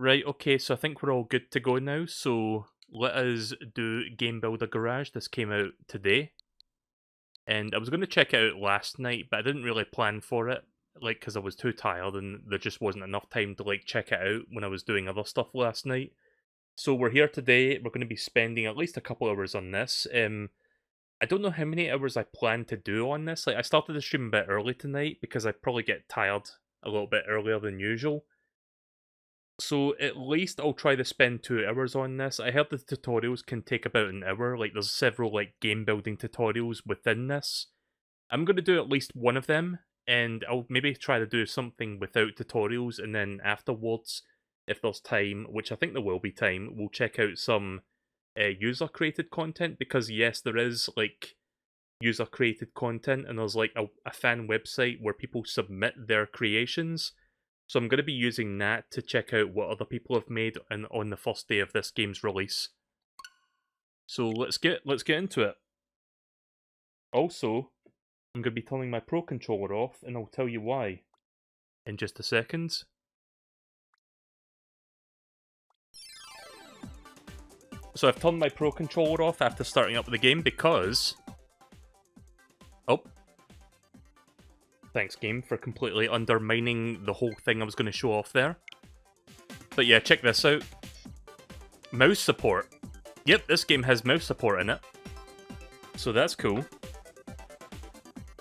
Right, okay, so I think we're all good to go now, so let us do Game Builder Garage. This came out today, and I was going to check it out last night, but I didn't really plan for it, like, because I was too tired, and there just wasn't enough time to, like, check it out when I was doing other stuff last night. So we're here today, we're going to be spending at least a couple hours on this. I don't know how many hours I plan to do on this. Like, I started the stream a bit early tonight, because I probably get tired a little bit earlier than usual. So at least I'll try to spend 2 hours on this. I heard the tutorials can take about an hour, like there's several like game building tutorials within this. I'm going to do at least one of them, and I'll maybe try to do something without tutorials, and then afterwards, if there's time, which I think there will be time, we'll check out some user-created content, because yes, there is like user-created content, and there's like a fan website where people submit their creations. So I'm going to be using that to check out what other people have made on the first day of this game's release. So let's get into it. Also, I'm going to be turning my Pro Controller off, and I'll tell you why in just a second. So I've turned my Pro Controller off after starting up the game because... Oh. Thanks, game, for completely undermining the whole thing I was going to show off there. But yeah, check this out. Mouse support. Yep, this game has mouse support in it. So that's cool.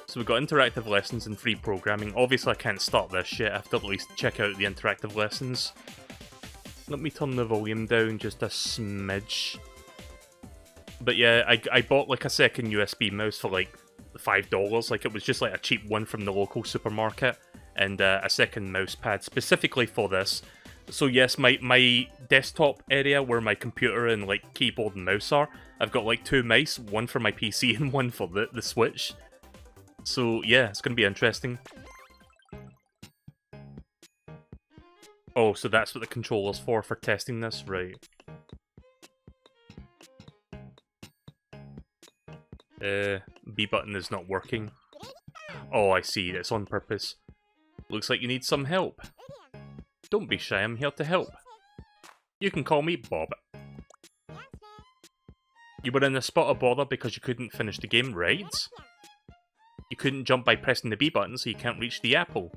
So we've got interactive lessons and free programming. Obviously I can't start this yet, I have to at least check out the interactive lessons. Let me turn the volume down just a smidge. But yeah, I bought like a second USB mouse for like $5, like it was just like a cheap one from the local supermarket, and a second mouse pad specifically for this. So yes, my desktop area where my computer and like keyboard and mouse are, I've got like 2 mice, one for my PC and one for the Switch. So yeah, it's going to be interesting. Oh, so that's what the controller's for testing this, right. B button is not working. Oh, I see, it's on purpose. Looks like you need some help. Don't be shy, I'm here to help. You can call me Bob. You were in a spot of bother because you couldn't finish the game, right? You couldn't jump by pressing the B button, so you can't reach the apple.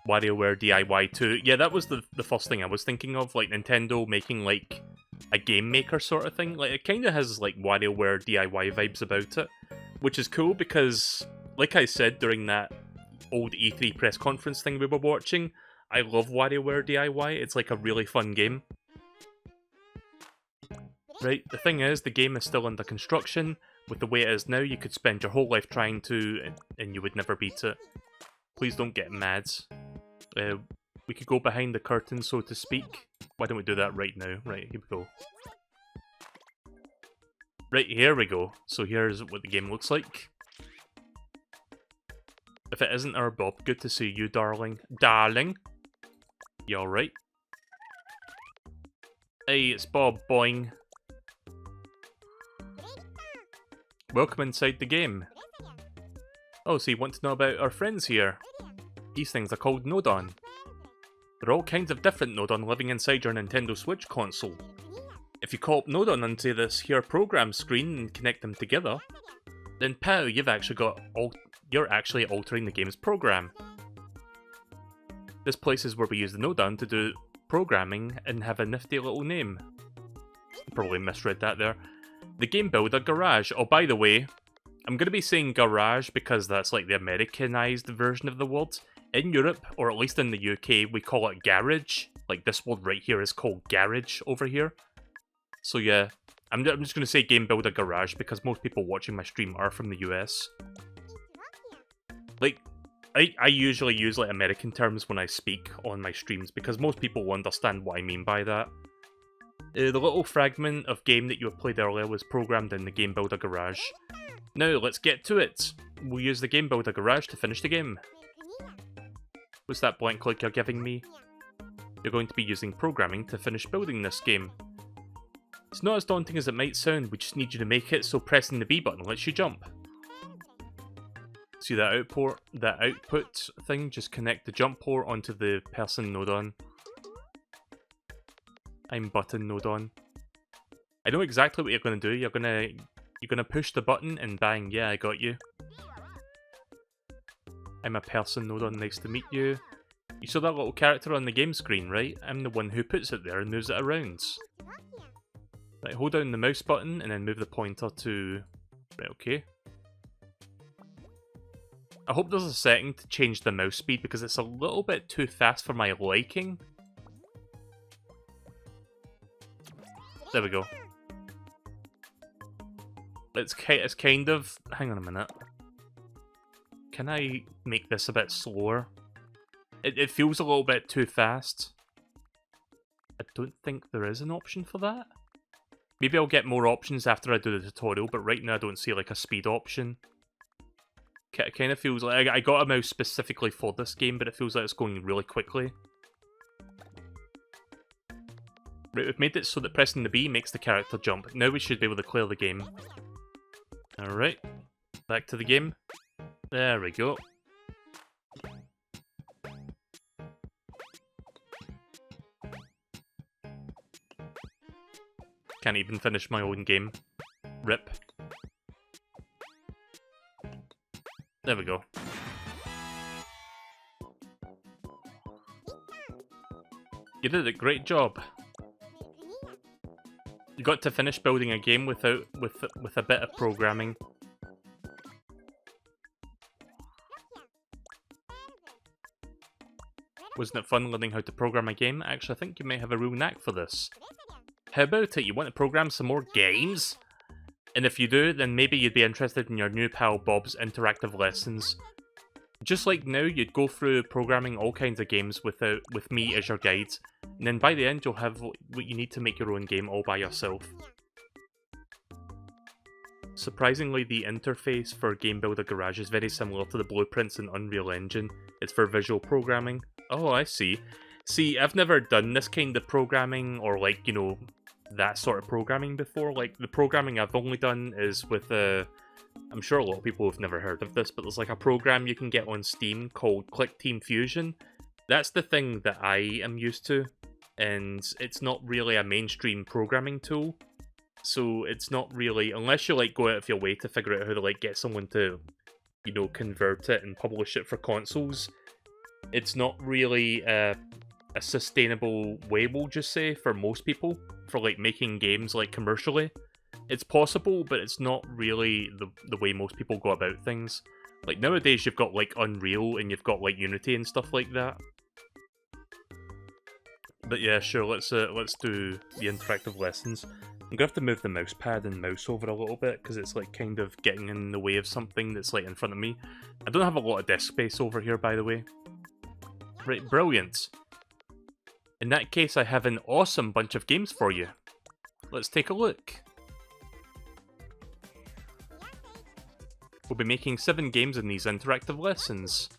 WarioWare DIY 2. Yeah, that was the first thing I was thinking of, like Nintendo making like a game maker sort of thing. Like, it kind of has like WarioWare DIY vibes about it, which is cool because, like I said during that old E3 press conference thing we were watching, I love WarioWare DIY. It's like a really fun game. Right, the thing is, the game is still under construction. With the way it is now, you could spend your whole life trying to, and you would never beat it. Please don't get mad. We could go behind the curtain, so to speak. Why don't we do that right now? Right, here we go. Right, here we go. So here's what the game looks like. If it isn't our Bob, good to see you, darling. Darling! You alright? Hey, it's Bob, boing. Welcome inside the game. Oh, so you want to know about our friends here? These things are called Nodon. There are all kinds of different Nodon living inside your Nintendo Switch console. If you call up Nodon onto this here program screen and connect them together, then pow, you're actually altering the game's program. This place is where we use the Nodon to do programming and have a nifty little name. Probably misread that there. The Game Builder Garage. Oh, by the way, I'm going to be saying garage because that's like the Americanized version of the word. In Europe, or at least in the UK, we call it garage. Like this word right here is called garage over here. So yeah, I'm just going to say Game Builder Garage because most people watching my stream are from the US. Like, I usually use like American terms when I speak on my streams because most people will understand what I mean by that. The little fragment of game that you played earlier was programmed in the Game Builder Garage. Now, let's get to it. We'll use the Game Builder Garage to finish the game. What's that blank look you're giving me? You're going to be using programming to finish building this game. It's not as daunting as it might sound, we just need you to make it so pressing the B button lets you jump. See that output thing? Just connect the jump port onto the person Nodon. I'm button node on. I know exactly what you're gonna do. You're gonna push the button and bang, yeah, I got you. I'm a person node on, nice to meet you. You saw that little character on the game screen, right? I'm the one who puts it there and moves it around. Right, hold down the mouse button and then move the pointer to... Right, okay. I hope there's a setting to change the mouse speed because it's a little bit too fast for my liking. There we go. It's kind of... Hang on a minute. Can I make this a bit slower? It feels a little bit too fast. I don't think there is an option for that. Maybe I'll get more options after I do the tutorial, but right now I don't see like a speed option. It kind of feels like I got a mouse specifically for this game, but it feels like it's going really quickly. Right, we've made it so that pressing the B makes the character jump. Now we should be able to clear the game. Alright, back to the game. There we go. Can't even finish my own game. Rip. There we go. You did a great job. You got to finish building a game with a bit of programming. Wasn't it fun learning how to program a game? Actually, I think you might have a real knack for this. How about it? You want to program some more games? And if you do, then maybe you'd be interested in your new pal Bob's interactive lessons. Just like now, you'd go through programming all kinds of games with me as your guide, and then by the end you'll have what you need to make your own game all by yourself. Surprisingly, the interface for Game Builder Garage is very similar to the blueprints in Unreal Engine. It's for visual programming. Oh, I see. See, I've never done this kind of programming, or like, you know, that sort of programming before. Like, the programming I've only done is with I'm sure a lot of people have never heard of this, but there's like a program you can get on Steam called Click Team Fusion. That's the thing that I am used to, and it's not really a mainstream programming tool. So it's not really, unless you like go out of your way to figure out how to like get someone to, you know, convert it and publish it for consoles, it's not really a sustainable way, we'll just say, for most people, for like making games like commercially. It's possible, but it's not really the way most people go about things. Like nowadays you've got like Unreal and you've got like Unity and stuff like that. But yeah, sure, let's do the interactive lessons. I'm gonna have to move the mouse pad and mouse over a little bit because it's like kind of getting in the way of something that's like in front of me. I don't have a lot of desk space over here, by the way. Right, brilliant. In that case, I have an awesome bunch of games for you. Let's take a look. We'll be making 7 games in these interactive lessons.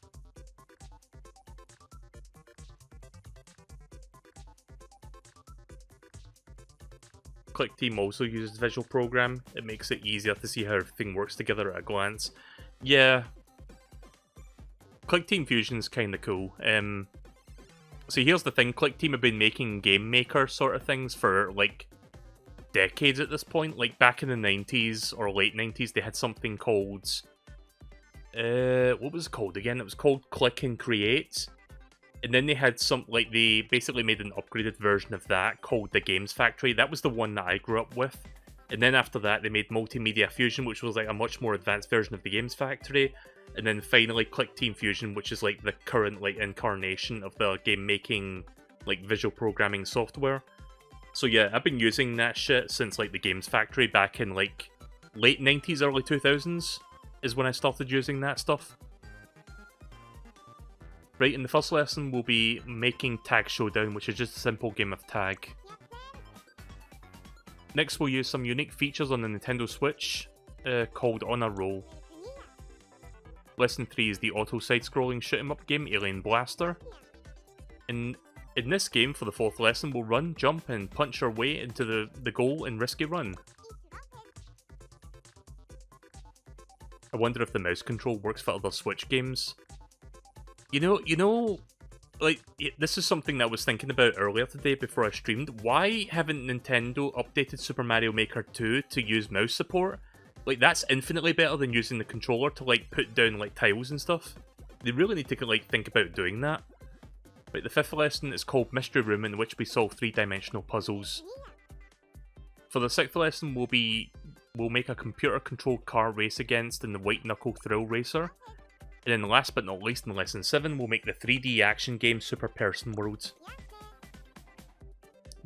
Click Team also uses Visual Program. It makes it easier to see how everything works together at a glance. Yeah. Click Team Fusion's kinda cool. See, here's the thing. Click Team have been making game maker sort of things for, like, decades at this point. Like, back in the 90s or late 90s, they had something called... what was it called again? It was called Click and Create. And then they had some, like, they basically made an upgraded version of that called the Games Factory. That was the one that I grew up with. And then after that, they made Multimedia Fusion, which was, like, a much more advanced version of the Games Factory. And then finally Click Team Fusion, which is like the current like incarnation of the game making like visual programming software. So yeah, I've been using that shit since like the Games Factory back in like late 90s, early 2000s is when I started using that stuff. Right, in the first lesson we'll be making Tag Showdown, which is just a simple game of tag. Next we'll use some unique features on the Nintendo Switch called On a Roll. Lesson 3 is the auto side-scrolling shoot-'em-up game, Alien Blaster. In this game, for the 4th lesson, we'll run, jump, and punch our way into the goal in Risky Run. I wonder if the mouse control works for other Switch games. You know, like, this is something that I was thinking about earlier today before I streamed. Why haven't Nintendo updated Super Mario Maker 2 to use mouse support? Like, that's infinitely better than using the controller to, like, put down, like, tiles and stuff. They really need to, like, think about doing that. Right, the 5th lesson is called Mystery Room, in which we solve 3-dimensional puzzles. For the 6th lesson, we'll make a computer-controlled car race against in the White Knuckle Thrill Racer. And then last but not least, in Lesson 7, we'll make the 3D action game Super Person World.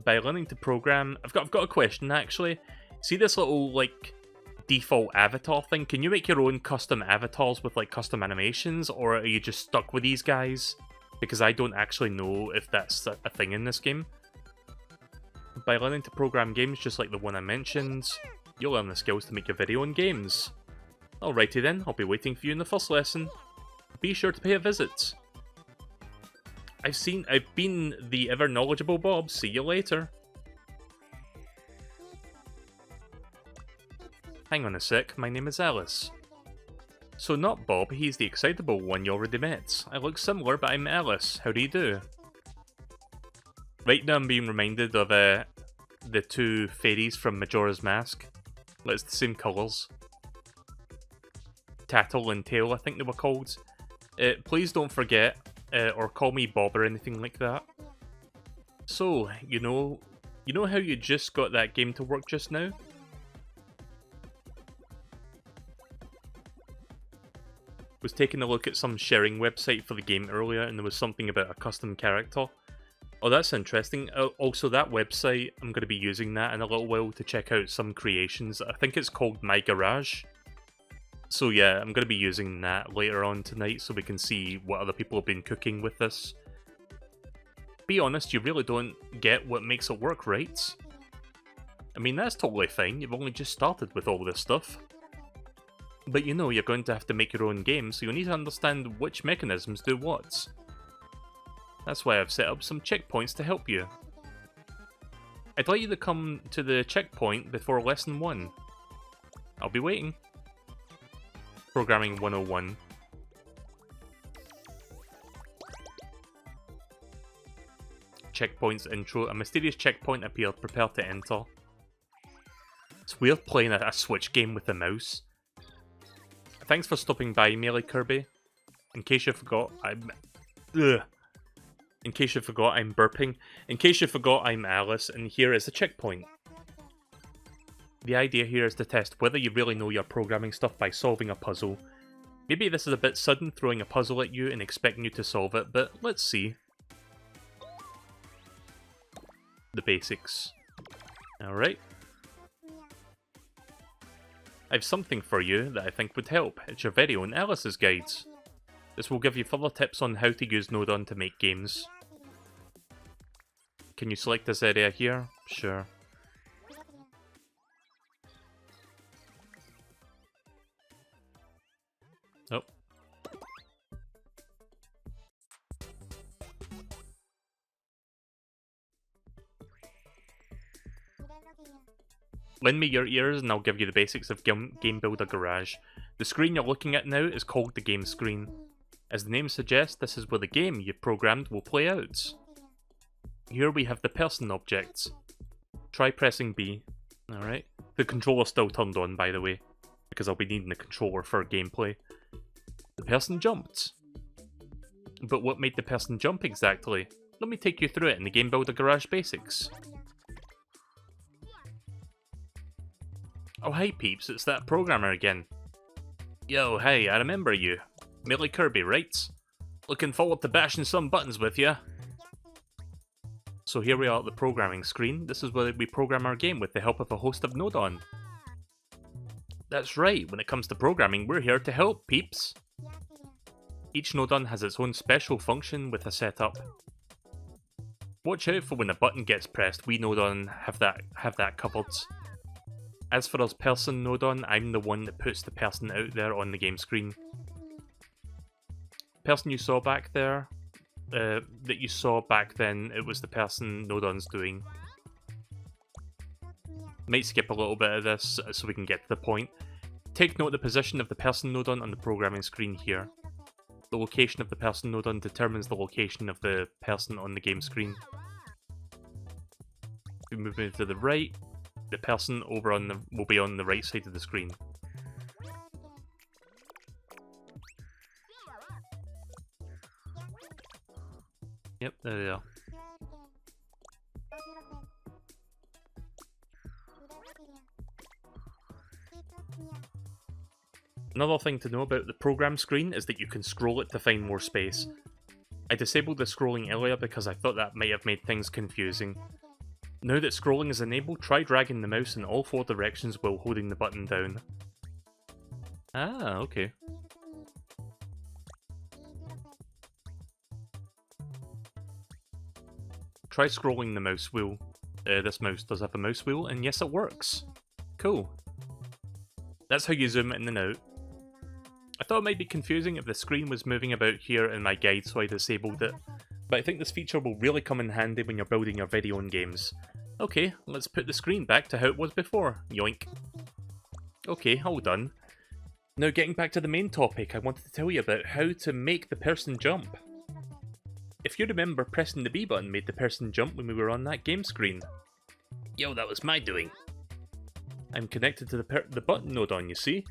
By learning to program... I've got a question, actually. See this little, like, default avatar thing? Can you make your own custom avatars with, like, custom animations? Or are you just stuck with these guys? Because I don't actually know if that's a thing in this game. By learning to program games just like the one I mentioned, you'll learn the skills to make your very own games. Alrighty then, I'll be waiting for you in the first lesson. Be sure to pay a visit. I've been the ever knowledgeable Bob. See you later. Hang on a sec, my name is Alice. So not Bob, he's the excitable one you already met. I look similar, but I'm Alice. How do you do? Right now I'm being reminded of the two fairies from Majora's Mask. Well, it's the same colours. Tattle and Tail, I think they were called. Please don't forget, or call me Bob or anything like that. So, you know how you just got that game to work just now? Was taking a look at some sharing website for the game earlier, and there was something about a custom character. Oh, that's interesting. Also, that website, I'm going to be using that in a little while to check out some creations. I think it's called My Garage. So yeah, I'm going to be using that later on tonight so we can see what other people have been cooking with this. Be honest, you really don't get what makes it work, right? I mean, that's totally fine. You've only just started with all this stuff. But you know you're going to have to make your own game, so you'll need to understand which mechanisms do what. That's why I've set up some checkpoints to help you. I'd like you to come to the checkpoint before lesson 1. I'll be waiting. Programming 101. Checkpoints intro. A mysterious checkpoint appeared. Prepare to enter. It's weird playing a Switch game with the mouse. Thanks for stopping by, MeleeKirby. In case you forgot, I'm burping. In case you forgot, I'm Alice, and here is the checkpoint. The idea here is to test whether you really know your programming stuff by solving a puzzle. Maybe this is a bit sudden, throwing a puzzle at you and expecting you to solve it, but let's see. The basics. Alright. I've something for you that I think would help. It's your very own Alice's Guides. This will give you further tips on how to use Nodon to make games. Can you select this area here? Sure. Oh. Lend me your ears and I'll give you the basics of Game Builder Garage. The screen you're looking at now is called the game screen. As the name suggests, this is where the game you've programmed will play out. Here we have the person objects. Try pressing B. Alright. The controller's still turned on, by the way, because I'll be needing the controller for gameplay. The person jumped. But what made the person jump exactly? Let me take you through it in the Game Builder Garage basics. Oh hey peeps, it's that programmer again. Yo, hey, I remember you. MeleeKirby, right? Looking forward to bashing some buttons with ya. So here we are at the programming screen. This is where we program our game with the help of a host of Nodon. That's right, when it comes to programming, we're here to help, peeps. Each Nodon has its own special function with a setup. Watch out for when a button gets pressed, we Nodon have that covered. As for us person Nodon, I'm the one that puts the person out there on the game screen. Person you saw back there, it was the person Nodon's doing. Might skip a little bit of this so we can get to the point. Take note of the position of the person Nodon on the programming screen here. the location of the person node on determines the location of the person on the game screen. If we move it to the right, the person over on the will be on the right side of the screen. Yep, there they are. Another thing to know about the program screen is that you can scroll it to find more space. I disabled the scrolling earlier because I thought that might have made things confusing. Now that scrolling is enabled, try dragging the mouse in all 4 directions while holding the button down. Ah, okay. Try scrolling the mouse wheel. This mouse does have a mouse wheel, and yes, it works. Cool. That's how you zoom in and out. I thought it might be confusing if the screen was moving about here in my guide, so I disabled it. But I think this feature will really come in handy when you're building your very own games. Okay, let's put the screen back to how it was before. Yoink. Okay, all done. Now getting back to the main topic, I wanted to tell you about how to make the person jump. If you remember, pressing the B button made the person jump when we were on that game screen. Yo, that was my doing. I'm connected to the button node on, you see?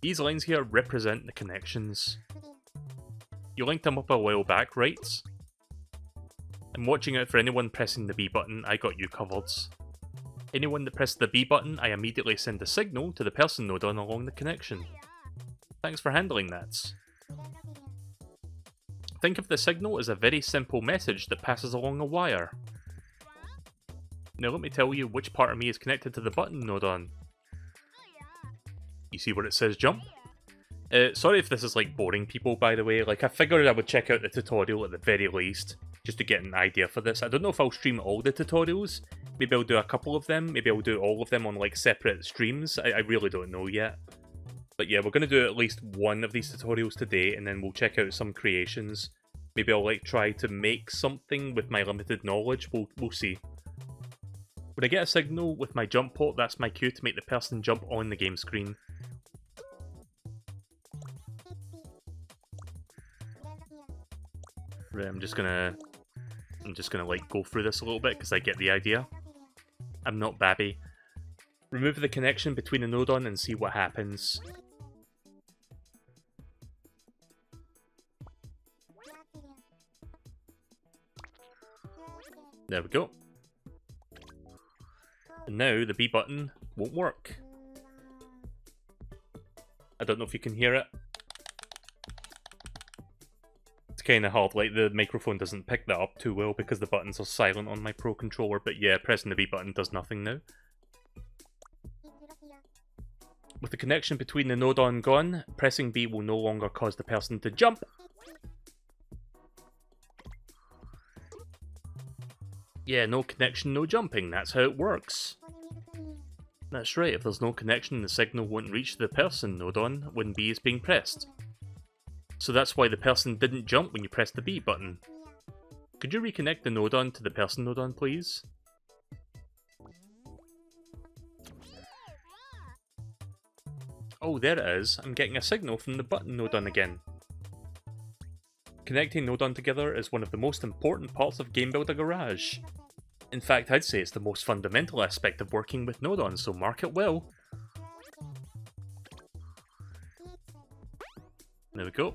These lines here represent the connections. You linked them up a while back, right? I'm watching out for anyone pressing the B button, I got you covered. Anyone that pressed the B button, I immediately send a signal to the person node on along the connection. Thanks for handling that. Think of the signal as a very simple message that passes along a wire. Now let me tell you which part of me is connected to the button node on. You see where it says jump? Sorry if this is like boring people, by the way. Like, I figured I would check out the tutorial at the very least, just to get an idea for this. I don't know if I'll stream all the tutorials. Maybe I'll do a couple of them. Maybe I'll do all of them on like separate streams. I really don't know yet. But yeah, we're going to do at least one of these tutorials today, and then we'll check out some creations. Maybe I'll like try to make something with my limited knowledge. We'll see. When I get a signal with my jump port, that's my cue to make the person jump on the game screen. Right, I'm just gonna like go through this a little bit because I get the idea. I'm not Babby. Remove the connection between the node on and see what happens. There we go. And now the B button won't work. I don't know if you can hear it. It's kind of hard, like the microphone doesn't pick that up too well because the buttons are silent on my Pro controller, but yeah, pressing the B button does nothing now. With the connection between the node on gone, pressing B will no longer cause the person to jump. Yeah, no connection, no jumping, that's how it works. That's right, if there's no connection, the signal won't reach the person node on when B is being pressed. So that's why the person didn't jump when you pressed the B button. Could you reconnect the node on to the person node on, please? Oh, there it is. I'm getting a signal from the button node on again. Connecting node on together is one of the most important parts of Game Builder Garage. In fact, I'd say it's the most fundamental aspect of working with node on, so mark it well. There we go.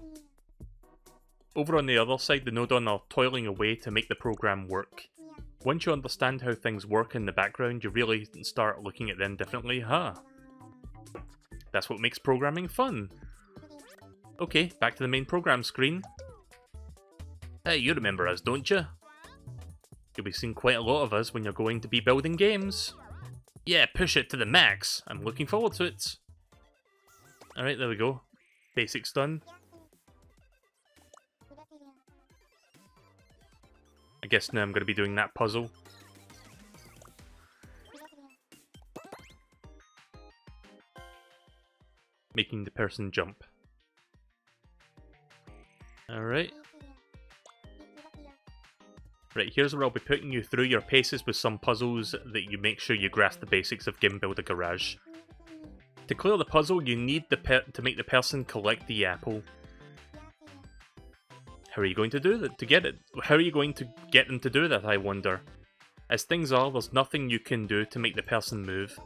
Over on the other side, the node on are toiling away to make the program work. Once you understand how things work in the background, you really start looking at them differently, huh? That's what makes programming fun. Okay, back to the main program screen. Hey, you remember us, don't you? You'll be seeing quite a lot of us when you're going to be building games. Yeah, push it to the max. I'm looking forward to it. Alright, there we go. Basics done. I guess now I'm going to be doing that puzzle. Making the person jump. Alright. Right, here's where I'll be putting you through your paces with some puzzles that you make sure you grasp the basics of Game Builder Garage. To clear the puzzle, you need to make the person collect the apple. How are you going to do that to get it? How are you going to get them to do that, I wonder? As things are, there's nothing you can do to make the person move.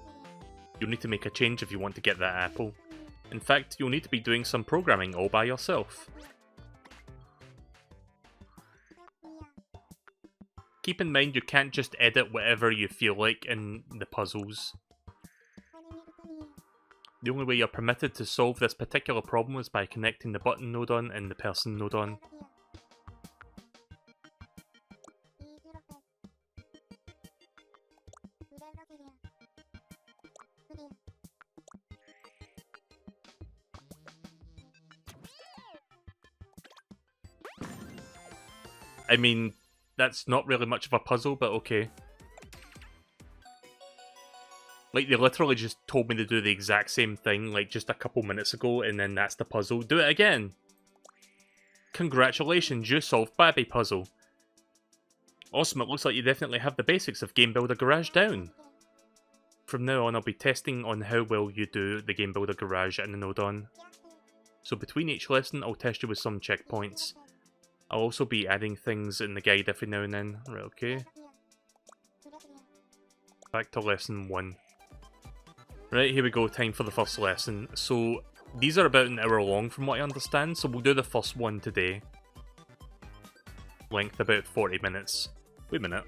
You'll need to make a change if you want to get that apple. In fact, you'll need to be doing some programming all by yourself. Keep in mind you can't just edit whatever you feel like in the puzzles. The only way you're permitted to solve this particular problem is by connecting the button node on and the person node on. I mean, that's not really much of a puzzle, but okay. Like, they literally just told me to do the exact same thing, like, just a couple minutes ago, and then that's the puzzle. Do it again! Congratulations, you solved Babby Puzzle. Awesome, it looks like you definitely have the basics of Game Builder Garage down. From now on, I'll be testing on how well you do the Game Builder Garage and the node on. So between each lesson, I'll test you with some checkpoints. I'll also be adding things in the guide every now and then. Right, okay. Back to lesson 1. Right, here we go, time for the first lesson. So, these are about an hour long from what I understand, so we'll do the first one today. Length about 40 minutes. Wait a minute.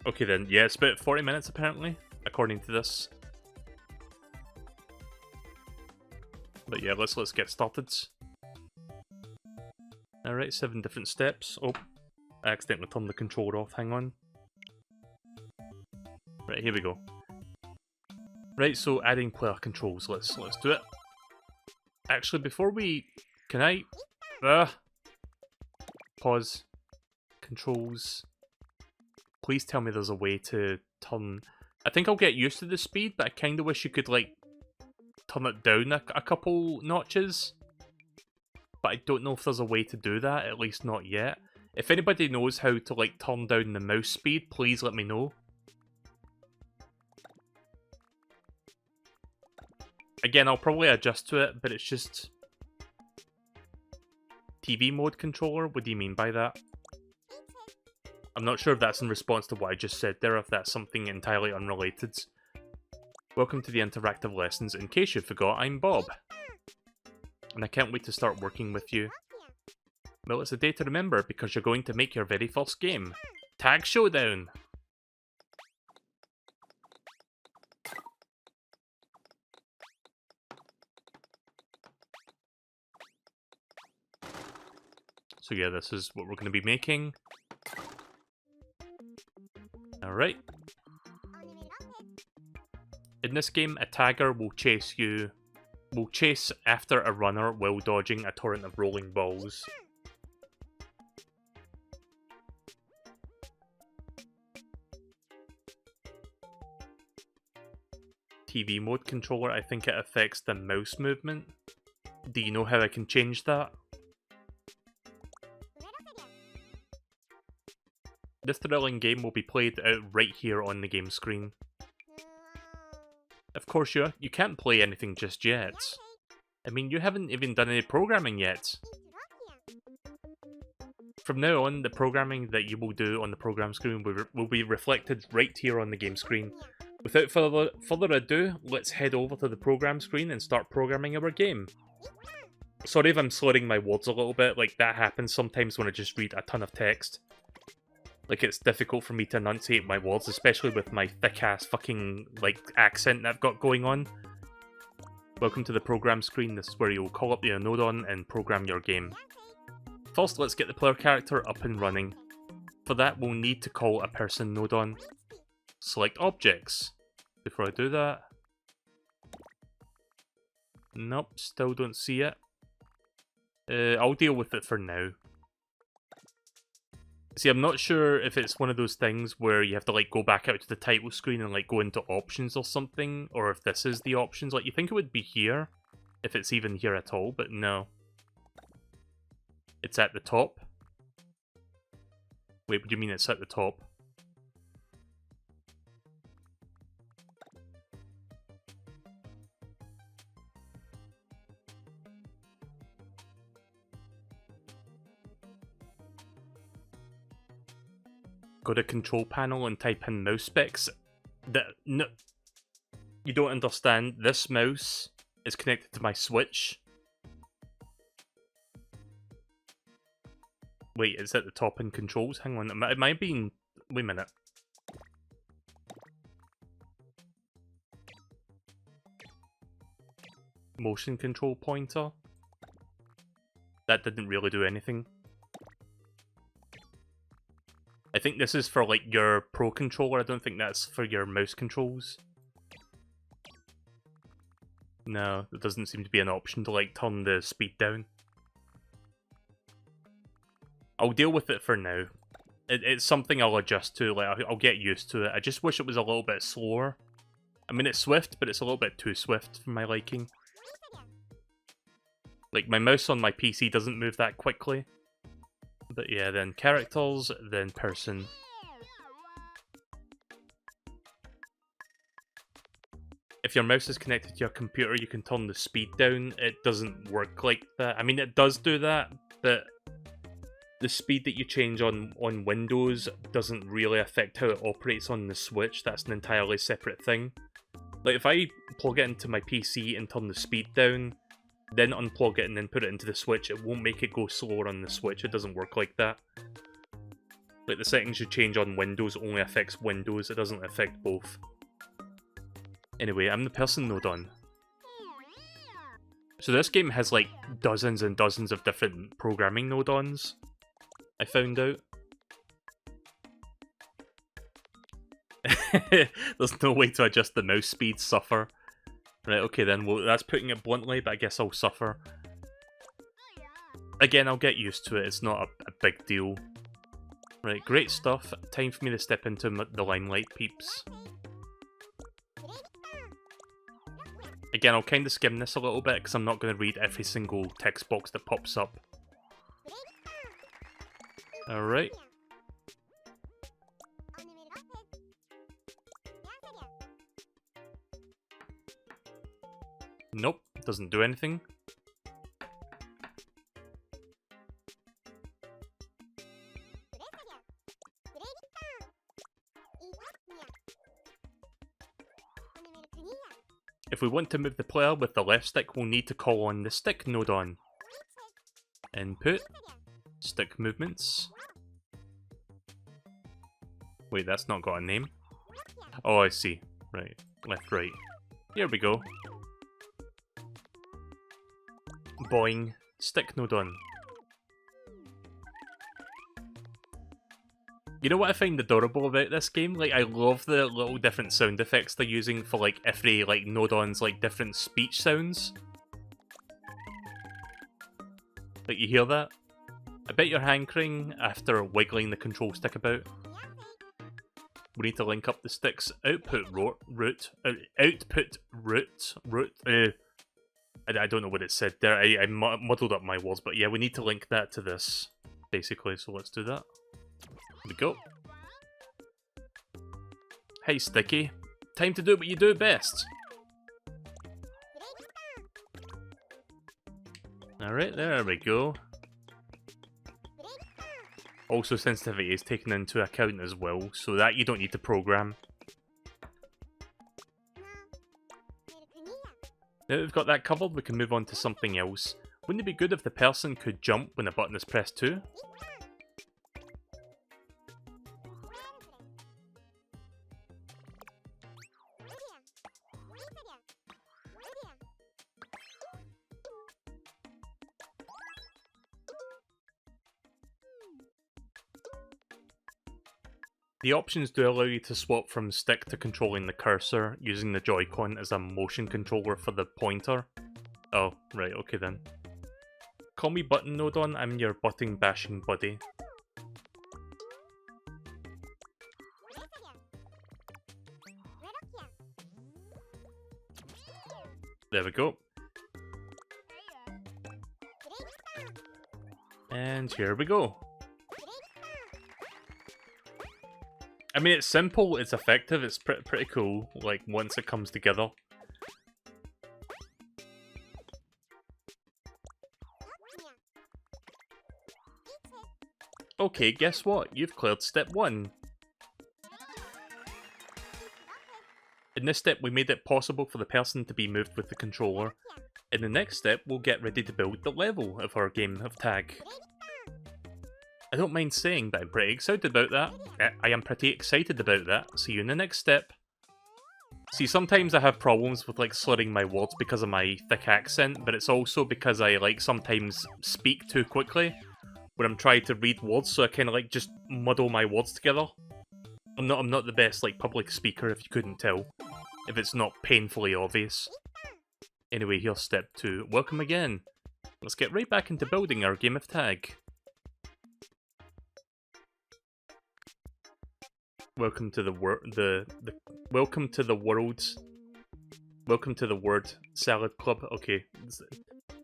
Okay then, yeah, it's about 40 minutes apparently, according to this. But yeah, let's get started. Alright, 7 different steps. Oh, I accidentally turned the controller off, hang on. Right, here we go. Right, so adding player controls, let's do it. Actually, before we... Can I... Pause. Controls. Please tell me there's a way to turn... I think I'll get used to the speed, but I kinda wish you could, like, turn it down a couple notches. But I don't know if there's a way to do that, at least not yet. If anybody knows how to, like, turn down the mouse speed, please let me know. Again, I'll probably adjust to it, but it's just... TV mode controller? What do you mean by that? I'm not sure if that's in response to what I just said there, if that's something entirely unrelated. Welcome to the interactive lessons. In case you forgot, I'm Bob. And I can't wait to start working with you. Well, it's a day to remember because you're going to make your very first game. Tag Showdown! So yeah, this is what we're going to be making. Alright. In this game, a tagger will chase after a runner while dodging a torrent of rolling balls. TV mode controller, I think it affects the mouse movement. Do you know how I can change that? This thrilling game will be played out right here on the game screen. Of course, you can't play anything just yet. I mean, you haven't even done any programming yet. From now on, the programming that you will do on the program screen will be reflected right here on the game screen. Without further ado, let's head over to the program screen and start programming our game. Sorry if I'm slurring my words a little bit, like that happens sometimes when I just read a ton of text. Like, it's difficult for me to enunciate my words, especially with my thick-ass fucking, like, accent that I've got going on. Welcome to the program screen. This is where you'll call up your node on and program your game. First, let's get the player character up and running. For that, we'll need to call a person node on. Select objects. Before I do that... Nope, still don't see it. I'll deal with it for now. See, I'm not sure if it's one of those things where you have to, like, go back out to the title screen and, like, go into options or something, or if this is the options. Like, you think it would be here, if it's even here at all, but no. It's at the top. Wait, what do you mean it's at the top? go to control panel and type in mouse specs. No, you don't understand. This mouse is connected to my Switch. Wait, it's at the top in controls? Hang on, it might be in... Wait a minute. Motion control pointer? That didn't really do anything. I think this is for, like, your Pro controller. I don't think that's for your mouse controls. No, there doesn't seem to be an option to, like, turn the speed down. I'll deal with it for now. It's something I'll adjust to, like, I'll get used to it. I just wish it was a little bit slower. I mean, it's swift, but it's a little bit too swift for my liking. Like, my mouse on my PC doesn't move that quickly. But yeah, then characters, then person. If your mouse is connected to your computer, you can turn the speed down. It doesn't work like that. I mean, it does do that, but the speed that you change on Windows doesn't really affect how it operates on the Switch. That's an entirely separate thing. Like, if I plug it into my PC and turn the speed down, then unplug it and then put it into the Switch, it won't make it go slower on the Switch. It doesn't work like that. Like, the settings you change on Windows only affects Windows. It doesn't affect both. Anyway, I'm the person node on. So this game has, like, dozens and dozens of different programming node-ons, I found out. There's no way to adjust the mouse speed, suffer. Right, okay then, well, that's putting it bluntly, but I guess I'll suffer. Again, I'll get used to it, it's not a big deal. Right, great stuff. Time for me to step into the limelight, peeps. Again, I'll kind of skim this a little bit, because I'm not going to read every single text box that pops up. Alright. Nope, doesn't do anything. If we want to move the player with the left stick, we'll need to call on the stick node on. Input. Stick movements. Wait, that's not got a name. Oh, I see. Right. Left, right. Here we go. Boing. Stick node on. You know what I find adorable about this game? Like, I love the little different sound effects they're using for, like, every, like, node-on's, like, different speech sounds. Like, you hear that? I bet you're hankering after wiggling the control stick about. We need to link up the stick's output route. I don't know what it said there. I muddled up my words, but yeah, we need to link that to this, basically, so let's do that. Here we go. Hey, Sticky. Time to do what you do best. Alright, there we go. Also, sensitivity is taken into account as well, so that you don't need to program. Now that we've got that covered, we can move on to something else. Wouldn't it be good if the person could jump when a button is pressed too? The options do allow you to swap from stick to controlling the cursor, using the Joy-Con as a motion controller for the pointer. Oh, right, okay then. Call me button node on, I'm your button bashing buddy. There we go. And here we go. I mean, it's simple, it's effective, it's pretty cool, like, once it comes together. Okay, guess what? You've cleared step 1. In this step, we made it possible for the person to be moved with the controller. In the next step, we'll get ready to build the level of our game of tag. I don't mind saying that I'm pretty excited about that. I am pretty excited about that. See you in the next step. See, sometimes I have problems with like slurring my words because of my thick accent, but it's also because I like sometimes speak too quickly when I'm trying to read words, so I kind of like just muddle my words together. I'm not the best like public speaker, if you couldn't tell, if it's not painfully obvious. Anyway, here's step 2. Welcome again. Let's get right back into building our game of tag. Welcome to the welcome to the word salad club. Okay.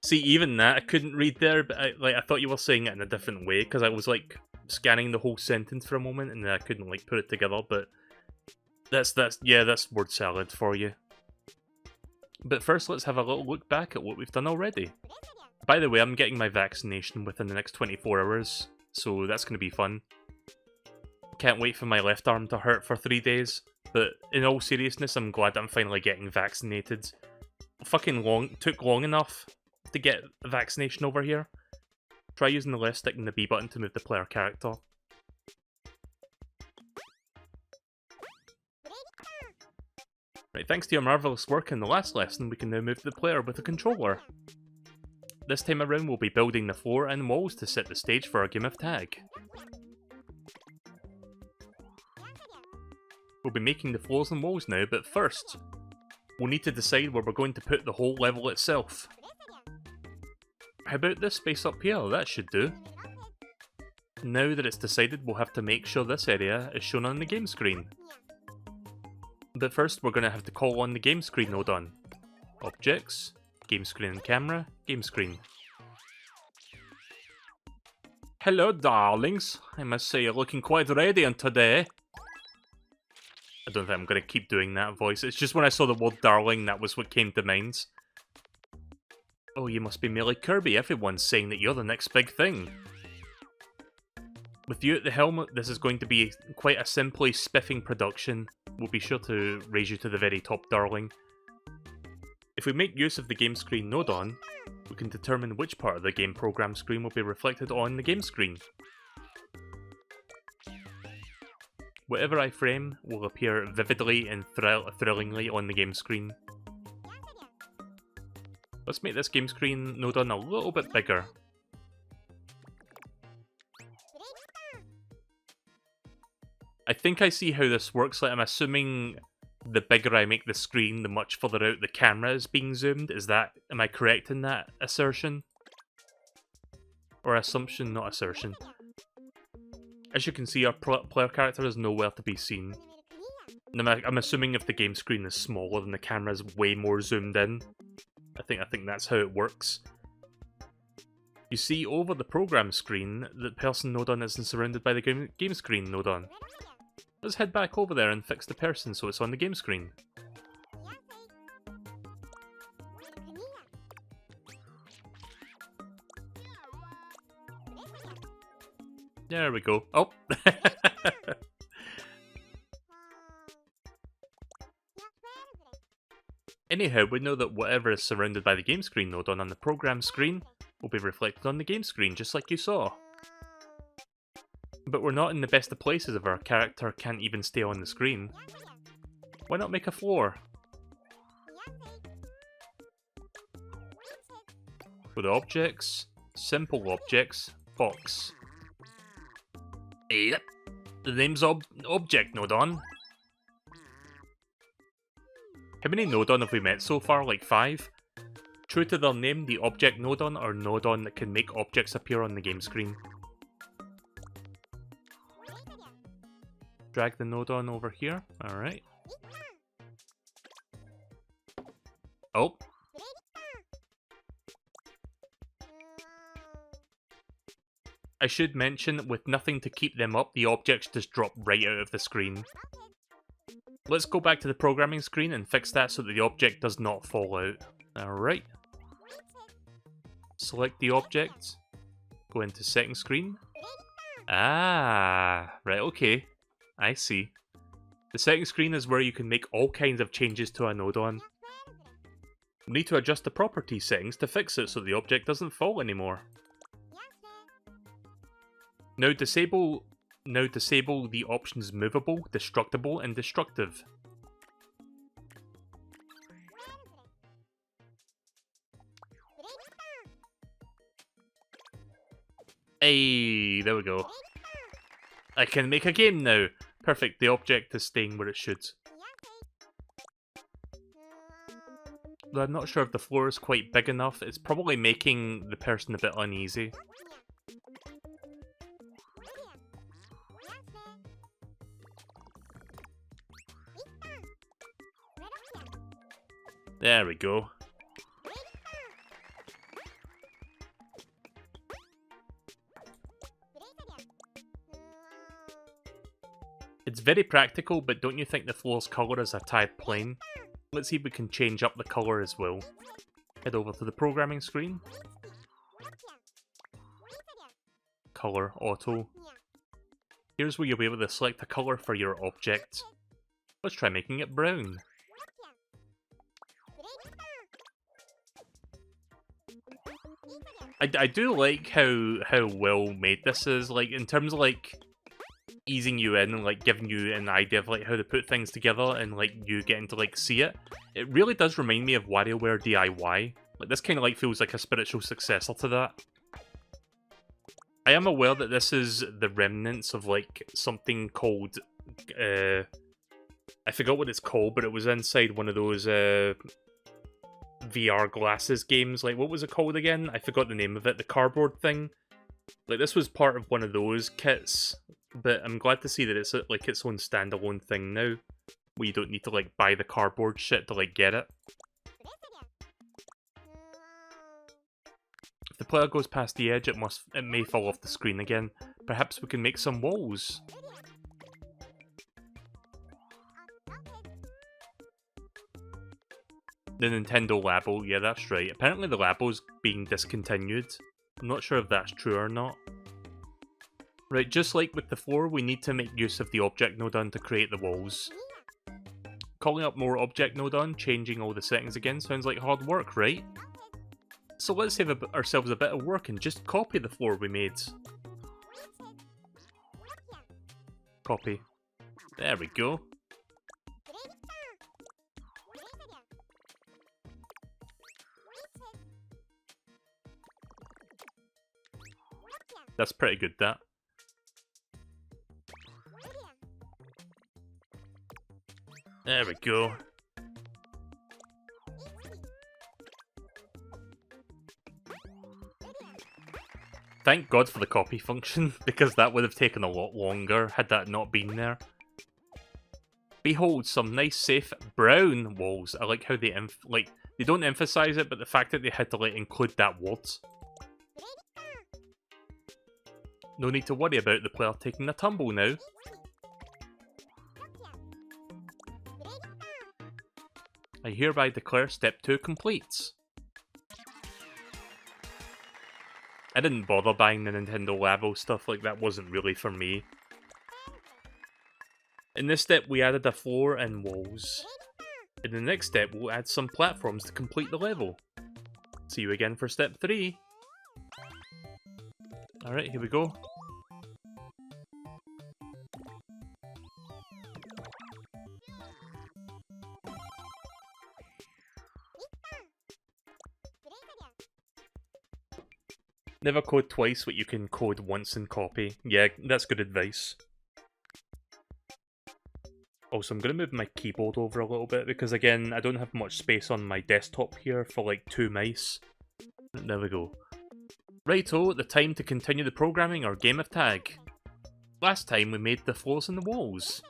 See, even that I couldn't read there, but I thought you were saying it in a different way because I was like scanning the whole sentence for a moment and then I couldn't like put it together. But that's word salad for you. But first, let's have a little look back at what we've done already. By the way, I'm getting my vaccination within the next 24 hours, so that's going to be fun. Can't wait for my left arm to hurt for 3 days, but in all seriousness, I'm glad I'm finally getting vaccinated. Took long enough to get a vaccination over here. Try using the left stick and the B button to move the player character. Right, thanks to your marvellous work in the last lesson, we can now move the player with a controller. This time around, we'll be building the floor and walls to set the stage for our game of tag. We'll be making the floors and walls now, but first, we'll need to decide where we're going to put the whole level itself. How about this space up here? That should do. Now that it's decided, we'll have to make sure this area is shown on the game screen. But first, we're going to have to call on the game screen node on. Objects, game screen and camera, game screen. Hello, darlings. I must say you're looking quite radiant today. I don't think I'm going to keep doing that voice. It's just when I saw the word darling, that was what came to mind. Oh, you must be MeleeKirby. Everyone's saying that you're the next big thing. With you at the helm, this is going to be quite a simply spiffing production. We'll be sure to raise you to the very top, darling. If we make use of the game screen node on, we can determine which part of the game program screen will be reflected on the game screen. Whatever I frame will appear vividly and thrillingly on the game screen. Let's make this game screen node on a little bit bigger. I think I see how this works. Like, I'm assuming the bigger I make the screen, the much further out the camera is being zoomed. Am I correct in that assertion? Or assumption, not assertion. As you can see, our player character is nowhere to be seen. And I'm assuming if the game screen is smaller, then the camera is way more zoomed in. I think that's how it works. You see over the program screen, the person node on isn't surrounded by the game screen node on. Let's head back over there and fix the person so it's on the game screen. There we go. Oh! Anyhow, we know that whatever is surrounded by the game screen node on the program screen will be reflected on the game screen, just like you saw. But we're not in the best of places if our character can't even stay on the screen. Why not make a floor? With objects, simple objects, box. Yep, the name's object node on. How many node on have we met so far? Like 5? True to their name, the object node on are node on that can make objects appear on the game screen. Drag the node on over here. Alright. Oh. I should mention, with nothing to keep them up, the objects just drop right out of the screen. Let's go back to the programming screen and fix that so that the object does not fall out. Alright. Select the object. Go into settings screen. Ah, right, okay. I see. The settings screen is where you can make all kinds of changes to a node on. We need to adjust the property settings to fix it so the object doesn't fall anymore. Now disable the options movable, destructible, and destructive. Hey, there we go. I can make a game now. Perfect, the object is staying where it should. Though I'm not sure if the floor is quite big enough, it's probably making the person a bit uneasy. There we go. It's very practical, but don't you think the floor's colour is a type plane? Let's see if we can change up the colour as well. Head over to the programming screen. Colour, auto. Here's where you'll be able to select a colour for your object. Let's try making it brown. I do like how well made this is, like, in terms of, like, easing you in and, like, giving you an idea of, like, how to put things together and, like, you getting to, like, see it. It really does remind me of WarioWare DIY. Like, this kind of, like, feels like a spiritual successor to that. I am aware that this is the remnants of, like, something called, I forgot what it's called, but it was inside one of those, VR glasses games. Like, what was it called again? I forgot the name of it. The cardboard thing. Like, this was part of one of those kits, but I'm glad to see that it's like its own standalone thing now, where you don't need to like buy the cardboard shit to like get it. If the player goes past the edge, it may fall off the screen again. Perhaps we can make some walls. The Nintendo Labo, yeah, that's right. Apparently the Labo's being discontinued. I'm not sure if that's true or not. Right, just like with the floor, we need to make use of the object node on to create the walls. Calling up more object node on, changing all the settings again, sounds like hard work, right? So let's save ourselves a bit of work and just copy the floor we made. Copy. There we go. That's pretty good, that. There we go. Thank God for the copy function, because that would have taken a lot longer had that not been there. Behold, some nice safe brown walls. I like how they they don't emphasize it, but the fact that they had to like include that word. No need to worry about the player taking a tumble now. I hereby declare step 2 complete. I didn't bother buying the Nintendo Labo stuff, like that wasn't really for me. In this step we added a floor and walls. In the next step we'll add some platforms to complete the level. See you again for step 3. Alright, here we go. Never code twice what you can code once and copy. Yeah, that's good advice. Also, I'm going to move my keyboard over a little bit because, again, I don't have much space on my desktop here for, like, 2 mice. There we go. Righto, the time to continue the programming or game of tag. Last time we made the floors and the walls.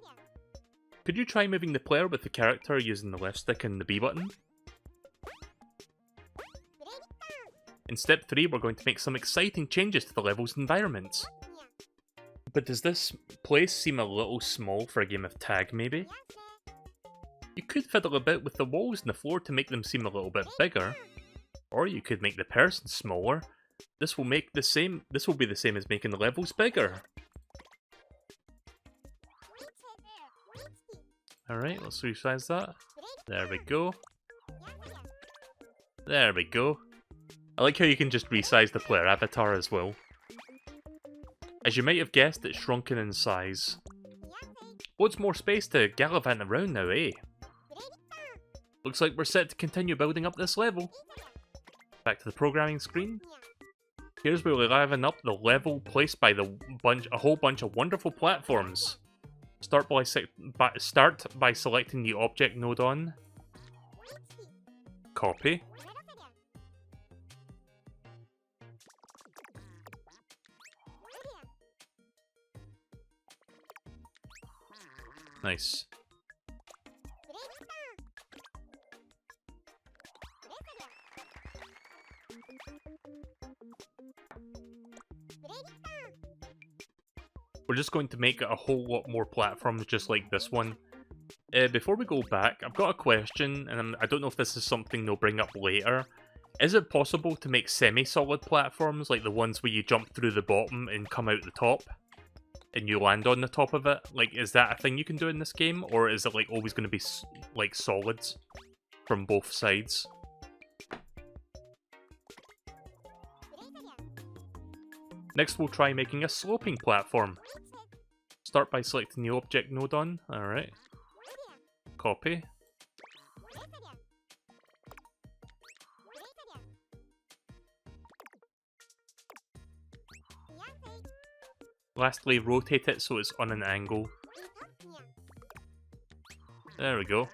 Could you try moving the player with the character using the left stick and the B button? In step 3, we're going to make some exciting changes to the level's environment. But does this place seem a little small for a game of tag, maybe? You could fiddle a bit with the walls and the floor to make them seem a little bit bigger. Or you could make the person smaller. This will be the same as making the levels bigger. Alright, let's resize that. There we go. There we go. I like how you can just resize the player avatar as well. As you might have guessed, it's shrunken in size. Loads more space to gallivant around now, eh? Looks like we're set to continue building up this level. Back to the programming screen. Here's where we liven up the level placed by a whole bunch of wonderful platforms. Start by selecting the object node on. Copy. Nice. We're just going to make a whole lot more platforms just like this one. Before we go back, I've got a question, and I don't know if this is something they'll bring up later. Is it possible to make semi-solid platforms, like the ones where you jump through the bottom and come out the top? And you land on the top of it? Like, is that a thing you can do in this game? Or is it, like, always going to be, like, solids from both sides? Next, we'll try making a sloping platform. Start by selecting the object node on. Alright. Copy. Lastly, rotate it so it's on an angle. There we go.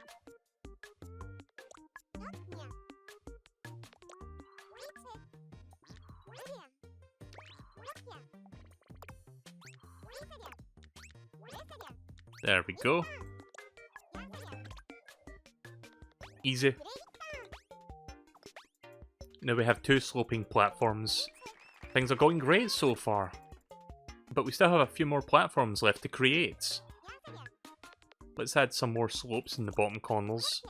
There we go. Easy. Now we have 2 sloping platforms. Things are going great so far. But we still have a few more platforms left to create. Let's add some more slopes in the bottom corners.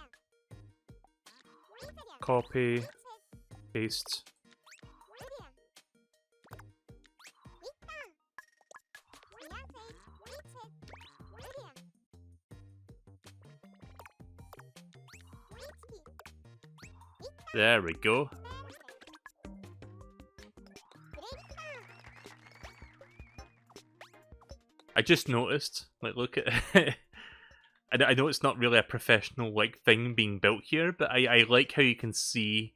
Copy. Paste. There we go. I just noticed, like, look at it. I know it's not really a professional, like, thing being built here, but I like how you can see,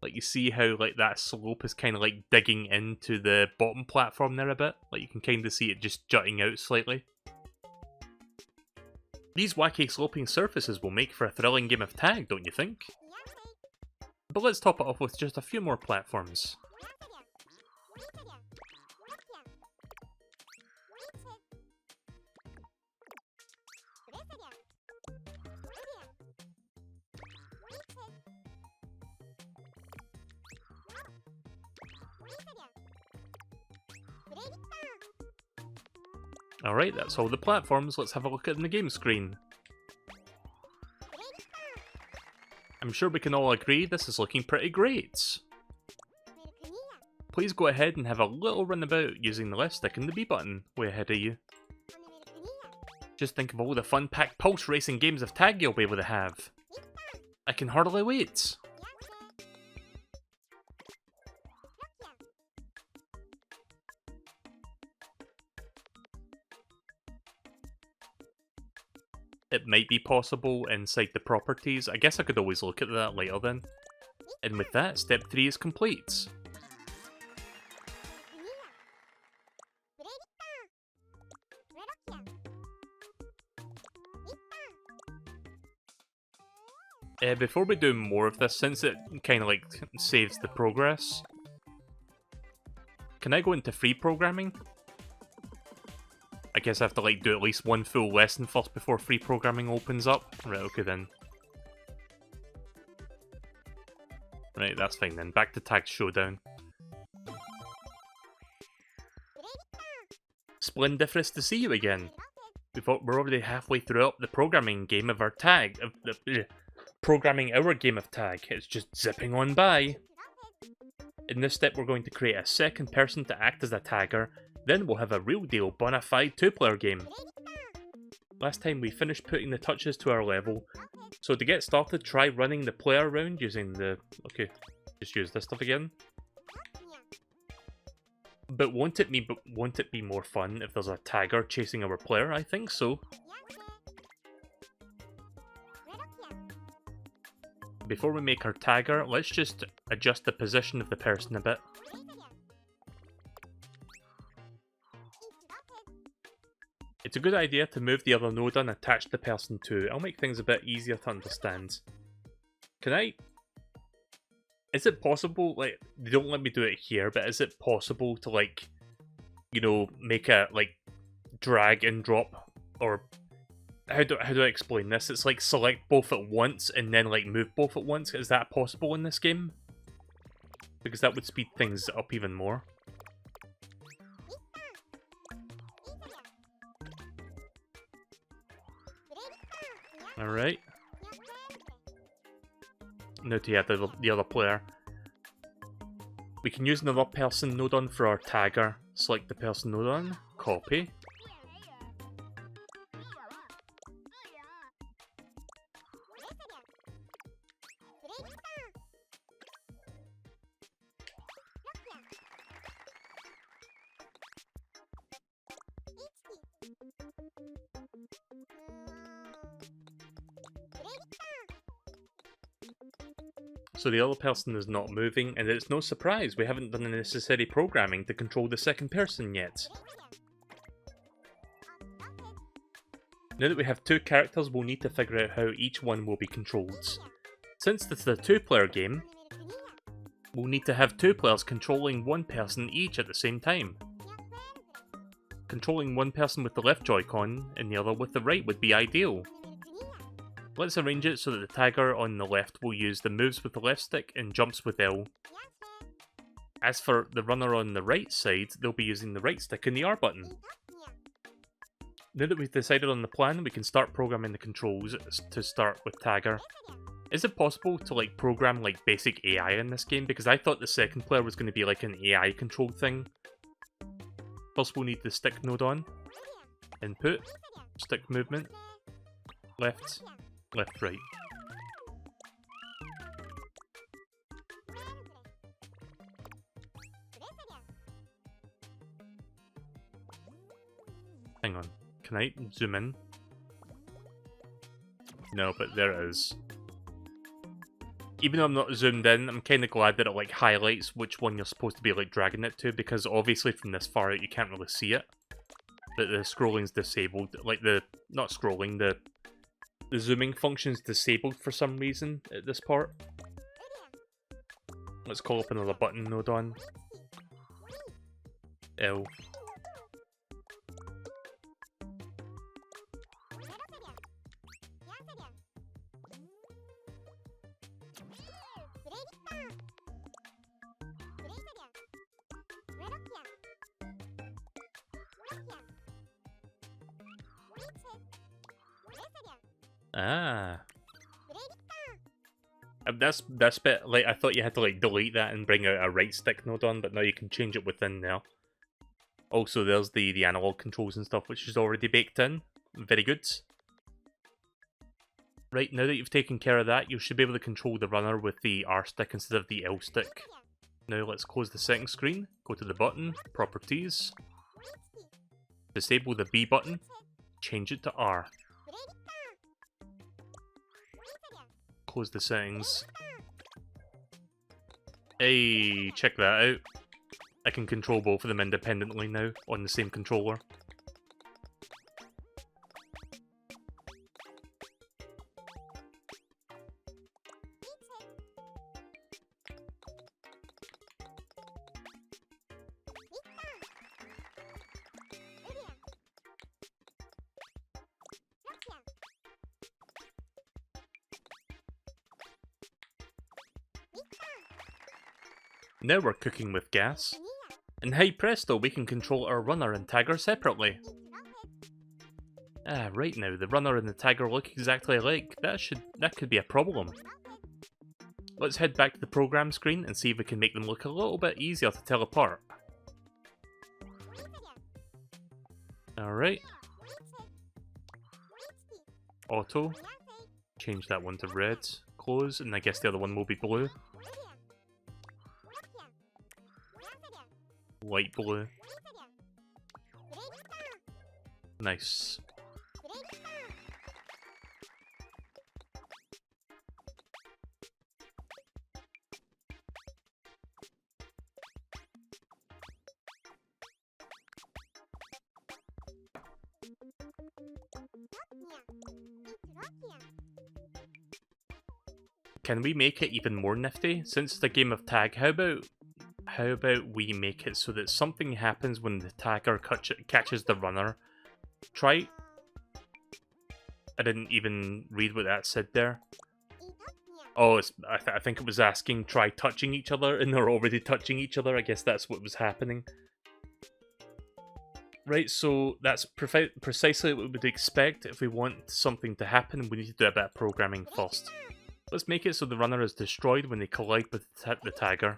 like, you see how, like, that slope is kind of, like, digging into the bottom platform there a bit. Like, you can kind of see it just jutting out slightly. These wacky sloping surfaces will make for a thrilling game of tag, don't you think? But let's top it off with just a few more platforms. Alright, that's all the platforms. Let's have a look at the game screen. I'm sure we can all agree this is looking pretty great. Please go ahead and have a little runabout using the left stick and the B button way ahead of you. Just think of all the fun-packed pulse racing games of tag you'll be able to have. I can hardly wait. It might be possible inside the properties. I guess I could always look at that later then. And with that, step 3 is complete. Before we do more of this, since it kind of like saves the progress, can I go into free programming? I guess I have to like do at least one full lesson first before free programming opens up. Right, okay then. Right, that's fine then. Back to Tag Showdown. Splendiferous to see you again. We're already halfway through the programming game of our tag. Programming our game of tag. It's just zipping on by. In this step, we're going to create a second person to act as a tagger. Then we'll have a real deal bona fide 2-player game. Last time we finished putting the touches to our level. So to get started, try running the player around using the... Okay, just use this stuff again. But won't it be more fun if there's a tagger chasing our player? I think so. Before we make our tagger, let's just adjust the position of the person a bit. It's a good idea to move the other node and attach the person to. It'll make things a bit easier to understand. Can I... Is it possible, like, they don't let me do it here, but is it possible to, like, you know, make a, like, drag and drop, or... How do I explain this? It's like select both at once and then, like, move both at once. Is that possible in this game? Because that would speed things up even more. Alright. Now to add the other player. We can use another person node on for our tagger. Select the person node on, copy. So the other person is not moving, and it's no surprise we haven't done the necessary programming to control the second person yet. Now that we have two characters, we'll need to figure out how each one will be controlled. Since this is a two-player game, we'll need to have two players controlling one person each at the same time. Controlling one person with the left Joy-Con and the other with the right would be ideal. Let's arrange it so that the tagger on the left will use the moves with the left stick and jumps with L. As for the runner on the right side, they'll be using the right stick and the R button. Now that we've decided on the plan, we can start programming the controls to start with tagger. Is it possible to like program like basic AI in this game? Because I thought the second player was going to be like an AI controlled thing. First we'll need the stick node on. Input, stick movement, left, left, right. Hang on, can I zoom in? No, but there it is. Even though I'm not zoomed in, I'm kind of glad that it like highlights which one you're supposed to be like dragging it to, because obviously from this far out you can't really see it. But the scrolling's disabled, like the, not scrolling, the zooming function's disabled for some reason at this part. Let's call up another button node on. L. Ah. That's bit, like, I thought you had to, like, delete that and bring out a right stick node on, but now you can change it within there. Also, there's the analog controls and stuff, which is already baked in. Very good. Right, now that you've taken care of that, you should be able to control the runner with the R stick instead of the L stick. Now let's close the settings screen, go to the button, properties, disable the B button, change it to R. Close the settings. Hey, check that out. I can control both of them independently now on the same controller. Now we're cooking with gas. And hey presto, we can control our runner and tagger separately. Ah, right now, the runner and the tagger look exactly alike. That could be a problem. Let's head back to the program screen and see if we can make them look a little bit easier to tell apart. Alright. auto. Change that one to red. Close, and I guess the other one will be blue. Light blue. Nice. Can we make it even more nifty? Since it's a game of tag, how about we make it so that something happens when the tagger catches the runner? Try... I didn't even read what that said there. Oh, I think it was asking try touching each other, and they're already touching each other. I guess that's what was happening. Right, so that's precisely what we would expect. If we want something to happen, we need to do a bit of programming first. Let's make it so the runner is destroyed when they collide with the tagger.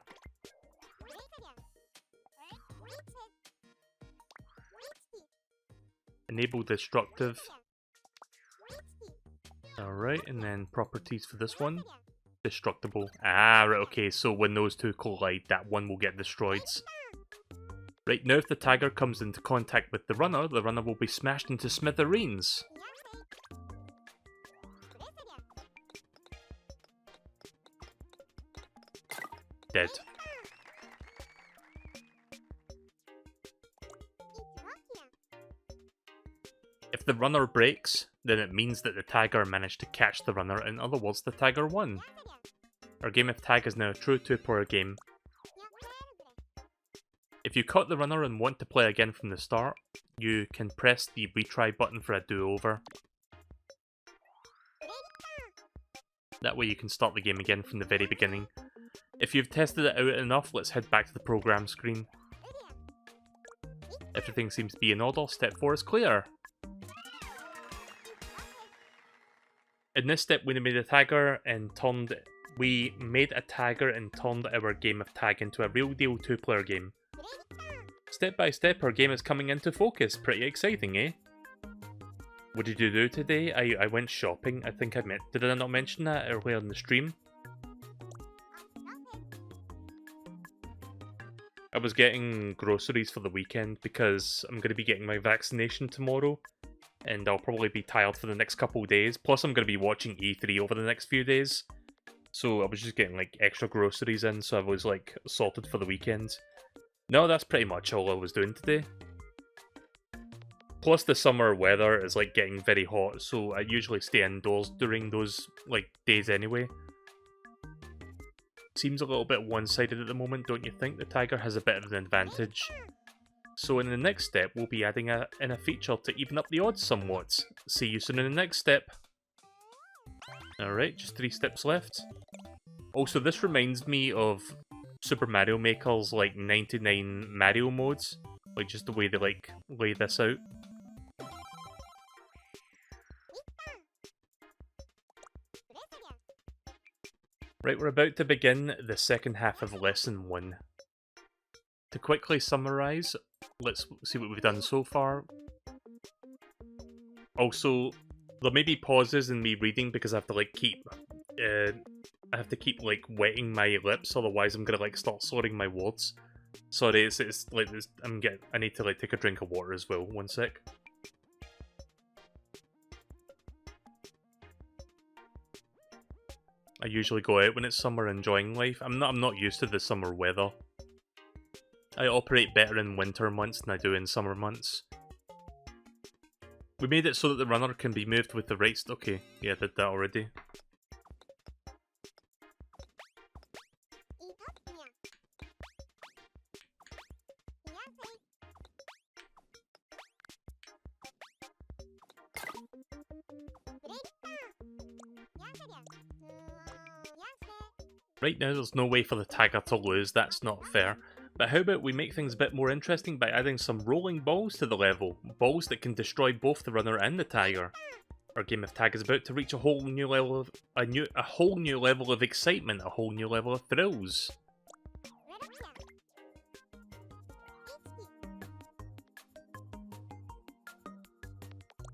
Enable destructive. Alright, and then properties for this one. Destructible. Ah, right, okay, so when those two collide, that one will get destroyed. Right, now if the tagger comes into contact with the runner will be smashed into smithereens. Dead. If the runner breaks, then it means that the tagger managed to catch the runner, in other words, the tagger won. Our game of tag is now a true two-player game. If you caught the runner and want to play again from the start, you can press the retry button for a do-over. That way you can start the game again from the very beginning. If you've tested it out enough, let's head back to the program screen. Everything seems to be in order. Step 4 is clear. In this step, we made a tagger and turned our game of tag into a real deal two-player game. Step by step, our game is coming into focus. Pretty exciting, eh? What did you do today? I went shopping. I think did I not mention that earlier in the stream? I was getting groceries for the weekend because I'm going to be getting my vaccination tomorrow. And I'll probably be tired for the next couple of days. Plus, I'm going to be watching E3 over the next few days. So I was just getting, like, extra groceries in, so I was, like, sorted for the weekend. No, that's pretty much all I was doing today. Plus, the summer weather is, like, getting very hot, so I usually stay indoors during those, like, days anyway. Seems a little bit one-sided at the moment, don't you think? The tagger has a bit of an advantage. So in the next step, we'll be adding in a feature to even up the odds somewhat. See you soon in the next step. Alright, just 3 steps left. Also, this reminds me of Super Mario Maker's, like, 99 Mario modes. Like, just the way they, like, lay this out. Right, we're about to begin the second half of Lesson 1. To quickly summarise, let's see what we've done so far. Also, there may be pauses in me reading because I have to like keep like wetting my lips, otherwise I'm gonna like start slurring my words. Sorry, it's like this, I need to like take a drink of water as well. One sec. I usually go out when it's summer enjoying life. I'm not used to the summer weather. I operate better in winter months than I do in summer months. We made it so that the runner can be moved with the right okay, yeah, I did that already. Right now there's no way for the tagger to lose, that's not fair. But how about we make things a bit more interesting by adding some rolling balls to the level. Balls that can destroy both the runner and the tagger. Our game of tag is about to reach a whole new level of excitement, a whole new level of thrills.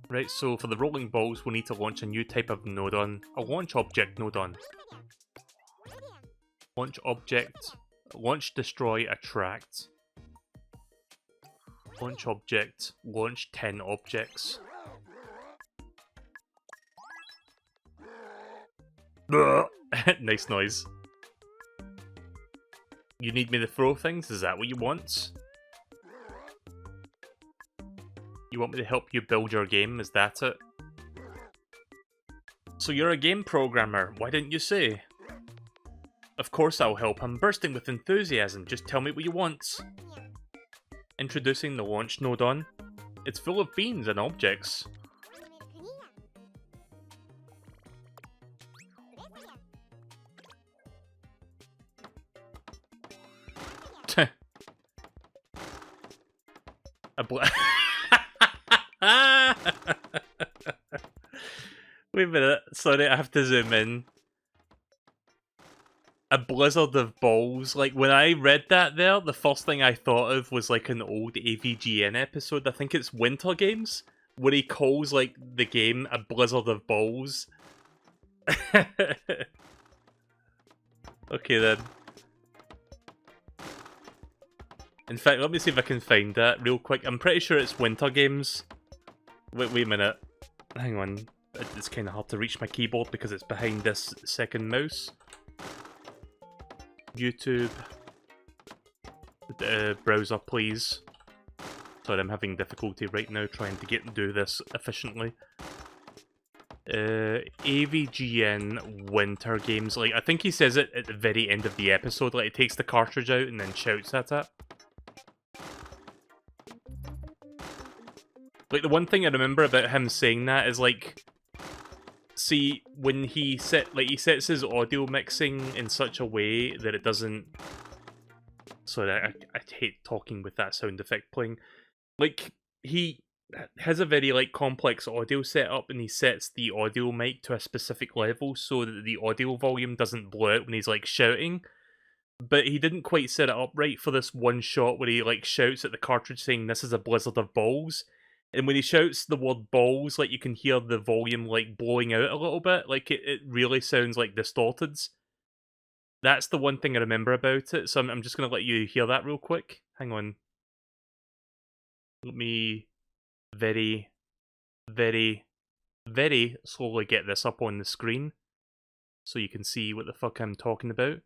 Right, so for the rolling balls, we need to launch a new type of nodon. A launch object nodon. Launch object. Launch, destroy, attract. Launch object. Launch 10 objects. Nice noise. You need me to throw things? Is that what you want? You want me to help you build your game? Is that it? So you're a game programmer, why didn't you say? Of course I'll help, I'm bursting with enthusiasm, just tell me what you want. Introducing the launch nodon. It's full of beans and objects. Wait a minute, sorry, I have to zoom in. A blizzard of balls. Like, when I read that there, the first thing I thought of was like an old AVGN episode, I think it's Winter Games, where he calls like the game a blizzard of balls. Okay then. In fact, let me see if I can find that real quick. I'm pretty sure it's Winter Games. Wait a minute. Hang on. It's kind of hard to reach my keyboard because it's behind this second mouse. YouTube. Browser, please. Sorry, I'm having difficulty right now trying to do this efficiently. AVGN Winter Games. Like, I think he says it at the very end of the episode. Like, he takes the cartridge out and then shouts at it. Like, the one thing I remember about him saying that is, like, see, when he sets his audio mixing in such a way that it doesn't... Sorry, I hate talking with that sound effect playing. Like, he has a very, like, complex audio setup, and he sets the audio mic to a specific level so that the audio volume doesn't blow out when he's, like, shouting. But he didn't quite set it up right for this one shot where he, like, shouts at the cartridge saying, "This is a blizzard of balls." And when he shouts the word balls, like, you can hear the volume, like, blowing out a little bit. Like, it really sounds, like, distorted. That's the one thing I remember about it, so I'm just going to let you hear that real quick. Hang on. Let me very, very, very slowly get this up on the screen so you can see what the fuck I'm talking about.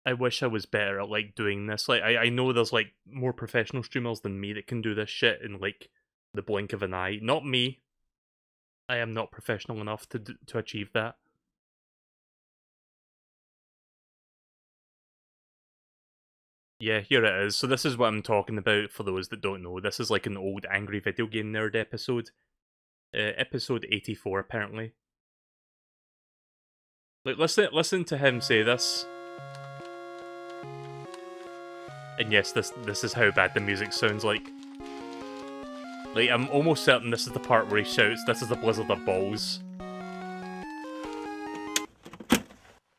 I wish I was better at, like, doing this. Like, I know there's, like, more professional streamers than me that can do this shit in, like, the blink of an eye. Not me. I am not professional enough to achieve that. Yeah, here it is. So this is what I'm talking about for those that don't know. This is like an old Angry Video Game Nerd episode. Episode 84, apparently. Like, listen to him say this. And yes, this is how bad the music sounds like. Like, I'm almost certain this is the part where he shouts, "This is a blizzard of balls."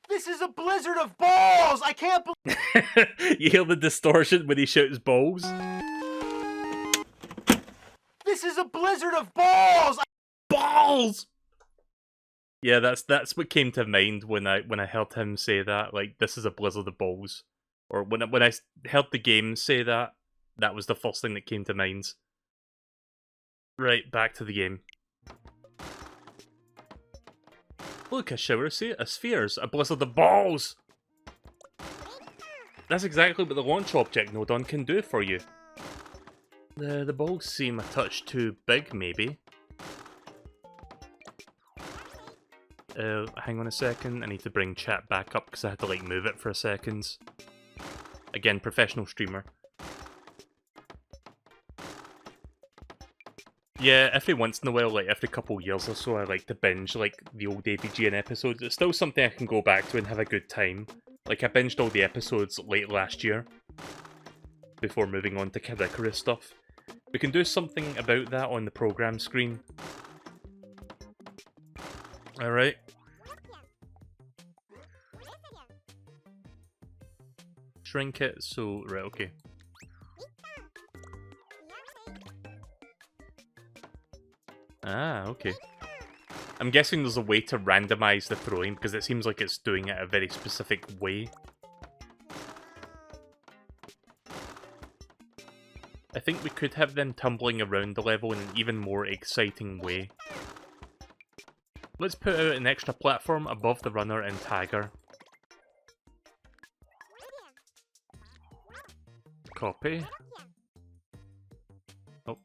This is a blizzard of balls! I can't believe... You hear the distortion when he shouts balls? This is a blizzard of balls! Balls! Yeah, that's what came to mind when I heard him say that. Like, this is a blizzard of balls. Or when I heard the game say that, that was the first thing that came to mind. Right, back to the game. Look, a shower of spheres, a blizzard of balls! That's exactly what the launch object nodon can do for you. The balls seem a touch too big, maybe. Hang on a second, I need to bring chat back up because I had to, like, move it for a second. Again, professional streamer. Yeah, every once in a while, like every couple years or so, I like to binge like the old AVGN episodes. It's still something I can go back to and have a good time. Like, I binged all the episodes late last year, before moving on to Kid Icarus stuff. We can do something about that on the program screen. Alright. Shrink it, so... right, okay. Ah, okay. I'm guessing there's a way to randomize the throwing, because it seems like it's doing it a very specific way. I think we could have them tumbling around the level in an even more exciting way. Let's put out an extra platform above the runner and tagger. Copy. Oh.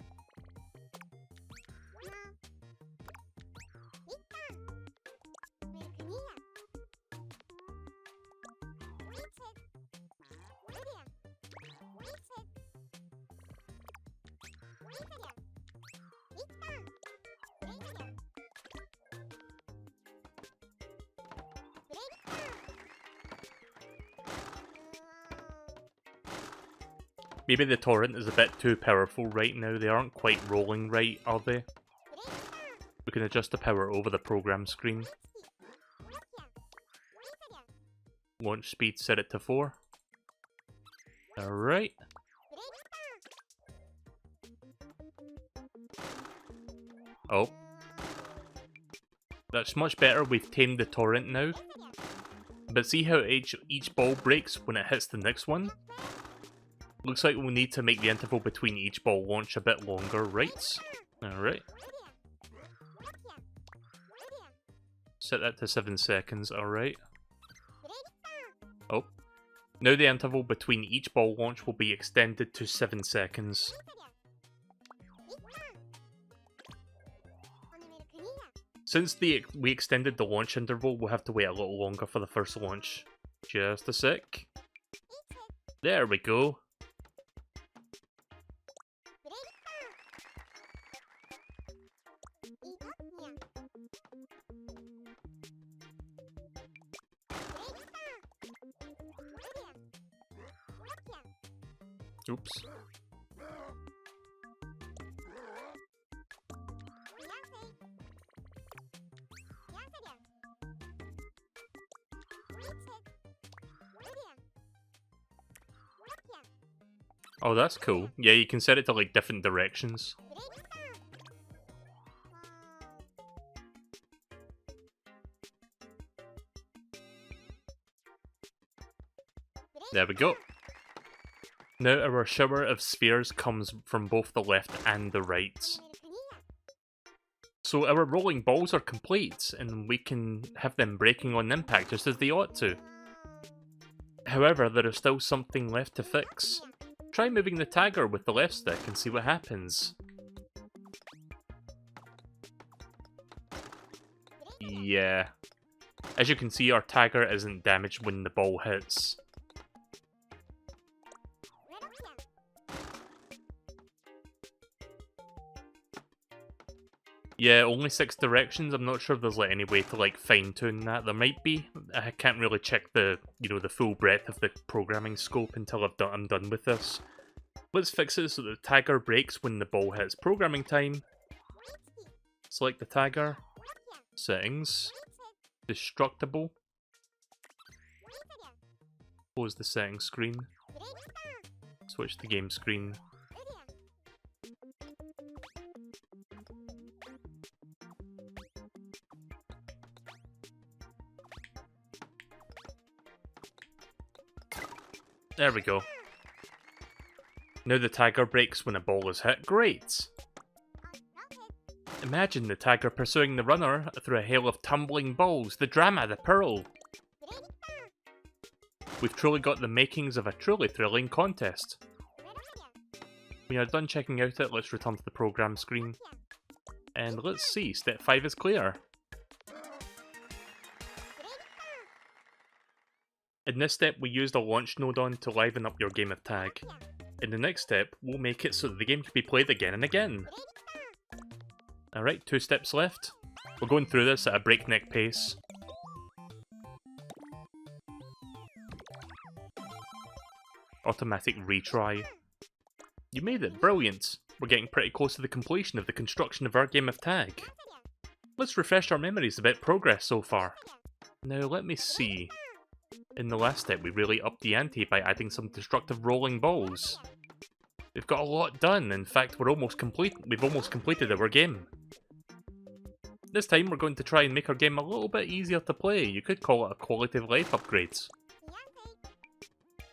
Maybe the torrent is a bit too powerful right now. They aren't quite rolling right, are they? We can adjust the power over the program screen. Launch speed, set it to 4. Alright. Oh. That's much better. We've tamed the torrent now. But see how each ball breaks when it hits the next one? Looks like we'll need to make the interval between each ball launch a bit longer, right? Alright. Set that to 7 seconds, alright. Oh. Now the interval between each ball launch will be extended to 7 seconds. Since we extended the launch interval, we'll have to wait a little longer for the first launch. Just a sec. There we go. Oops. Oh, that's cool. Yeah, you can set it to like different directions. There we go. Now our shower of spheres comes from both the left and the right. So our rolling balls are complete, and we can have them breaking on impact just as they ought to. However, there is still something left to fix. Try moving the tagger with the left stick and see what happens. Yeah. As you can see, our tagger isn't damaged when the ball hits. Yeah, only 6 directions. I'm not sure if there's like any way to like fine-tune that. There might be. I can't really check the, the full breadth of the programming scope until I'm done with this. Let's fix it so the tagger breaks when the ball hits programming time. Select the tagger. Settings. Destructible. Close the settings screen. Switch the game screen. There we go. Now the tagger breaks when a ball is hit. Great! Imagine the tagger pursuing the runner through a hail of tumbling balls. The drama, the pearl. We've truly got the makings of a truly thrilling contest. When you're done checking out it, let's return to the program screen. And let's see, step 5 is clear. In this step, we used a launch node on to liven up your game of tag. In the next step, we'll make it so that the game can be played again and again. Alright, 2 steps left. We're going through this at a breakneck pace. Automatic retry. You made it, brilliant! We're getting pretty close to the completion of the construction of our game of tag. Let's refresh our memories about progress so far. Now let me see. In the last step, we really upped the ante by adding some destructive rolling balls. We've got a lot done. In fact, we've almost completed our game. This time we're going to try and make our game a little bit easier to play. You could call it a quality of life upgrade.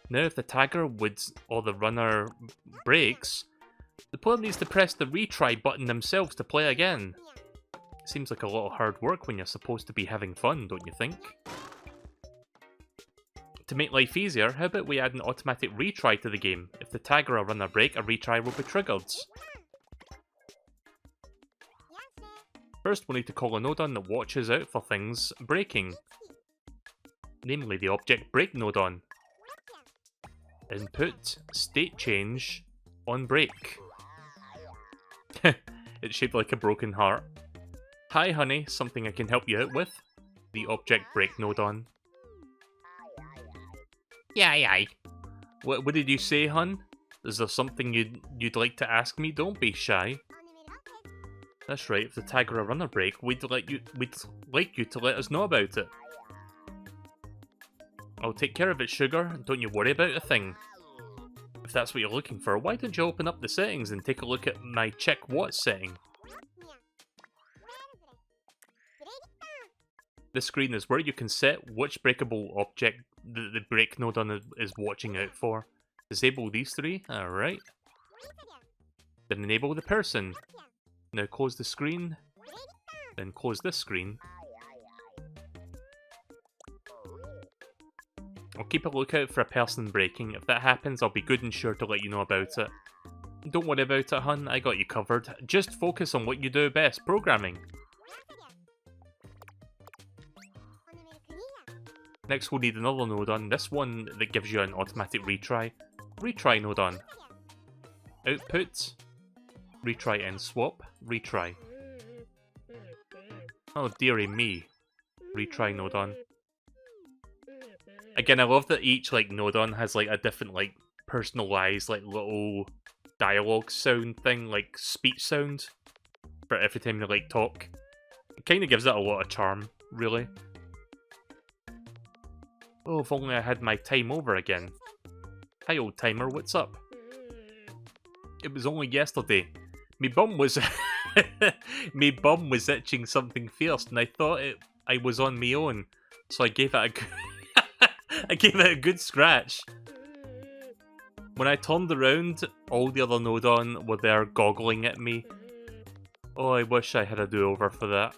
Now if the tagger or the runner breaks, the player needs to press the retry button themselves to play again. It seems like a lot of hard work when you're supposed to be having fun, don't you think? To make life easier, how about we add an automatic retry to the game? If the tagger or runner break, a retry will be triggered. First, we'll need to call a node on that watches out for things breaking. Namely, the object break node on. Input, state change, on break. It's shaped like a broken heart. Hi honey, something I can help you out with? The object break node on. Yay. What did you say, hun? Is there something you'd like to ask me? Don't be shy. That's right, if the tagger or runner break, we'd like you to let us know about it. I'll take care of it, sugar. Don't you worry about a thing. If that's what you're looking for, why don't you open up the settings and take a look at my check what setting? This screen is where you can set which breakable object the break node on is watching out for. Disable these three, alright. Then enable the person. Now close the screen, then close this screen. I'll keep a lookout for a person breaking. If that happens, I'll be good and sure to let you know about it. Don't worry about it, hun, I got you covered. Just focus on what you do best, programming. Next we'll need another node on, this one that gives you an automatic retry. Retry node on. Output. Retry and swap. Retry. Oh dearie me. Retry node on. Again, I love that each node on has a different personalized little dialogue sound thing, speech sound for every time they talk. It kind of gives it a lot of charm, really. Oh, if only I had my time over again. Hi old timer, what's up? It was only yesterday. Me bum was me bum was itching something fierce, and I thought I was on me own, so I gave it a good scratch. When I turned around, all the other node on were there goggling at me. Oh, I wish I had a do-over for that.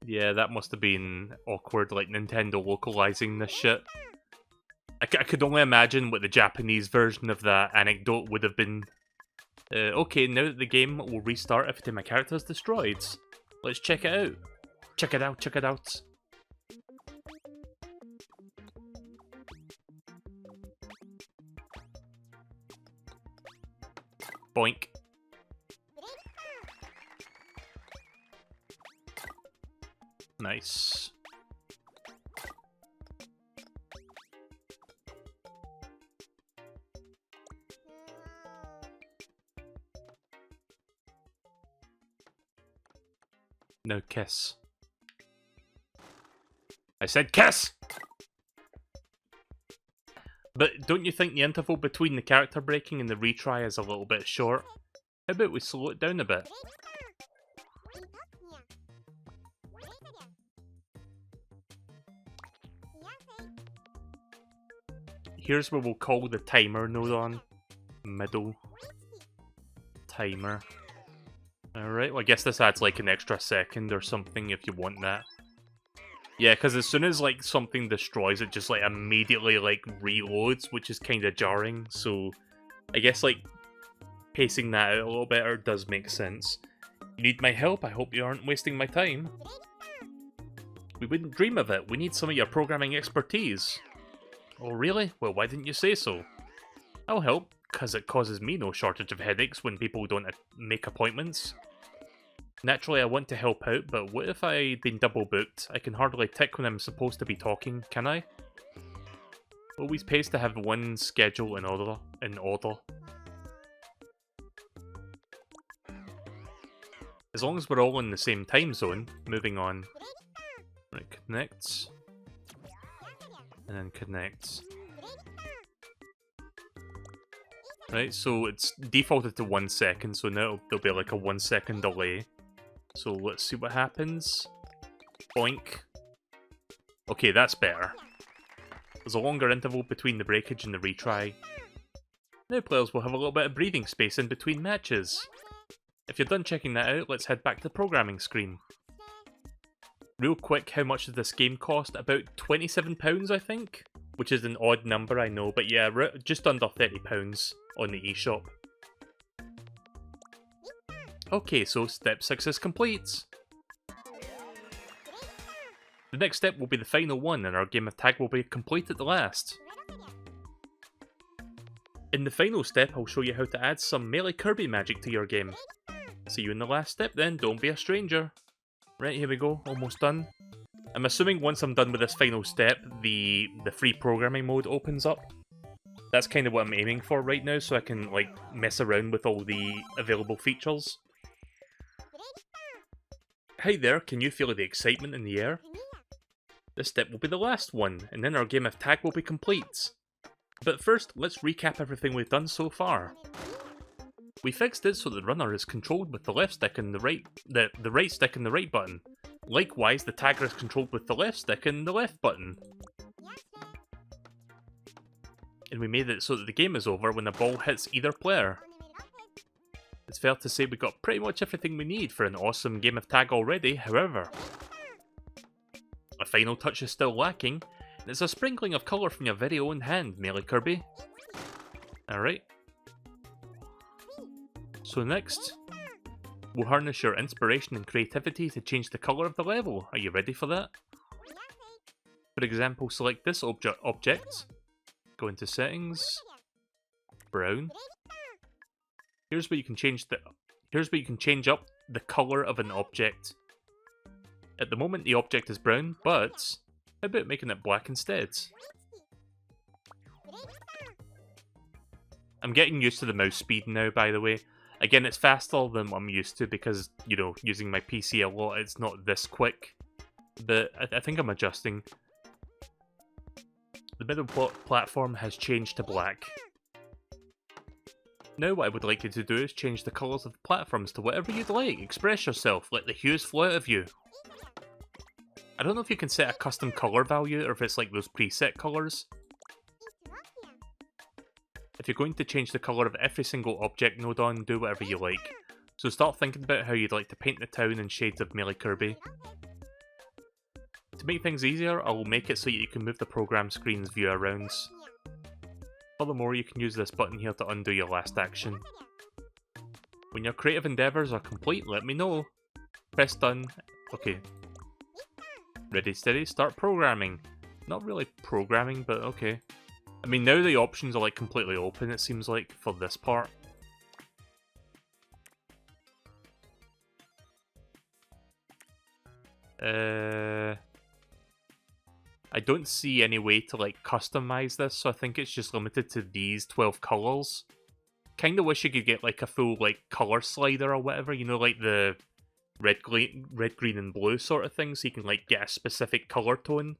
Yeah, that must have been awkward, Nintendo localizing this shit. I could only imagine what the Japanese version of that anecdote would have been. Okay, now that the game will restart every time my character is destroyed. Let's check it out. Check it out, check it out. Boink. Nice. No kiss. I said kiss! But don't you think the interval between the character breaking and the retry is a little bit short? How about we slow it down a bit? Here's where we'll call the timer node on. Middle. Timer. Alright, well I guess this adds an extra second or something if you want that. Yeah, because as soon as something destroys, it just immediately reloads, which is kind of jarring, so I guess pacing that out a little better does make sense. You need my help? I hope you aren't wasting my time. We wouldn't dream of it, we need some of your programming expertise. Oh really? Well why didn't you say so? I'll help, because it causes me no shortage of headaches when people don't make appointments. Naturally I want to help out, but what if I'd been double booked? I can hardly tick when I'm supposed to be talking, can I? Always pays to have one schedule in order. As long as we're all in the same time zone, moving on. Right, connect. And then connect. Right, so it's defaulted to 1 second, so now there'll be like a 1 second delay. So let's see what happens. Boink. Okay, that's better. There's a longer interval between the breakage and the retry. Now players will have a little bit of breathing space in between matches. If you're done checking that out, let's head back to the programming screen. Real quick, how much does this game cost? About £27, I think? Which is an odd number, I know, but yeah, just under £30 on the eShop. Okay, so step 6 is complete. The next step will be the final one, and our game of tag will be complete at the last. In the final step, I'll show you how to add some MeleeKirby magic to your game. See you in the last step then, don't be a stranger. Right, here we go, almost done. I'm assuming once I'm done with this final step, the free programming mode opens up. That's kind of what I'm aiming for right now, so I can like mess around with all the available features. Hi there, can you feel the excitement in the air? This step will be the last one, and then our game of tag will be complete. But first, let's recap everything we've done so far. We fixed it so the runner is controlled with the left stick and the right stick and the right button. Likewise, the tagger is controlled with the left stick and the left button. And we made it so that the game is over when the ball hits either player. It's fair to say we got pretty much everything we need for an awesome game of tag already, however. A final touch is still lacking, and it's a sprinkling of colour from your very own hand, MeleeKirby. Alright. So next, we'll harness your inspiration and creativity to change the colour of the level. Are you ready for that? For example, select this object, go into settings, brown. Here's where you can change up the colour of an object. At the moment the object is brown, but how about making it black instead? I'm getting used to the mouse speed now, by the way. Again, it's faster than what I'm used to because, you know, using my PC a lot, it's not this quick. But I think I'm adjusting. The middle platform has changed to black. Now what I would like you to do is change the colours of the platforms to whatever you'd like. Express yourself, let the hues flow out of you. I don't know if you can set a custom colour value or if it's like those preset colours. If you're going to change the colour of every single object node on, do whatever you like. So start thinking about how you'd like to paint the town in shades of MeleeKirby. To make things easier, I will make it so you can move the program screen's view around. Furthermore, you can use this button here to undo your last action. When your creative endeavours are complete, let me know. Press done. Okay. Ready, steady, start programming. Not really programming, but okay. I mean, now the options are like completely open, it seems like, for this part. I don't see any way to like customize this, so I think it's just limited to these 12 colours. Kinda wish you could get like a full like colour slider or whatever, you know, like the red, green and blue sort of thing, so you can like get a specific colour tone.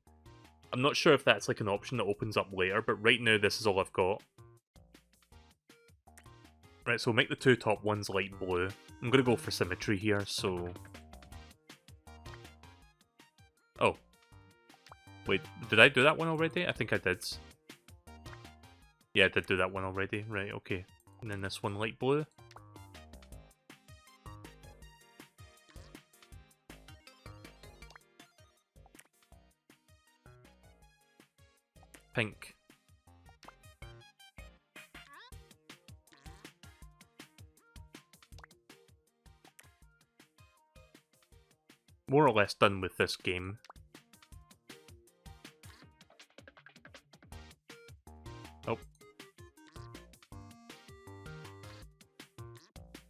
I'm not sure if that's like an option that opens up later, but right now this is all I've got. Right, so we'll make the two top ones light blue. I'm gonna go for symmetry here, so... Oh. Wait, did I do that one already? I think I did. Yeah, I did do that one already. Right, okay. And then this one light blue. Pink. More or less done with this game. Oh.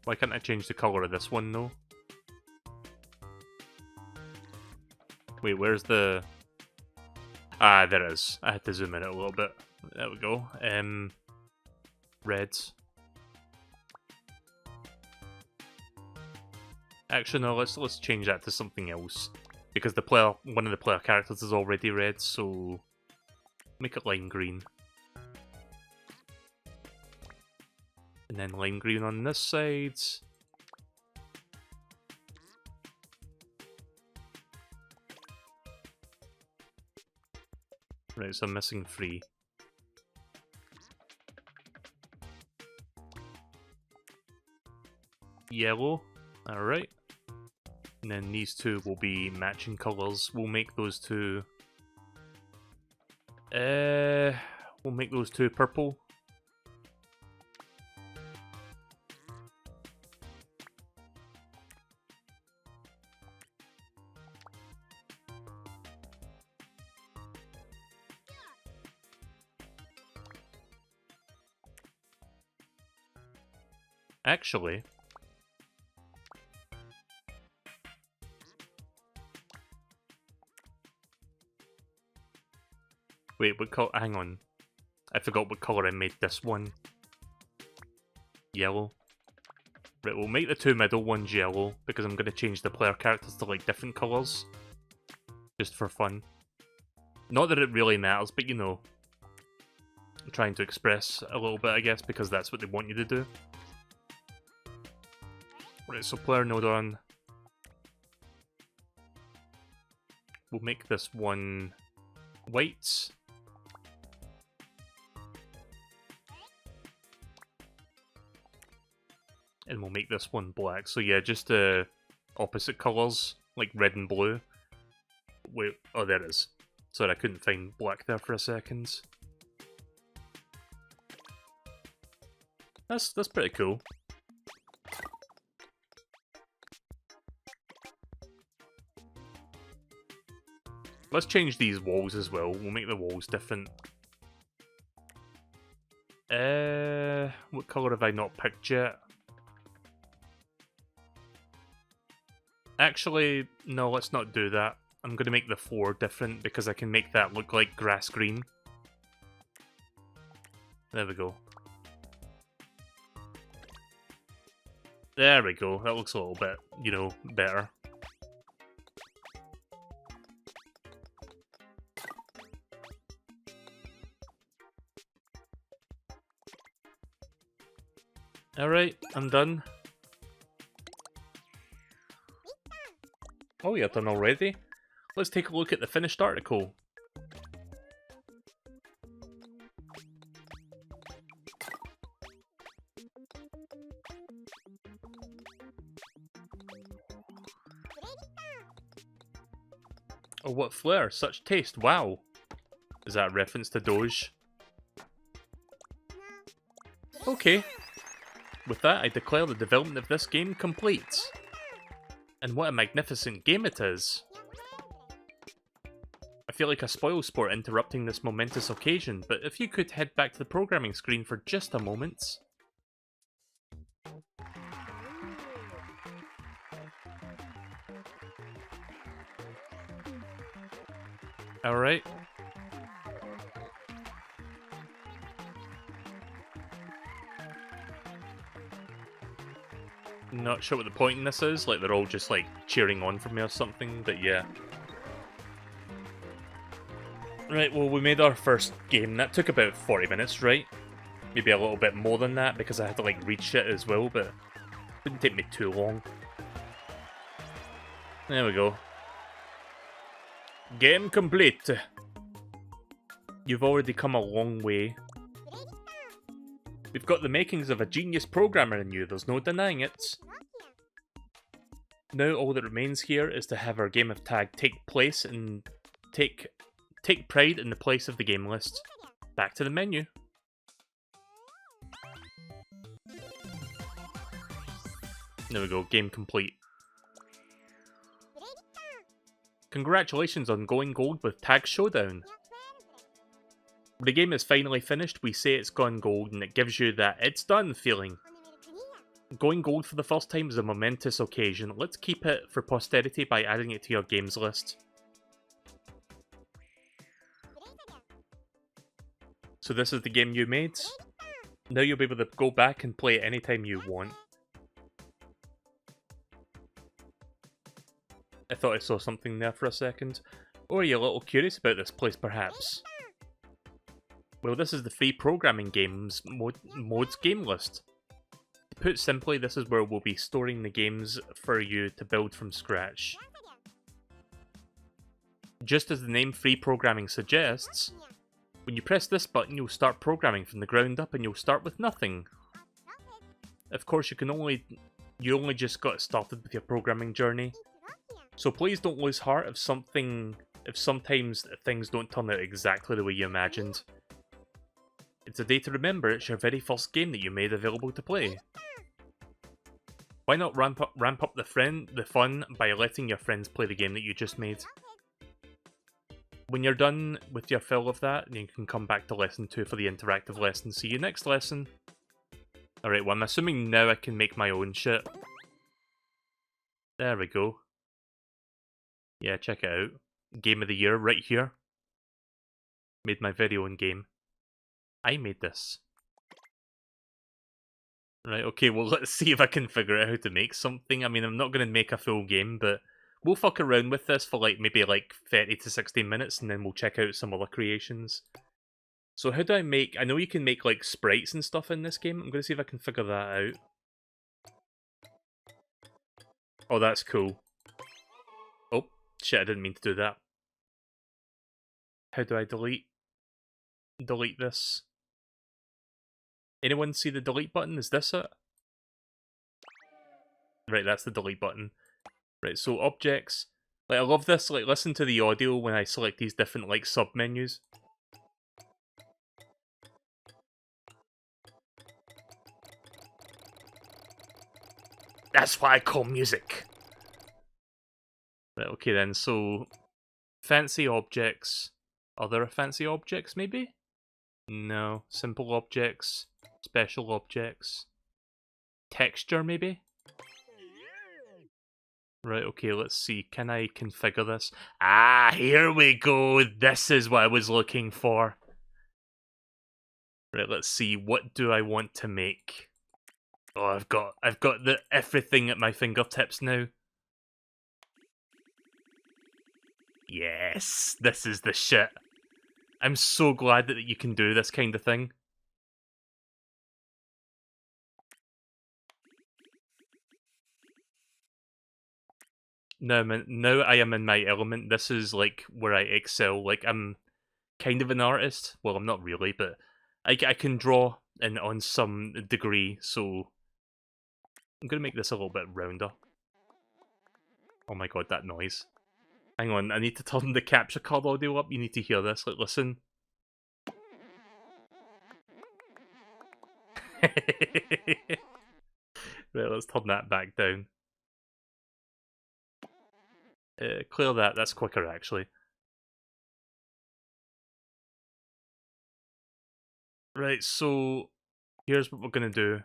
Why can't I change the colour of this one though? Wait, where's the... Ah, there it is. I had to zoom in a little bit. There we go. Reds. Actually, no. Let's change that to something else because one of the player characters is already red, so make it lime green. And then lime green on this side. Right, so I'm missing 3. Yellow, alright. And then these 2 will be matching colours. We'll make those 2... we'll make those 2 purple. Actually... Wait, what color? Hang on. I forgot what colour I made this one. Yellow. Right, we'll make the 2 middle ones yellow, because I'm going to change the player characters to like different colours. Just for fun. Not that it really matters, but you know. I'm trying to express a little bit, I guess, because that's what they want you to do. Right, so player node on. We'll make this one white. And we'll make this one black. So yeah, just opposite colours, like red and blue. Wait, oh there it is. Sorry, I couldn't find black there for a second. That's pretty cool. Let's change these walls as well. We'll make the walls different. What colour have I not picked yet? Actually, no, let's not do that. I'm going to make the floor different because I can make that look like grass green. There we go. There we go. That looks a little bit, you know, better. Alright, I'm done. Oh, you're done already? Let's take a look at the finished article. Oh, what flair! Such taste! Wow! Is that a reference to Doge? Okay. With that, I declare the development of this game complete. And what a magnificent game it is! I feel like a spoilsport interrupting this momentous occasion, but if you could head back to the programming screen for just a moment... Alright. Not sure what the point in this is, like they're all just like cheering on for me or something, but yeah. Right, well we made our first game. That took about 40 minutes, right? Maybe a little bit more than that because I had to like read shit as well, but it didn't take me too long. There we go. Game complete. You've already come a long way. We've got the makings of a genius programmer in you, there's no denying it. Now all that remains here is to have our game of tag take place and take pride in the place of the game list. Back to the menu. There we go, game complete. Congratulations on going gold with Tag Showdown. When the game is finally finished, we say it's gone gold and it gives you that it's done feeling. Going gold for the first time is a momentous occasion. Let's keep it for posterity by adding it to your games list. So this is the game you made. Now you'll be able to go back and play it anytime you want. I thought I saw something there for a second. Or are you a little curious about this place perhaps? Well, this is the free programming games modes game list. Put simply, this is where we'll be storing the games for you to build from scratch. Just as the name Free Programming suggests, when you press this button, you'll start programming from the ground up and you'll start with nothing. Of course, you only just got started with your programming journey. So please don't lose heart if sometimes things don't turn out exactly the way you imagined. It's a day to remember it's your very first game that you made available to play. Why not ramp up the fun by letting your friends play the game that you just made? When you're done with your fill of that, you can come back to lesson 2 for the interactive lesson. See you next lesson. Alright, well I'm assuming now I can make my own shit. There we go. Yeah, check it out. Game of the year right here. Made my very own game. I made this. Right, okay, well let's see if I can figure out how to make something. I mean, I'm not going to make a full game, but we'll fuck around with this for maybe 30 to 60 minutes, and then we'll check out some other creations. So how do I make... I know you can make sprites and stuff in this game. I'm going to see if I can figure that out. Oh, that's cool. Oh, shit, I didn't mean to do that. How do I delete this? Anyone see the delete button? Is this it? Right, that's the delete button. Right, so objects. I love this. Listen to the audio when I select these different sub-menus. That's what I call music. Right, okay then, so fancy objects. Are there fancy objects, maybe? No. Simple objects. Special objects. Texture, maybe? Right, okay, let's see. Can I configure this? Ah, here we go. This is what I was looking for. Right, let's see. What do I want to make? Oh, I've got everything at my fingertips now. Yes, this is the shit. I'm so glad that you can do this kind of thing. Now I am in my element. This is where I excel. I'm kind of an artist. Well, I'm not really, but I can draw on some degree. So I'm gonna make this a little bit rounder. Oh my god, that noise! Hang on, I need to turn the capture card audio up. You need to hear this. Listen. Right, let's turn that back down. Clear that. That's quicker, actually. Right, so here's what we're gonna do.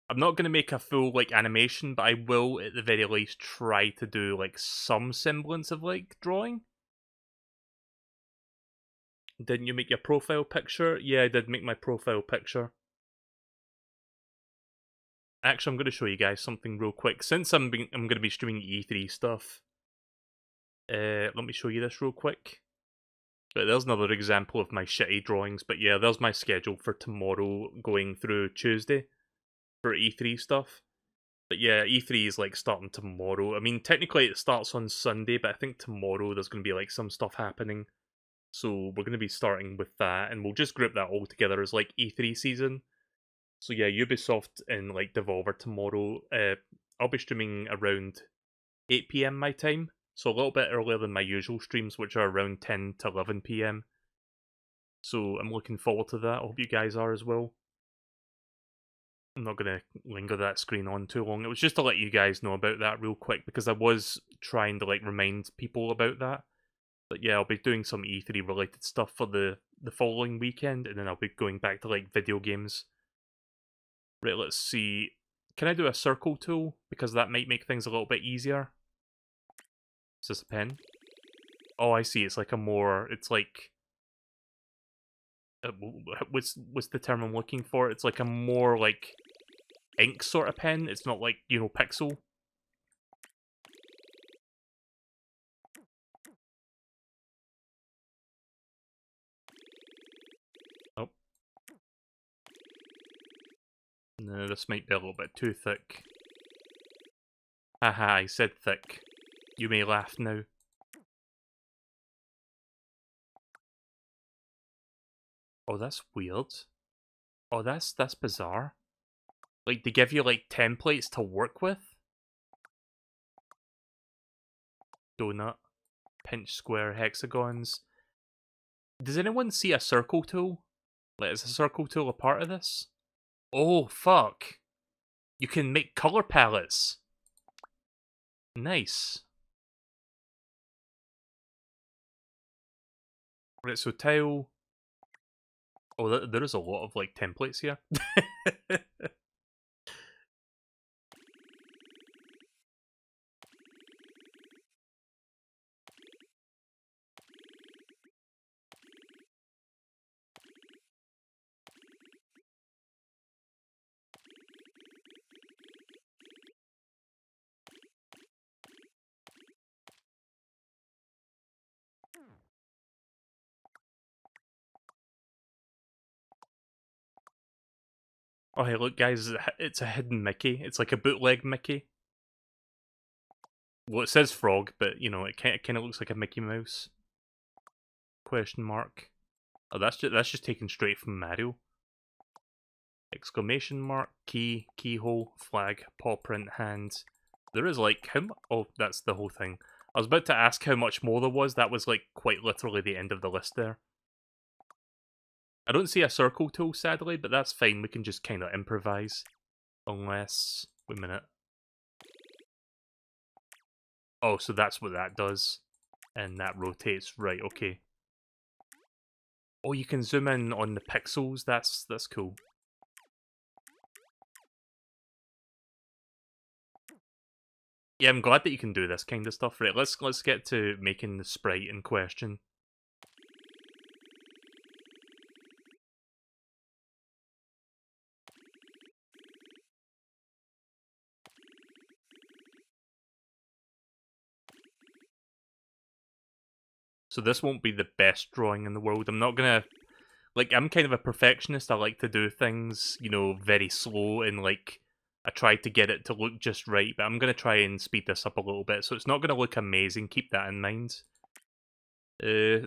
I'm not gonna make a full animation, but I will at the very least try to do some semblance of drawing. Didn't you make your profile picture? Yeah, I did make my profile picture. Actually, I'm going to show you guys something real quick. Since I'm going to be streaming E3 stuff, let me show you this real quick. But there's another example of my shitty drawings. But yeah, there's my schedule for tomorrow going through Tuesday for E3 stuff. But yeah, E3 is starting tomorrow. I mean, technically it starts on Sunday, but I think tomorrow there's going to be some stuff happening. So we're going to be starting with that, and we'll just group that all together as E3 season. So yeah, Ubisoft and Devolver tomorrow. I'll be streaming around 8 PM my time, so a little bit earlier than my usual streams, which are around 10 to 11 PM. So I'm looking forward to that. I hope you guys are as well. I'm not going to linger that screen on too long. It was just to let you guys know about that real quick, because I was trying to remind people about that. But yeah, I'll be doing some E3 related stuff for the following weekend, and then I'll be going back to video games. Right, let's see. Can I do a circle tool? Because that might make things a little bit easier. Is this a pen? Oh, I see. It's a more... It's what's the term I'm looking for? It's a more, ink sort of pen. It's not pixel. Oh. No, this might be a little bit too thick. Haha, I said thick. You may laugh now. Oh, that's weird. Oh, that's bizarre. Like, they give you, like, templates to work with? Donut. Pinch square hexagons. Does anyone see a circle tool? Like, is a circle tool a part of this? Oh, fuck. You can make color palettes. Nice. Right, so tile... Oh, there is a lot of, like, templates here. Oh, hey, look, guys, it's a hidden Mickey. It's like a bootleg Mickey. Well, it says frog, but, you know, it kind of looks like a Mickey Mouse. Question mark. Oh, that's just taken straight from Mario. Exclamation mark, key, keyhole, flag, paw print, hand. There is, like, oh, that's the whole thing. I was about to ask how much more there was. That was, like, quite literally the end of the list there. I don't see a circle tool, sadly, but that's fine. We can just kind of improvise. Unless... Wait a minute. Oh, so that's what that does. And that rotates. Right, okay. Oh, you can zoom in on the pixels. That's cool. Yeah, I'm glad that you can do this kind of stuff. Right, let's get to making the sprite in question. So this won't be the best drawing in the world. I'm not gonna... Like, I'm kind of a perfectionist. I like to do things, you know, very slow, and, like, I try to get it to look just right, but I'm gonna try and speed this up a little bit, so it's not gonna look amazing. Keep that in mind.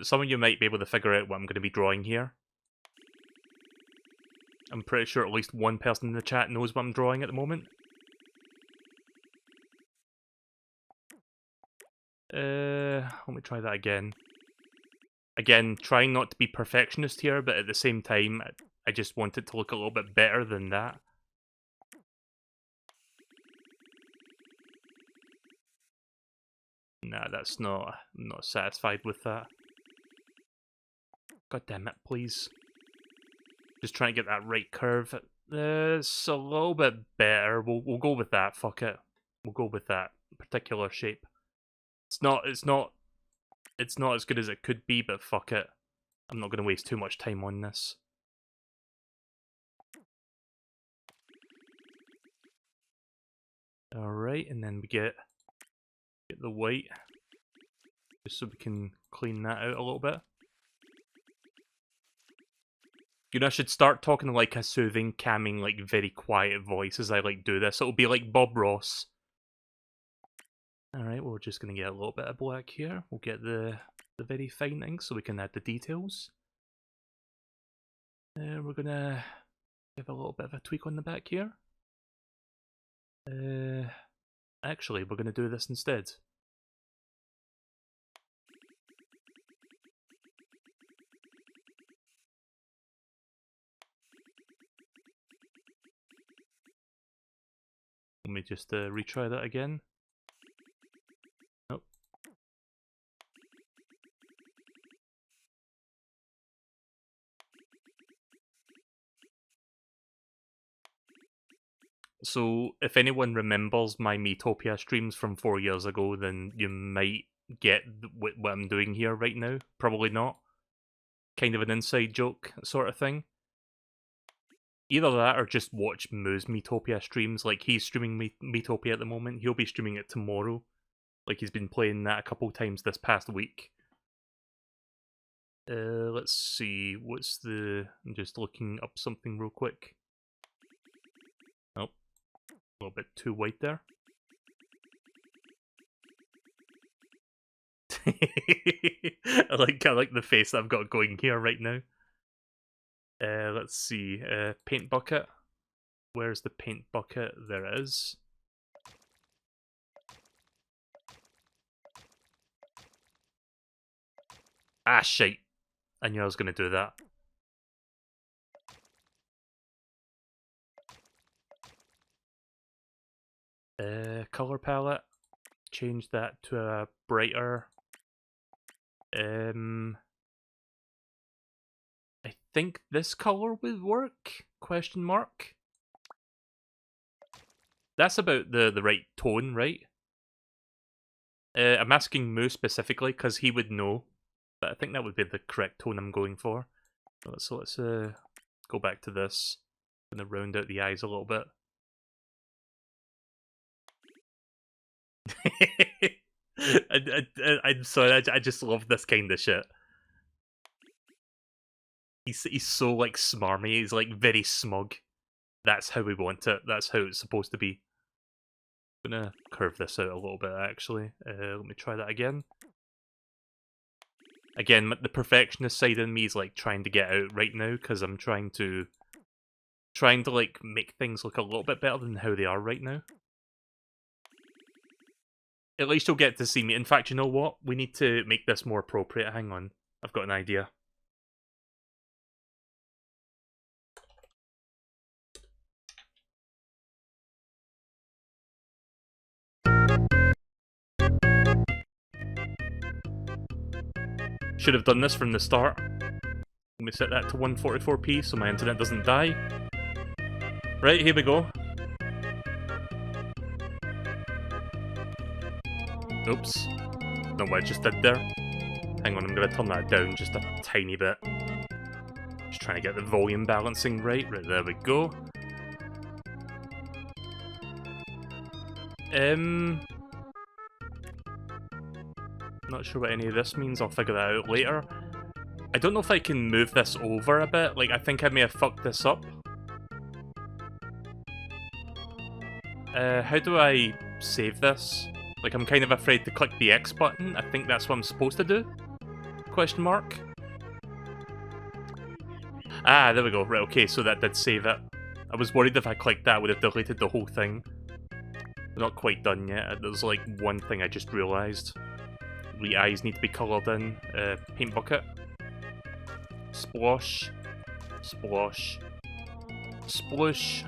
Some of you might be able to figure out what I'm gonna be drawing here. I'm pretty sure at least one person in the chat knows what I'm drawing at the moment. Let me try that again. Again, trying not to be perfectionist here, but at the same time, I just want it to look a little bit better than that. Nah, that's not... I'm not satisfied with that. God damn it, please. Just trying to get that right curve. It's a little bit better. We'll go with that, fuck it. We'll go with that particular shape. It's not as good as it could be, but fuck it. I'm not going to waste too much time on this. Alright, and then we get the white. Just so we can clean that out a little bit. You know, I should start talking like a soothing, calming, like very quiet voice as I like do this. It'll be like Bob Ross. Alright, we're just going to get a little bit of black here. We'll get the very fine ink so we can add the details. We're going to give a little bit of a tweak on the back here. Actually, we're going to do this instead. Let me just retry that again. Nope. So, if anyone remembers my Miitopia streams from 4 years ago, then you might get what I'm doing here right now. Probably not. Kind of an inside joke sort of thing. Either that or just watch Moo's Miitopia streams. Like, he's streaming Miitopia at the moment. He'll be streaming it tomorrow. Like, he's been playing that a couple times this past week. Let's see. What's the... I'm just looking up something real quick. little bit too white there. I like the face I've got going here right now. Let's see. Paint bucket. Where's the paint bucket? There it is. Ah, shite. I knew I was going to do that. Color palette. Change that to a brighter. I think this color would work? Question mark. That's about the right tone, right? I'm asking Moo specifically because he would know, but I think that would be the correct tone I'm going for. So let's go back to this. I'm gonna round out the eyes a little bit. I'm sorry, I just love this kind of shit. He's so like smarmy. He's like very smug. That's how we want it. That's how it's supposed to be. I'm gonna curve this out a little bit actually. Let me try that again. Again, the perfectionist side in me is like trying to get out right now because I'm trying to like make things look a little bit better than how they are right now. At least you'll get to see me. In fact, you know what? We need to make this more appropriate. Hang on. I've got an idea. Should have done this from the start. Let me set that to 144p so my internet doesn't die. Right, here we go. Oops. Don't know what I just did there. Hang on, I'm going to turn that down just a tiny bit. Just trying to get the volume balancing right. Right, there we go. Not sure what any of this means. I'll figure that out later. I don't know if I can move this over a bit. Like, I think I may have fucked this up. How do I save this? Like, I'm kind of afraid to click the X button. I think that's what I'm supposed to do? Question mark? Ah, there we go. Right, okay, so that did save it. I was worried if I clicked that, I would have deleted the whole thing. We're not quite done yet. There's, like, one thing I just realised. The eyes need to be coloured in. Paint bucket. Splosh. Splosh. Sploosh.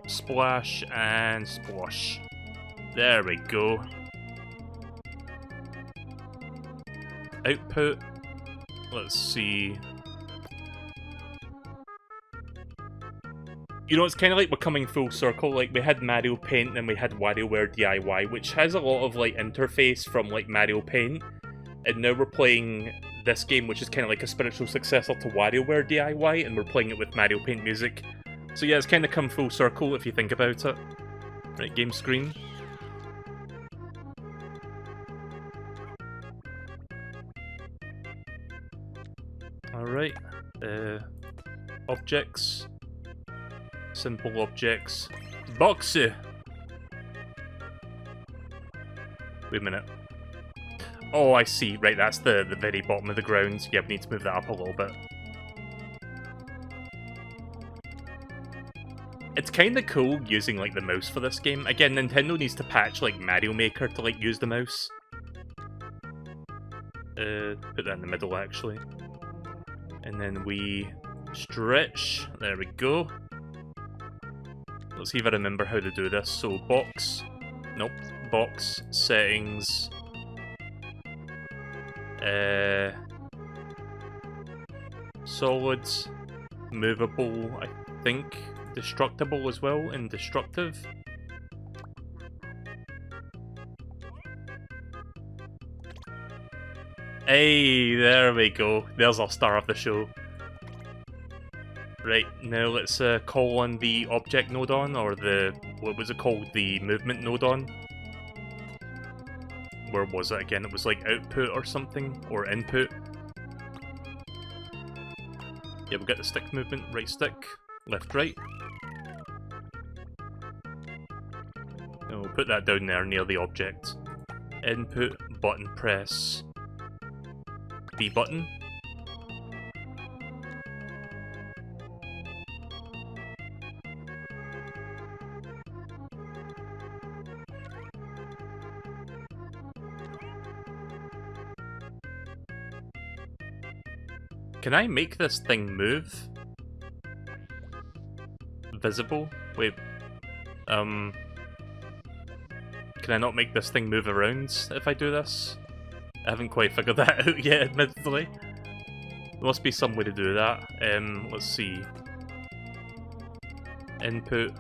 Splash. And splosh. There we go. Output. Let's see. You know, it's kind of like we're coming full circle. Like, we had Mario Paint and we had WarioWare DIY, which has a lot of, like, interface from, like, Mario Paint. And now we're playing this game, which is kind of like a spiritual successor to WarioWare DIY, and we're playing it with Mario Paint music. So yeah, it's kind of come full circle if you think about it. Right, game screen. Alright. Objects. Simple objects. Boxy! Wait a minute. Oh, I see. Right, that's the very bottom of the ground. Yeah, we need to move that up a little bit. It's kind of cool using, like, the mouse for this game. Again, Nintendo needs to patch, like, Mario Maker to, like, use the mouse. Put that in the middle, actually. And then we stretch. There we go. Let's see if I remember how to do this. So, box. Nope. Box. Settings. Solids. Movable, I think. Destructible as well, and destructive. Hey, there we go. There's our star of the show. Right, now let's call on the object node on, or the, what was it called, the movement node on. Where was it again? It was like output or something, or input. Yeah, we'll get the stick movement, right stick, left right. I'll put that down there near the object. Input, button press, B button. Can I make this thing move? Visible? Wait. Can I not make this thing move around if I do this? I haven't quite figured that out yet, admittedly. There must be some way to do that. Let's see. Input.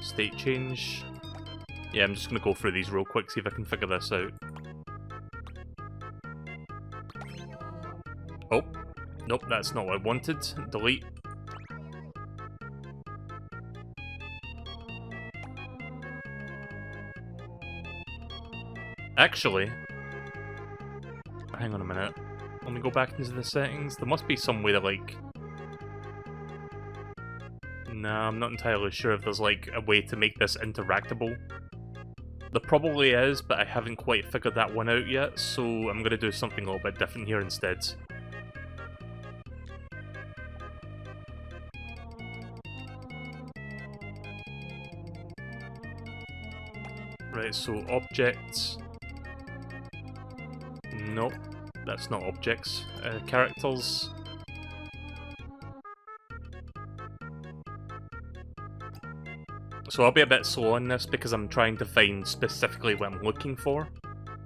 State change. Yeah, I'm just gonna go through these real quick, see if I can figure this out. Oh. Nope, that's not what I wanted. Delete. Actually, hang on a minute. Let me go back into the settings. There must be some way to, like... Nah, I'm not entirely sure if there's, like, a way to make this interactable. There probably is, but I haven't quite figured that one out yet, so I'm gonna do something a little bit different here instead. Right, so objects... Nope, that's not objects. Characters. So I'll be a bit slow on this because I'm trying to find specifically what I'm looking for.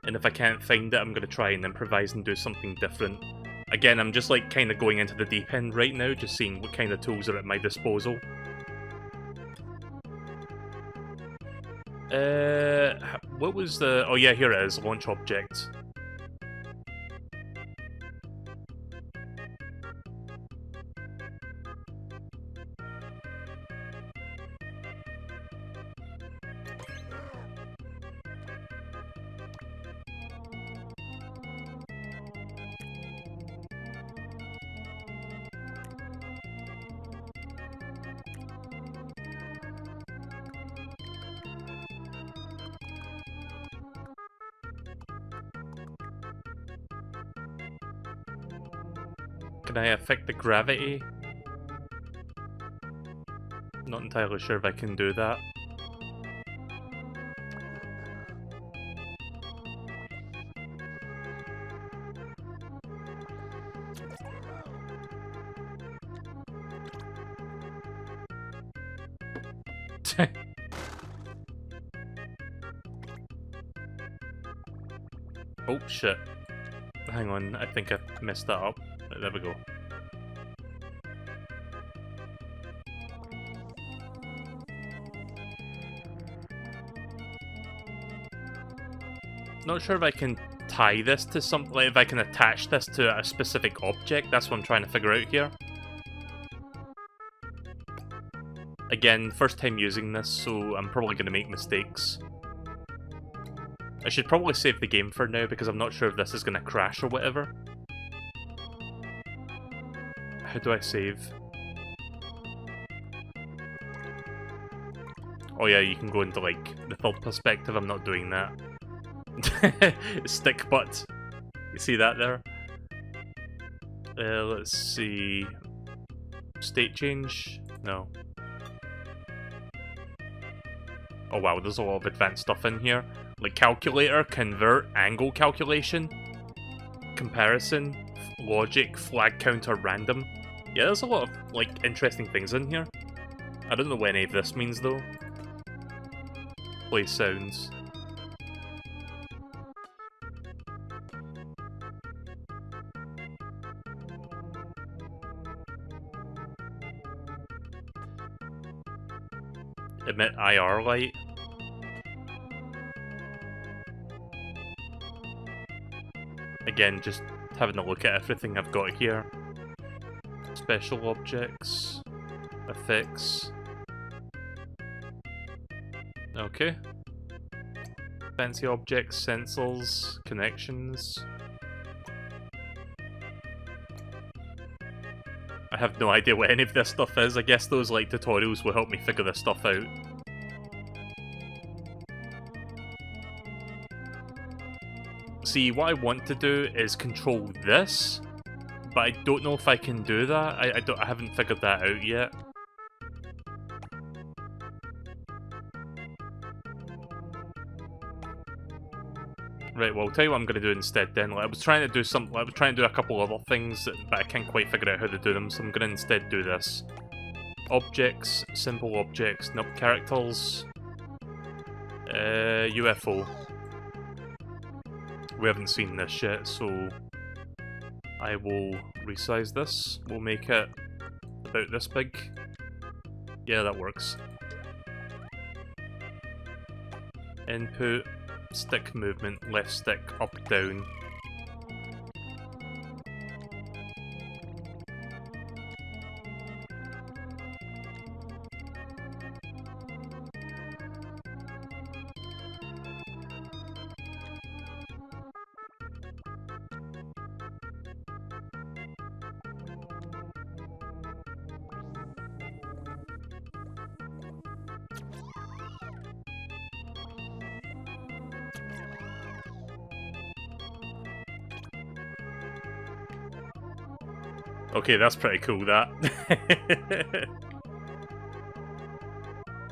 And if I can't find it, I'm going to try and improvise and do something different. Again, I'm just like kind of going into the deep end right now, just seeing what kind of tools are at my disposal. What was the... Oh yeah, here it is, launch object. Can I affect the gravity? Not entirely sure if I can do that. Oh shit. Hang on, I think I messed that up. There we go. Not sure if I can tie this to something, like if I can attach this to a specific object. That's what I'm trying to figure out here. Again, first time using this, so I'm probably going to make mistakes. I should probably save the game for now because I'm not sure if this is going to crash or whatever. How do I save? Oh yeah, you can go into like the third perspective. I'm not doing that. Stick butt. You see that there? Let's see. State change? No. Oh wow, there's a lot of advanced stuff in here. Like calculator, convert, angle calculation, comparison, logic, flag counter, random. Yeah, there's a lot of like interesting things in here. I don't know what any of this means though. Play sounds. Emit IR light. Again, just having a look at everything I've got here. Special objects, effects. Okay. Fancy objects, sensors, connections. I have no idea what any of this stuff is. I guess those like tutorials will help me figure this stuff out. See, what I want to do is control this, but I don't know if I can do that. I haven't figured that out yet. Right, well, I'll tell you what I'm going to do instead then. Like, I was trying to do a couple other things, but I can't quite figure out how to do them, so I'm going to instead do this. Objects, simple objects, nope, characters, UFO. We haven't seen this yet, so I will resize this. We'll make it about this big. Yeah, that works. Input, stick movement, left stick, up, down. Okay, that's pretty cool, that.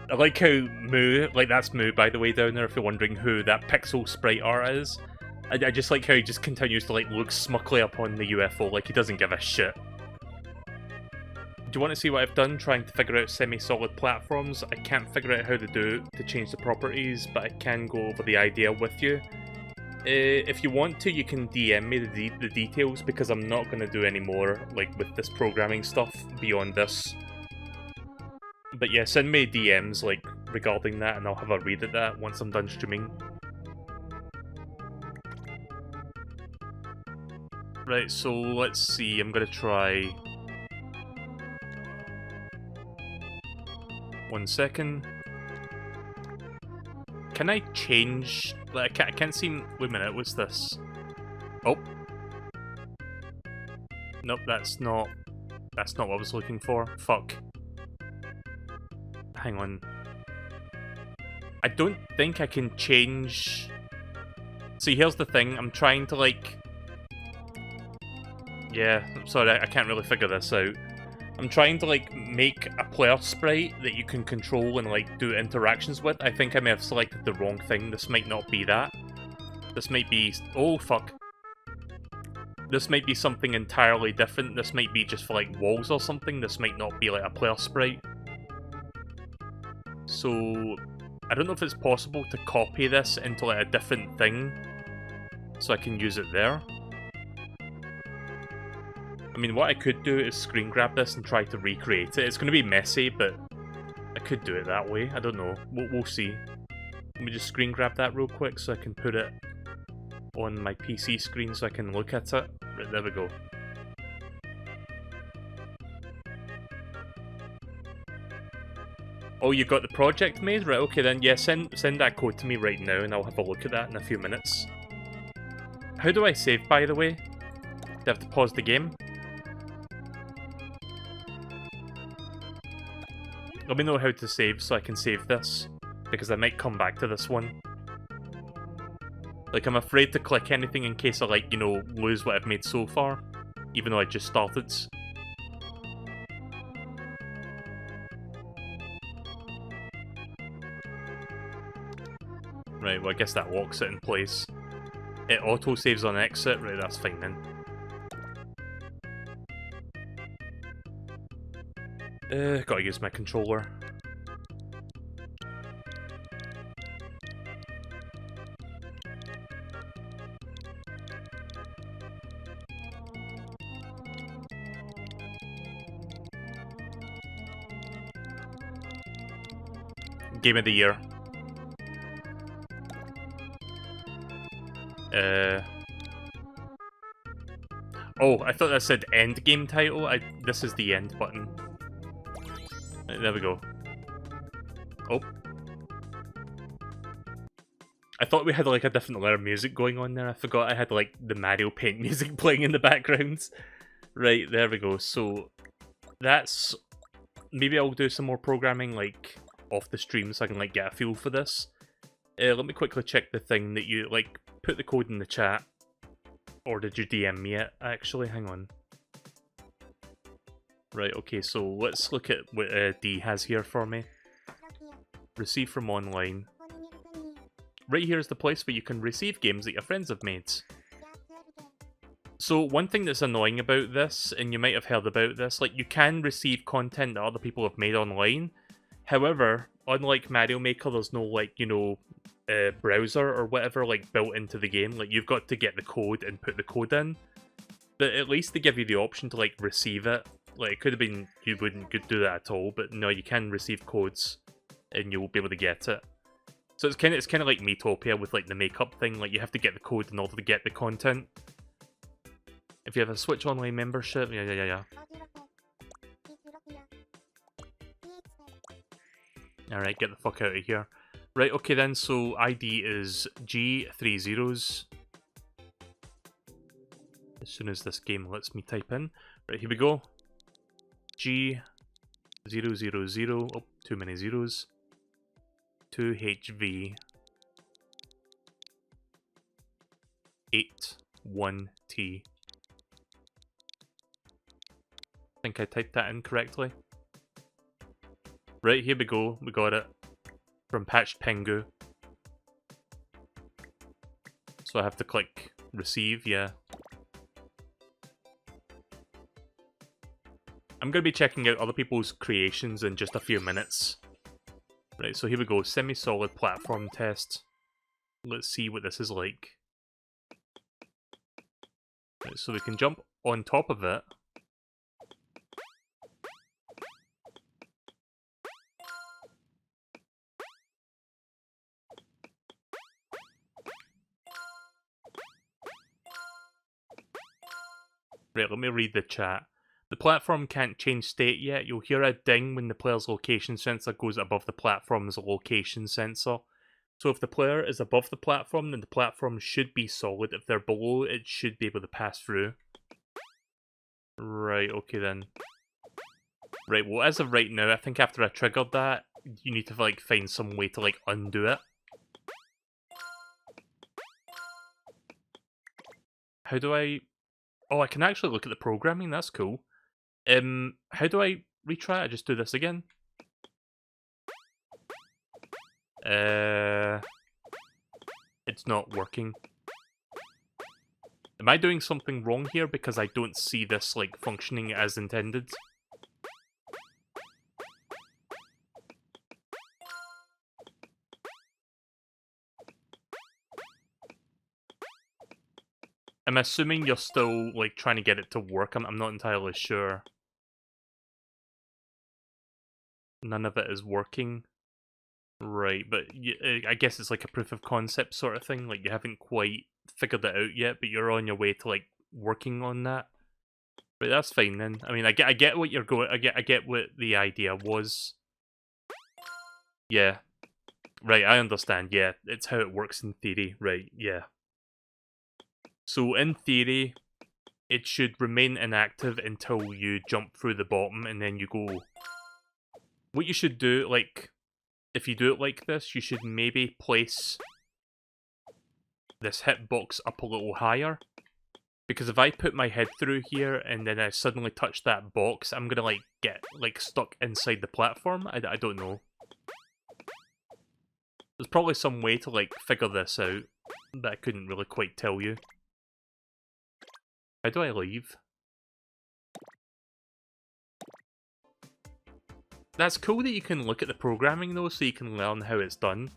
I like how Moo, like that's Moo by the way down there, if you're wondering who that pixel sprite art is. I just like how he just continues to like look smugly upon the UFO, like he doesn't give a shit. Do you want to see what I've done trying to figure out semi-solid platforms? I can't figure out how to change the properties, but I can go over the idea with you. If you want to, you can DM me the details, because I'm not going to do any more like with this programming stuff beyond this. But yeah, send me DMs like regarding that, and I'll have a read at that once I'm done streaming. Right, so let's see, I'm going to try... 1 second. Can I change... Like, I can't seem... Wait a minute, what's this? Oh. Nope, that's not what I was looking for. Fuck. Hang on. I don't think I can change... See, here's the thing. I'm trying to, like... Yeah, I'm sorry, I can't really figure this out. I'm trying to, like, make a player sprite that you can control and, like, do interactions with. I think I may have selected the wrong thing. This might not be that. This might be... Oh, fuck. This might be something entirely different. This might be just for, like, walls or something. This might not be, like, a player sprite. So... I don't know if it's possible to copy this into, like, a different thing, so I can use it there. I mean, what I could do is screen grab this and try to recreate it. It's going to be messy, but I could do it that way. I don't know. We'll see. Let me just screen grab that real quick so I can put it on my PC screen so I can look at it. Right, there we go. Oh, you got the project made? Right, okay then. Yeah, send that code to me right now and I'll have a look at that in a few minutes. How do I save, by the way? Do I have to pause the game? Let me know how to save so I can save this, because I might come back to this one. Like, I'm afraid to click anything in case I, like, you know, lose what I've made so far, even though I just started. Right, well I guess that locks it in place. It auto-saves on exit, right, that's fine then. Gotta use my controller. Game of the year. Oh, I thought that said end game title. This is the end button. There we go. Oh. I thought we had like a different layer of music going on there. I forgot I had like the Mario Paint music playing in the background. Right, there we go. So that's... Maybe I'll do some more programming like off the stream so I can like get a feel for this. Let me quickly check the thing that you like put the code in the chat. Or did you DM me it, actually? Hang on. Right, okay, so let's look at what D has here for me. Receive from online. Right here is the place where you can receive games that your friends have made. So one thing that's annoying about this, and you might have heard about this, like you can receive content that other people have made online. However, unlike Mario Maker, there's no like, you know, browser or whatever like built into the game. Like you've got to get the code and put the code in. But at least they give you the option to like receive it. Like it could have been you wouldn't do that at all, but no, you can receive codes and you'll be able to get it. So it's kind of like Metopia with like the makeup thing. Like you have to get the code in order to get the content. If you have a Switch Online membership, yeah. Alright, get the fuck out of here. Right, okay then, so ID is G30s. As soon as this game lets me type in. Right, here we go. G000, oh, too many zeros. 2HV 81T. I think I typed that in correctly. Right, here we go. We got it. From Patched Pengu. So I have to click receive, yeah. I'm going to be checking out other people's creations in just a few minutes. Right, so here we go. Semi-solid platform test. Let's see what this is like. Right, so we can jump on top of it. Right, let me read the chat. The platform can't change state yet. You'll hear a ding when the player's location sensor goes above the platform's location sensor. So if the player is above the platform, then the platform should be solid. If they're below, it should be able to pass through. Right, okay then. Right, well as of right now, I think after I triggered that, you need to like find some way to like undo it. How do I... Oh, I can actually look at the programming, that's cool. How do I retry it? I just do this again? It's not working. Am I doing something wrong here because I don't see this, like, functioning as intended? I'm assuming you're still, like, trying to get it to work. I'm not entirely sure. None of it is working. Right, but I guess it's like a proof of concept sort of thing. Like, you haven't quite figured it out yet, but you're on your way to, like, working on that. But that's fine then. I mean, I get what you're going. I get what the idea was. Yeah. Right, I understand. Yeah, it's how it works in theory. Right, yeah. So in theory, it should remain inactive until you jump through the bottom and then you go. What you should do, like, if you do it like this, you should maybe place this hitbox up a little higher. Because if I put my head through here and then I suddenly touch that box, I'm gonna, like, get, like, stuck inside the platform. I don't know. There's probably some way to, like, figure this out, but I couldn't really quite tell you. How do I leave? That's cool that you can look at the programming, though, so you can learn how it's done.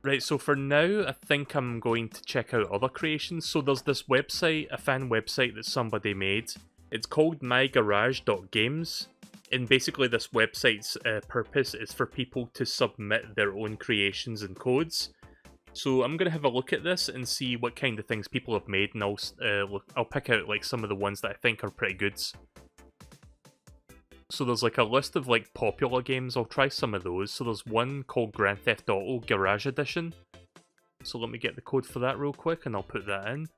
Right, so for now, I think I'm going to check out other creations. So there's this website, a fan website that somebody made. It's called mygarage.games. And basically this website's purpose is for people to submit their own creations and codes. So I'm going to have a look at this and see what kind of things people have made, and I'll pick out like some of the ones that I think are pretty good. So there's like a list of like popular games. I'll try some of those. So there's one called Grand Theft Auto Garage Edition. So let me get the code for that real quick and I'll put that in.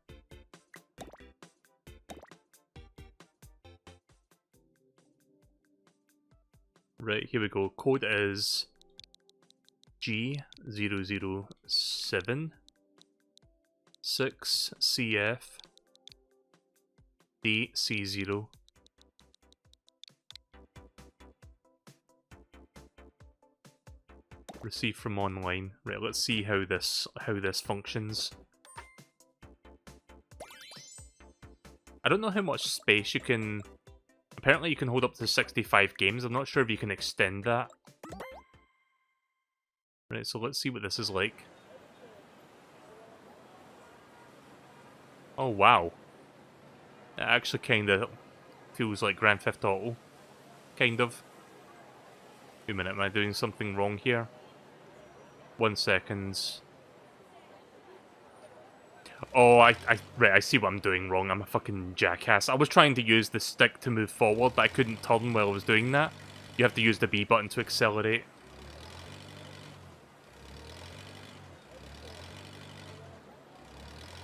Right, here we go. Code is G007. 7, 6, CF, D, C0. Receive from online. Right, let's see how this functions. I don't know how much space you can... Apparently you can hold up to 65 games. I'm not sure if you can extend that. Right, so let's see what this is like. Oh, wow. It actually kind of feels like Grand Theft Auto. Kind of. Wait a minute, am I doing something wrong here? 1 second. Oh, right, I see what I'm doing wrong. I'm a fucking jackass. I was trying to use the stick to move forward, but I couldn't turn while I was doing that. You have to use the B button to accelerate.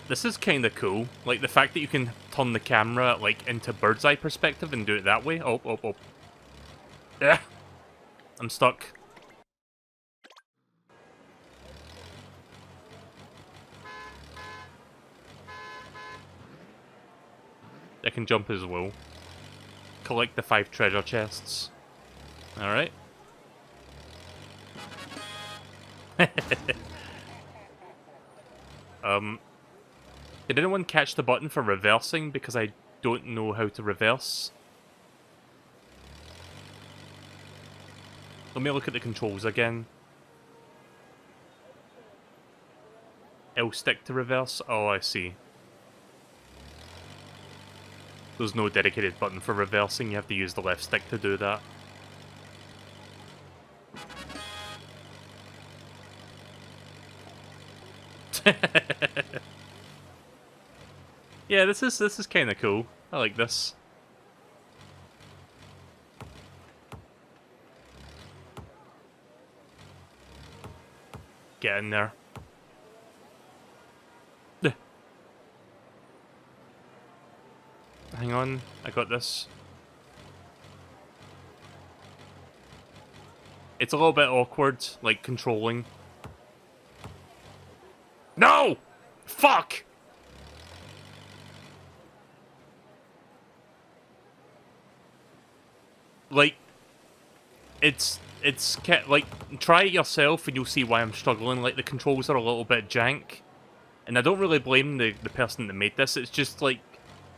This is kind of cool. Like, the fact that you can turn the camera, like, into bird's eye perspective and do it that way. Oh, oh, oh. Yeah. I'm stuck. I can jump as well. Collect the 5 treasure chests. Alright. Did anyone catch the button for reversing? Because I don't know how to reverse. Let me look at the controls again. L stick to reverse? Oh, I see. There's no dedicated button for reversing, you have to use the left stick to do that. Yeah, this is kind of cool. I like this. Get in there. Hang on, I got this. It's a little bit awkward, like, controlling. No! Fuck! Like, it's like, try it yourself and you'll see why I'm struggling. Like, the controls are a little bit jank. And I don't really blame the person that made this. It's just, like,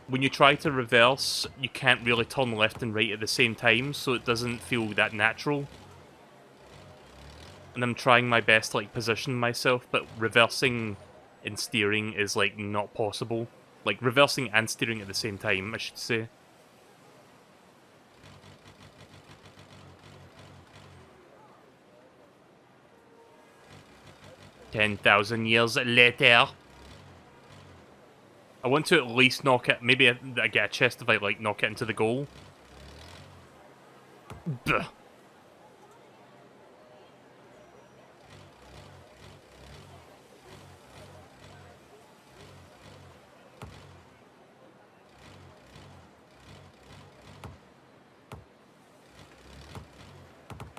when you try to reverse, you can't really turn left and right at the same time, so it doesn't feel that natural. And I'm trying my best to, like, position myself, but reversing and steering is, like, not possible. Like, reversing and steering at the same time, I should say. "10,000 years later." I want to at least knock it. Maybe I get a chest if I, like, knock it into the goal. Buh.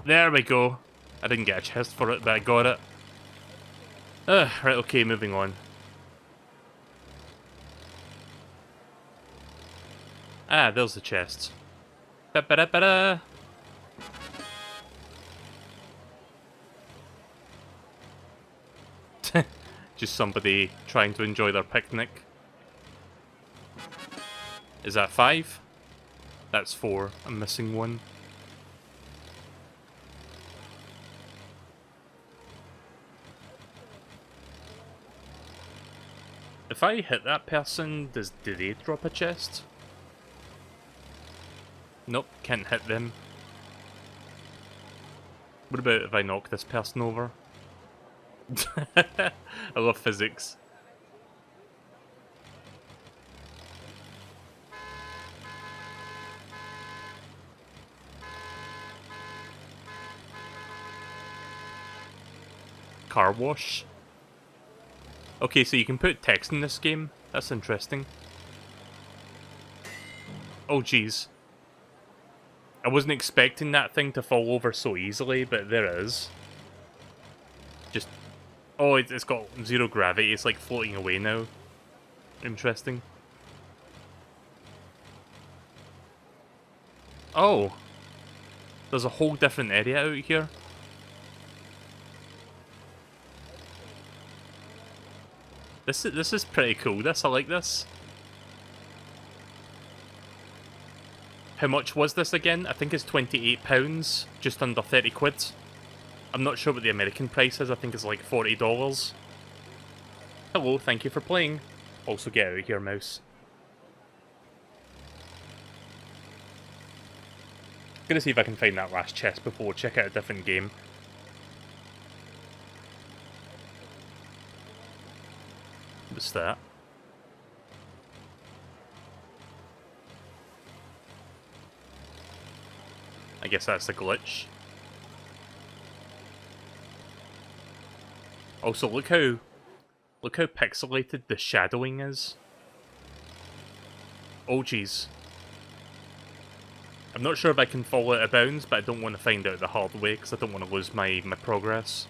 There we go. I didn't get a chest for it, but I got it. Right, okay, moving on. Ah, there's the chest. Ba-ba-da-ba-da. Just somebody trying to enjoy their picnic. Is that 5? That's 4. I'm missing 1. If I hit that person, do they drop a chest? Nope, can't hit them. What about if I knock this person over? I love physics. Car wash. Okay, so you can put text in this game. That's interesting. Oh, jeez. I wasn't expecting that thing to fall over so easily, but there is. Just... Oh, it's got 0 gravity. It's like floating away now. Interesting. Oh. There's a whole different area out here. This is pretty cool. I like this. How much was this again? I think it's £28, just under 30 quid. I'm not sure what the American price is. I think it's like $40. Hello, thank you for playing. Also, get out of here, mouse. Gonna see if I can find that last chest before we check out a different game. What's that? I guess that's the glitch. Also, look how pixelated the shadowing is. Oh jeez. I'm not sure if I can fall out of bounds, but I don't want to find out the hard way because I don't want to lose my progress.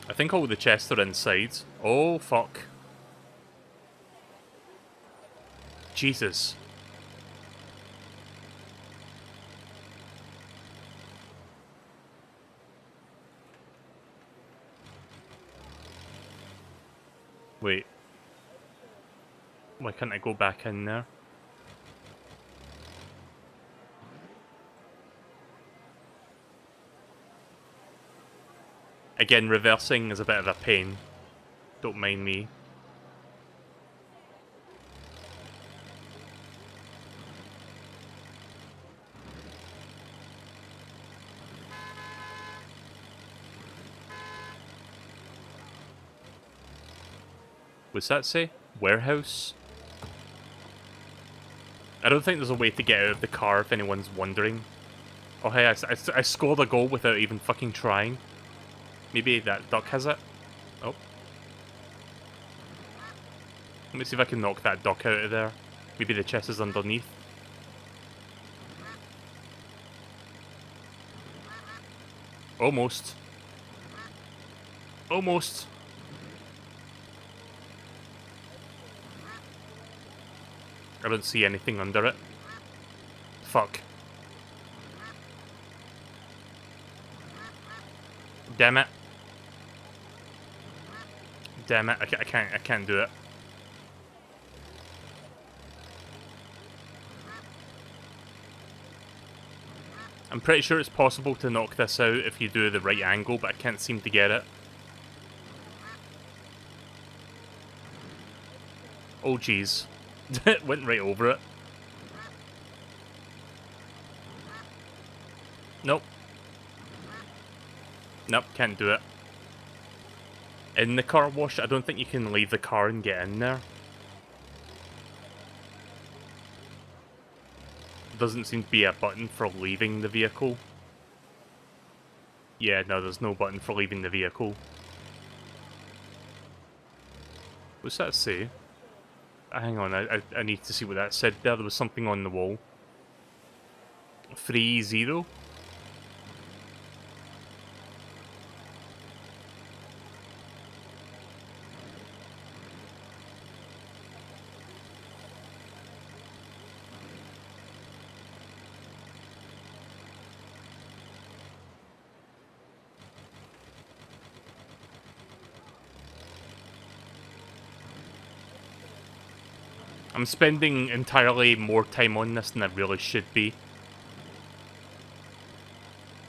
I think all the chests are inside. Oh, fuck. Jesus. Wait. Why can't I go back in there? Again, reversing is a bit of a pain. Don't mind me. What's that say? Warehouse? I don't think there's a way to get out of the car if anyone's wondering. Oh hey, I scored a goal without even fucking trying. Maybe that duck has it? Oh. Let me see if I can knock that duck out of there. Maybe the chest is underneath. Almost. Almost. I don't see anything under it. Fuck. Damn it. Damn it, I can't do it. I'm pretty sure it's possible to knock this out if you do the right angle, but I can't seem to get it. Oh jeez. It went right over it. Nope. Nope, can't do it. In the car wash, I don't think you can leave the car and get in there. Doesn't seem to be a button for leaving the vehicle. Yeah, no, there's no button for leaving the vehicle. What's that say? Hang on, I need to see what that said there. There was something on the wall. 3-0? I'm spending entirely more time on this than I really should be.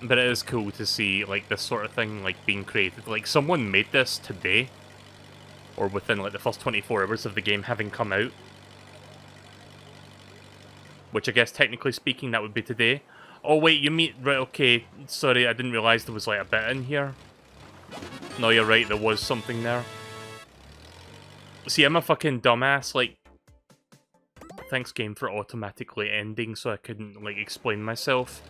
But it is cool to see, like, this sort of thing, like, being created. Like, someone made this today. Or within, like, the first 24 hours of the game having come out. Which I guess, technically speaking, that would be today. Oh, wait, you mean... Right, okay. Sorry, I didn't realise there was, like, a bit in here. No, you're right, there was something there. See, I'm a fucking dumbass, like... Thanks, game, for automatically ending so I couldn't, like, explain myself.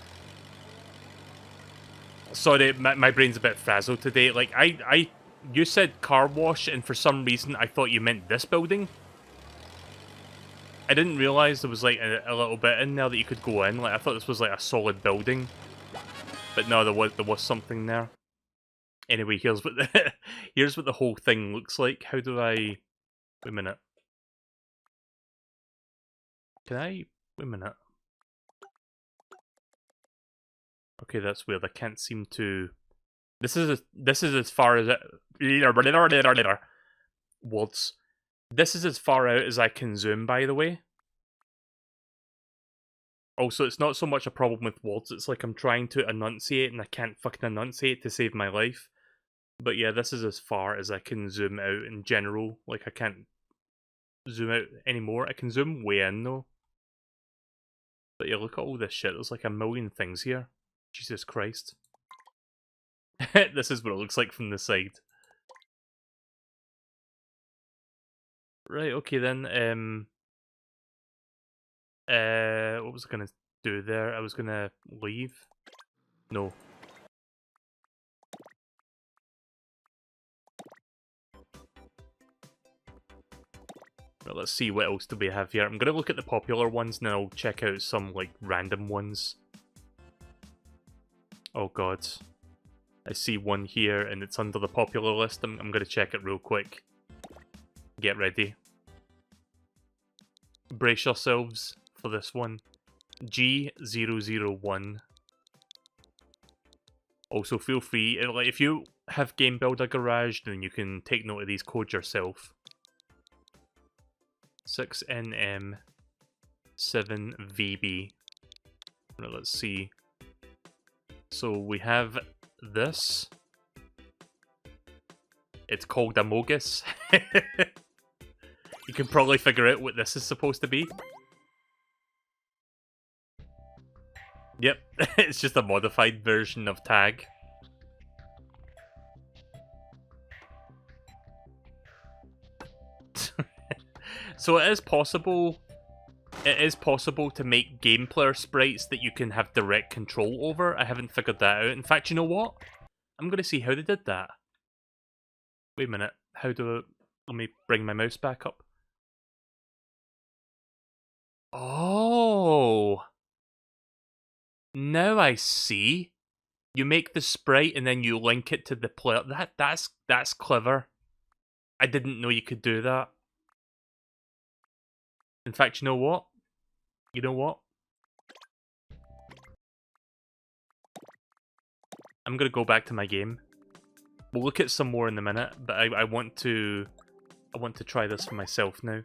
Sorry, my brain's a bit frazzled today. Like, I you said car wash, and for some reason I thought you meant this building. I didn't realize there was like a little bit in there that you could go in. Like I thought this was like a solid building, but no, there was something there. Anyway, here's what the here's what the whole thing looks like. How do I? Wait a minute. Can I? Wait a minute. Okay, that's weird. I can't seem to. This is as far as it. Words. This is as far out as I can zoom, by the way. Also, it's not so much a problem with words, it's like I'm trying to enunciate and I can't fucking enunciate to save my life. But yeah, this is as far as I can zoom out in general. Like, I can't zoom out anymore. I can zoom way in, though. But yeah, look at all this shit. There's like a million things here. Jesus Christ. This is what it looks like from the side. Right, okay then. What was I gonna do there? I was gonna leave. No. Right, let's see what else do we have here. I'm gonna look at the popular ones and then I'll check out some like random ones. Oh god. I see one here and it's under the popular list. I'm gonna check it real quick. Get ready. Brace yourselves for this one. G001. Also, feel free, like, if you have Game Builder Garage, then you can take note of these codes yourself. 6NM7VB. Right, let's see. So we have this. It's called Amogus. You can probably figure out what this is supposed to be. Yep, it's just a modified version of Tag. So it is possible to make game player sprites that you can have direct control over. I haven't figured that out. In fact, you know what? I'm going to see how they did that. Wait a minute. How do I... Let me bring my mouse back up. Oh! Now I see. You make the sprite and then you link it to the player. That's clever. I didn't know you could do that. In fact, you know what? You know what? I'm gonna go back to my game. We'll look at some more in a minute, but I want to try this for myself now.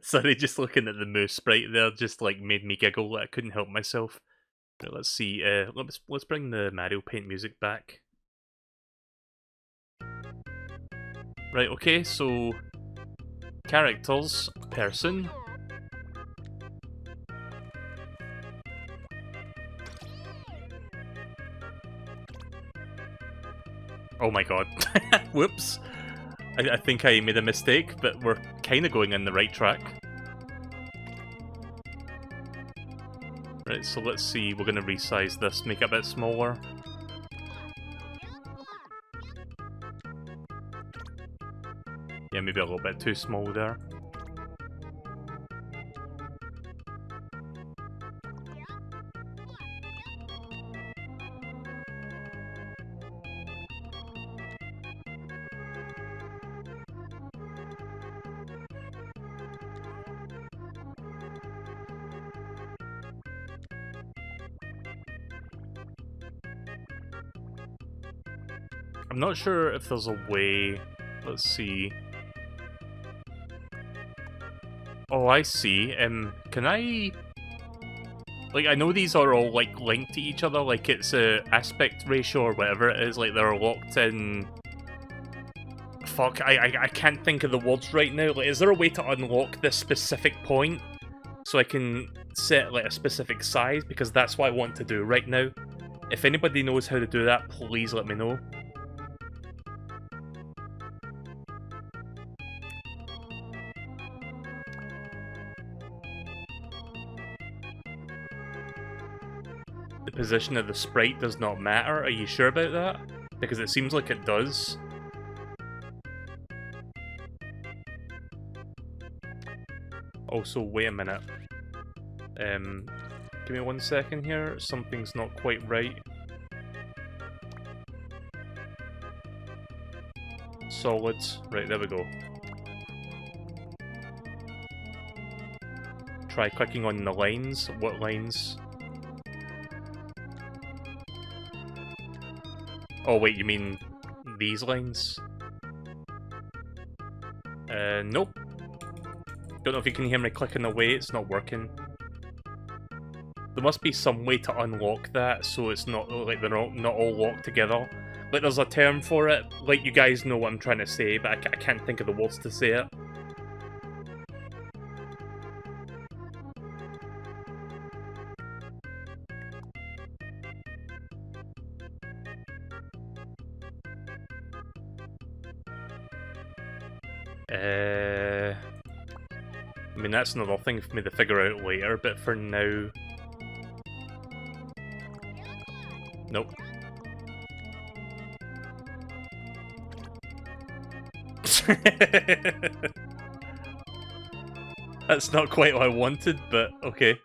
Sorry, just looking at the moose sprite there just like made me giggle. I couldn't help myself. Right, let's see. Let's bring the Mario Paint music back. Right. Okay. So characters, person. Oh my god. Whoops. I think I made a mistake, but we're kind of going in the right track. Right, so let's see. We're going to resize this, make it a bit smaller. Yeah, maybe a little bit too small there. I'm not sure if there's a way... Let's see. Oh, I see. Can I... Like, I know these are all, like, linked to each other, like it's a aspect ratio or whatever it is, like they're locked in... Fuck, I can't think of the words right now. Like, is there a way to unlock this specific point so I can set, like, a specific size? Because that's what I want to do right now. If anybody knows how to do that, please let me know. the position of the sprite does not matter. Are you sure about that? Because it seems like it does. Also, wait a minute. Give me 1 second here. Something's not quite right. Solids. Right, there we go. Try clicking on the lines. What lines? Oh wait, you mean these lines? Nope. Don't know if you can hear me clicking away, it's not working. There must be some way to unlock that so it's not like they're not all locked together. Like there's a term for it, like you guys know what I'm trying to say, but I can't think of the words to say it. I mean, that's another thing for me to figure out later, but for now... Nope. That's not quite what I wanted, but okay.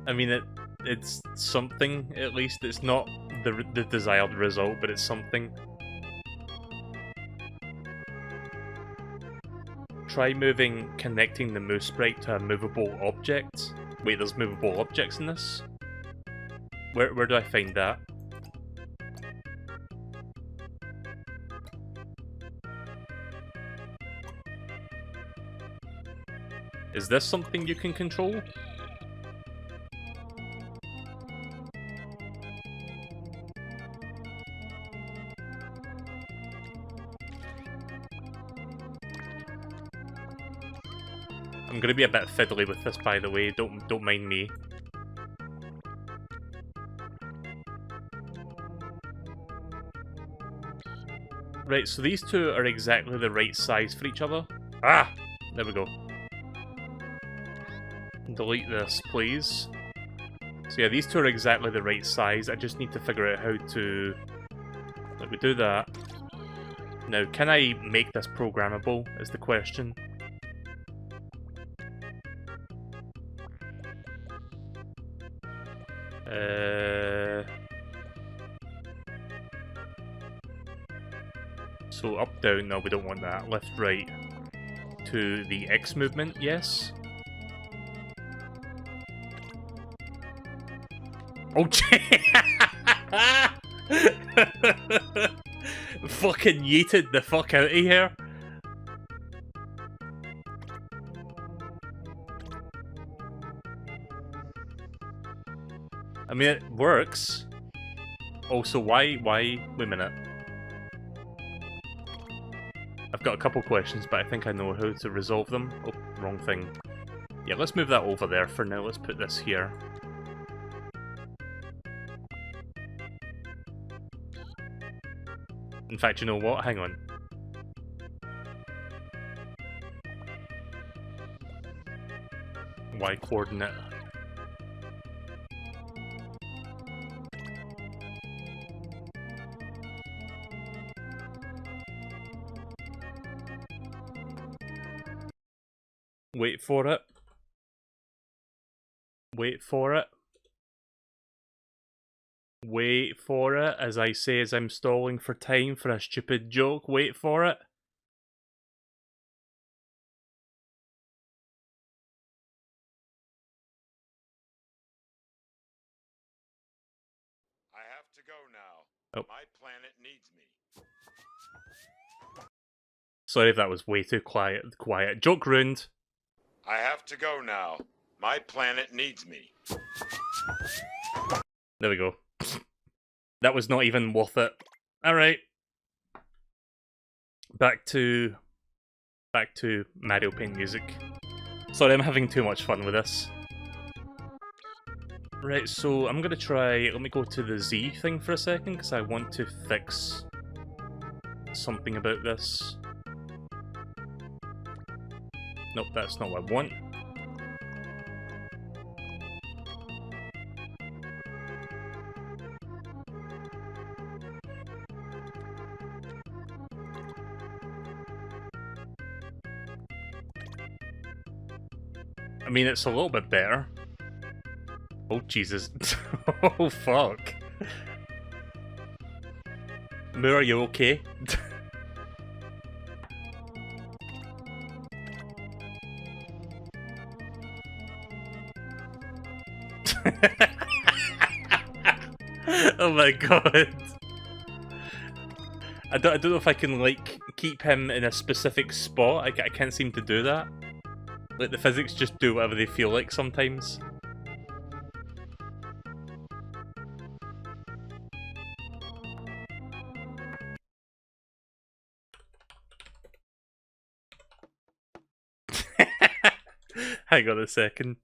I mean, it's something, at least. It's not the desired result, but it's something. Try connecting the move sprite to a movable object. Wait, there's movable objects in this? Where do I find that? Is this something you can control? I'm gonna be a bit fiddly with this, by the way. Don't mind me. Right, so these two are exactly the right size for each other. Ah! There we go. Delete this, please. So yeah, these two are exactly the right size. I just need to figure out how to... Like, we do that. Now, can I make this programmable, is the question. So up, down, no, we don't want that. Left, right. To the X movement, yes. Oh, fucking yeeted the fuck out of here. I mean, it works. Also, why, wait a minute. I've got a couple questions, but I think I know how to resolve them. Oh, wrong thing. Yeah, let's move that over there for now. Let's put this here. In fact, you know what? Hang on. Y coordinate. Wait for it. Wait for it. Wait for it, as I say as I'm stalling for time for a stupid joke. Wait for it. I have to go now. Oh. My planet needs me. Sorry if that was way too quiet. Joke ruined. I have to go now. My planet needs me. There we go. That was not even worth it. Alright. Back to Mario Paint music. Sorry, I'm having too much fun with this. Right, so I'm gonna try... Let me go to the Z thing for a second, because I want to fix something about this. Nope, that's not what I want. I mean, it's a little bit better. Oh, Jesus. Oh, fuck. Moo, are you okay? Oh my god. I don't know if I can, like, keep him in a specific spot. I can't seem to do that. Like, the physics just do whatever they feel like sometimes. Hang on a second.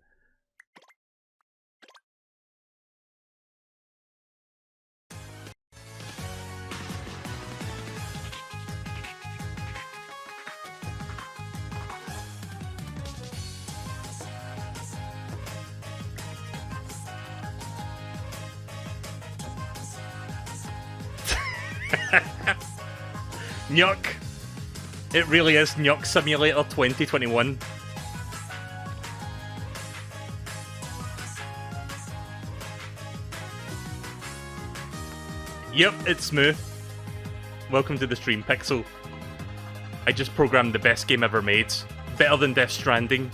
Nyuk! It really is Nyuk Simulator 2021. Yep, it's Moo. Welcome to the stream, Pixel. I just programmed the best game ever made. Better than Death Stranding.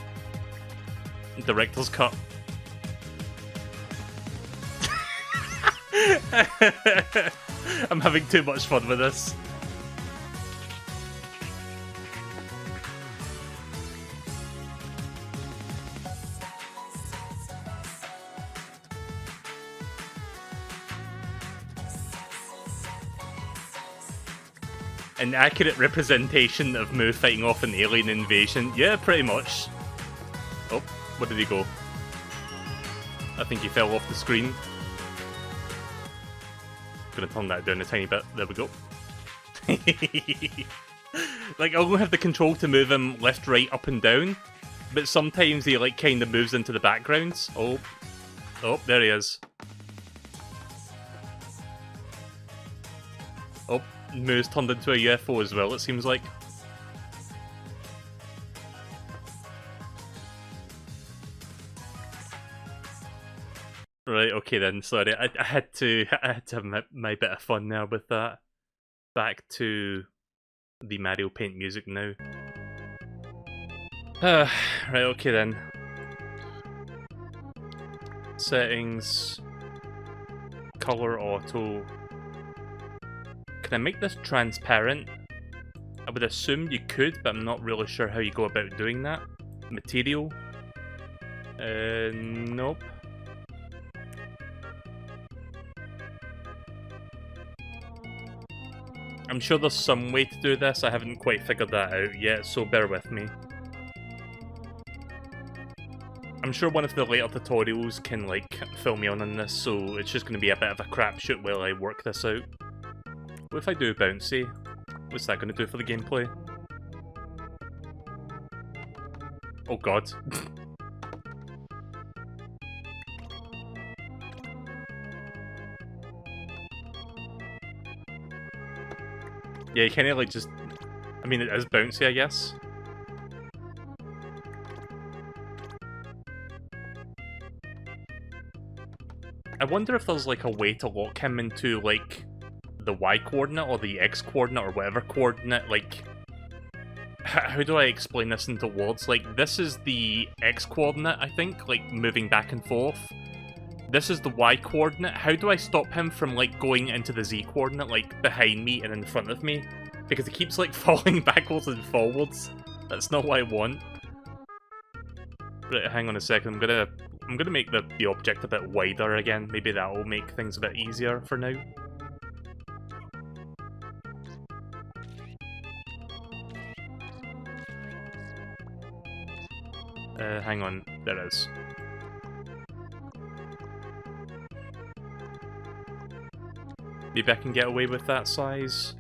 Director's cut. I'm having too much fun with this. An accurate representation of Moo fighting off an alien invasion. Yeah, pretty much. Oh, where did he go? I think he fell off the screen. Gonna turn that down a tiny bit. There we go. Like, I only have the control to move him left, right, up and down, but sometimes he, like, kind of moves into the backgrounds. Oh. Oh, there he is. Oh, Moo's turned into a UFO as well, it seems like. Right, okay then, sorry. I had to have my bit of fun now with that. Back to the Mario Paint music now. Right, okay then. Settings. Color auto. Can I make this transparent? I would assume you could, but I'm not really sure how you go about doing that. Material. Nope. I'm sure there's some way to do this, I haven't quite figured that out yet, so bear with me. I'm sure one of the later tutorials can, like, fill me on this, so it's just going to be a bit of a crapshoot while I work this out. What if I do bouncy? What's that going to do for the gameplay? Oh god. Yeah, you kind of like just... I mean, it is bouncy, I guess. I wonder if there's like a way to lock him into like the Y coordinate or the X coordinate or whatever coordinate. Like, how do I explain this into words? Like, this is the X coordinate, I think, like moving back and forth. This is the Y coordinate. How do I stop him from like going into the Z coordinate, like behind me and in front of me? Because he keeps like falling backwards and forwards. That's not what I want. Right, hang on a second. I'm gonna make the object a bit wider again. Maybe that will make things a bit easier for now. Hang on. There it is. Maybe I can get away with that size.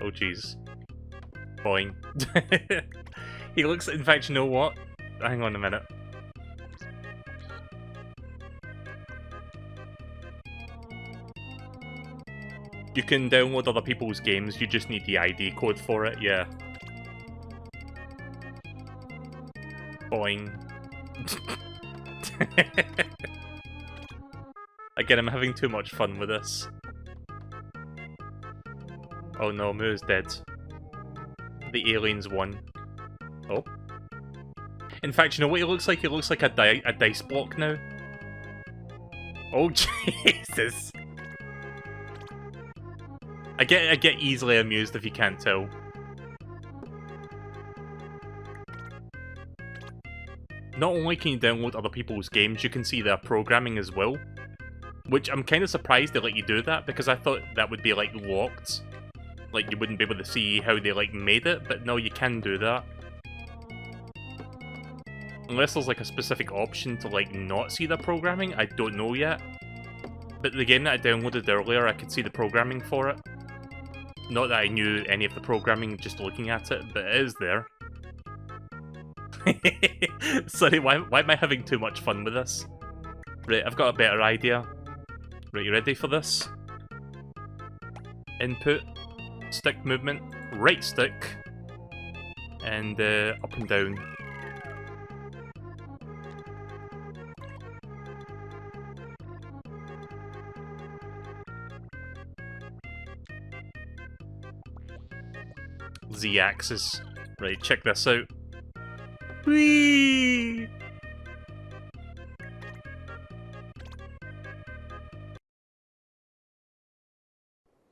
Oh jeez. Boing. He looks, in fact, you know what? Hang on a minute. You can download other people's games, you just need the ID code for it, yeah. Boing. Again, I'm having too much fun with this. Oh no, Moo's dead. The aliens won. Oh. In fact, you know what he looks like? He looks like a dice block now. Oh, Jesus. I get easily amused if you can't tell. Not only can you download other people's games, you can see their programming as well. Which I'm kind of surprised they let you do that, because I thought that would be, like, locked. Like, you wouldn't be able to see how they, like, made it, but no, you can do that. Unless there's, like, a specific option to, like, not see the programming, I don't know yet. But the game that I downloaded earlier, I could see the programming for it. Not that I knew any of the programming just looking at it, but it is there. Sorry, why am I having too much fun with this? Right, I've got a better idea. Right, you ready for this? Input, stick movement, right stick, and up and down. Z-axis. Right, check this out. Whee!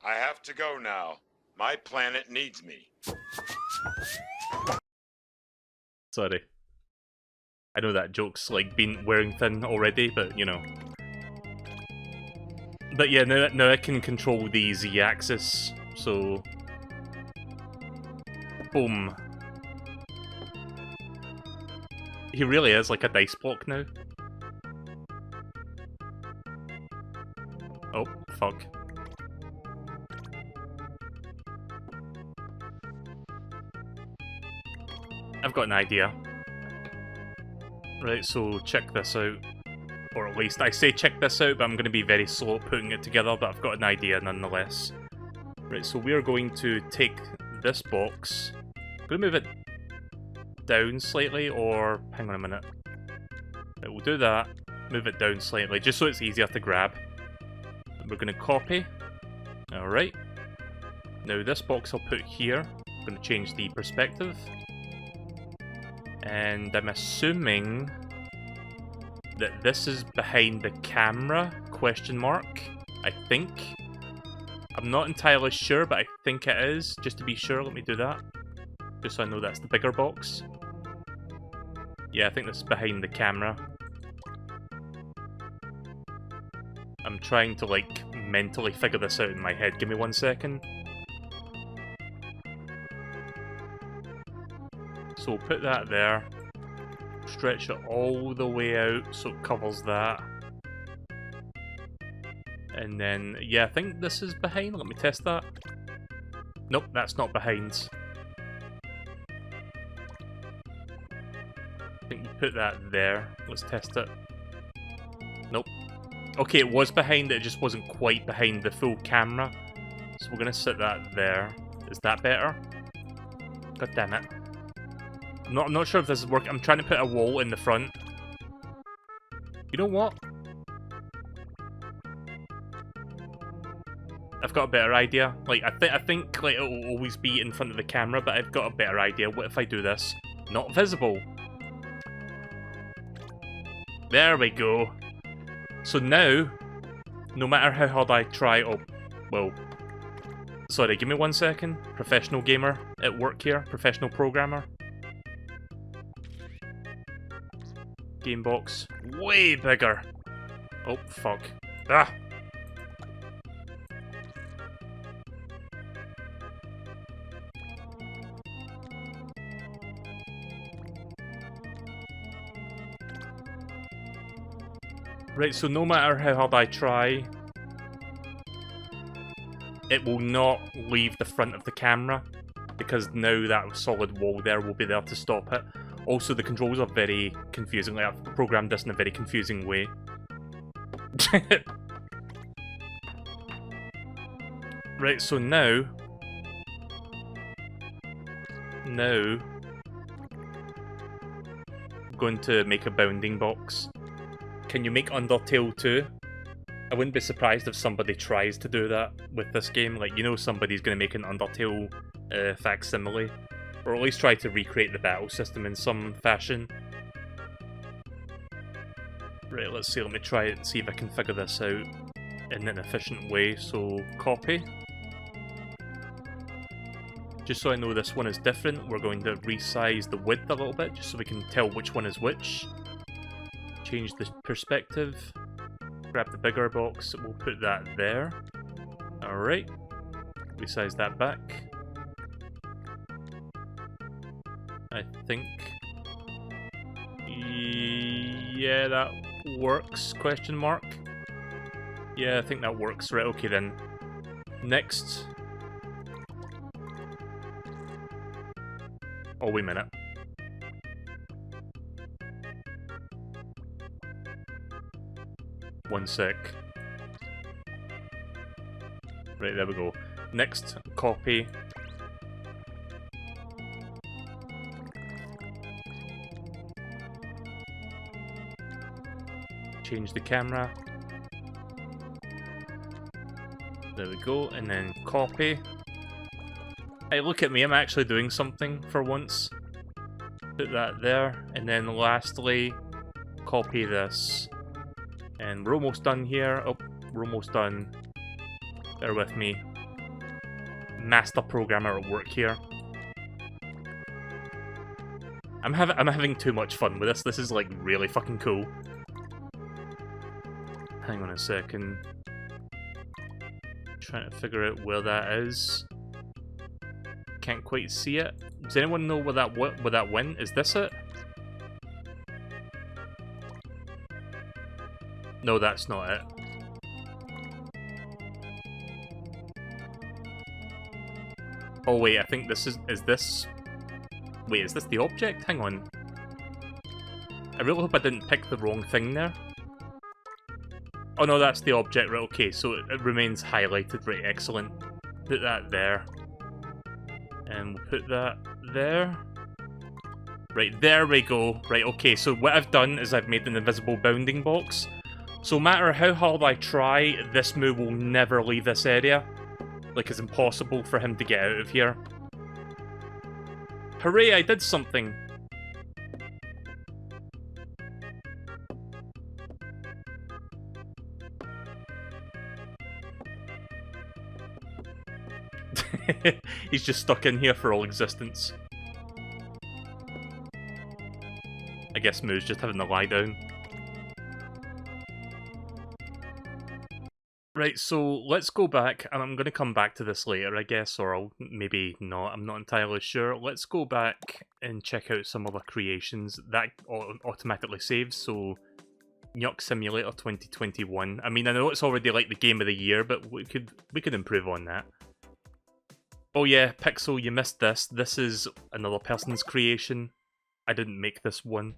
I have to go now. My planet needs me. Sorry. I know that joke's like been wearing thin already, but you know. But yeah, now I can control the Z-axis, so... Boom. He really is like a dice block now. Oh, fuck. I've got an idea. Right, so check this out. Or at least I say check this out, but I'm going to be very slow at putting it together, but I've got an idea nonetheless. Right, so we're going to take this box. I'm going to move it down slightly, or hang on a minute. Right, we'll do that. Move it down slightly, just so it's easier to grab. We're going to copy. Alright. Now this box I'll put here. I'm going to change the perspective. And I'm assuming that this is behind the camera, question mark, I think. I'm not entirely sure, but I think it is. Just to be sure, let me do that. Just so I know that's the bigger box. Yeah, I think this is behind the camera. I'm trying to, like, mentally figure this out in my head. Give me 1 second. So we'll put that there. Stretch it all the way out so it covers that. And then, yeah, I think this is behind. Let me test that. Nope, that's not behind. I think we put that there. Let's test it. Nope. Okay, it was behind, it just wasn't quite behind the full camera. So we're going to set that there. Is that better? God damn it. I'm not sure if this is working. I'm trying to put a wall in the front. You know what? I've got a better idea. Like, I think like, it will always be in front of the camera, but I've got a better idea. What if I do this? Not visible. There we go. So now, no matter how hard I try... Oh, well... Sorry, give me 1 second. Professional gamer at work here. Professional programmer. Game box. Way bigger. Oh, fuck. Ah! Right, so no matter how hard I try, it will not leave the front of the camera. because now that solid wall there will be there to stop it. Also, the controls are very confusing. Like, I've programmed this in a very confusing way. Right, so now... I'm going to make a bounding box. Can you make Undertale 2? I wouldn't be surprised if somebody tries to do that with this game. Like, you know somebody's going to make an Undertale facsimile. Or at least try to recreate the battle system in some fashion. Right, let's see. Let me try it and see if I can figure this out in an efficient way. So, copy. Just so I know this one is different, we're going to resize the width a little bit, just so we can tell which one is which. Change the perspective. Grab the bigger box, we'll put that there. Alright. Resize that back. I think... yeah, that works, question mark. Yeah, I think that works. Right, okay then. Next. Oh, wait a minute. One sec. Right, there we go. Next, copy. Change the camera. There we go, and then copy. Hey, look at me, I'm actually doing something for once. Put that there, and then lastly, copy this. And we're almost done here. Oh, we're almost done. Bear with me. Master programmer at work here. I'm having too much fun with this. This is like really fucking cool. Hang on a second. Trying to figure out where that is. Can't quite see it. Does anyone know where that went? Is this it? No, that's not it. Oh wait, I think this is this... Wait, is this the object? Hang on. I really hope I didn't pick the wrong thing there. Oh no, that's the object, right, okay, so it remains highlighted, right, excellent. Put that there. And we'll put that there. Right, there we go. Right, okay, so what I've done is I've made an invisible bounding box. So no matter how hard I try, this move will never leave this area. Like, it's impossible for him to get out of here. Hooray, I did something! He's just stuck in here for all existence. I guess Moo's just having to lie down. Right, so let's go back, and I'm going to come back to this later, I guess, or I'll maybe not, I'm not entirely sure. Let's go back and check out some other creations. That automatically saves, so Nyuk Simulator 2021. I mean, I know it's already like the game of the year, but we could improve on that. Oh yeah, Pixel, you missed this. This is another person's creation. I didn't make this one.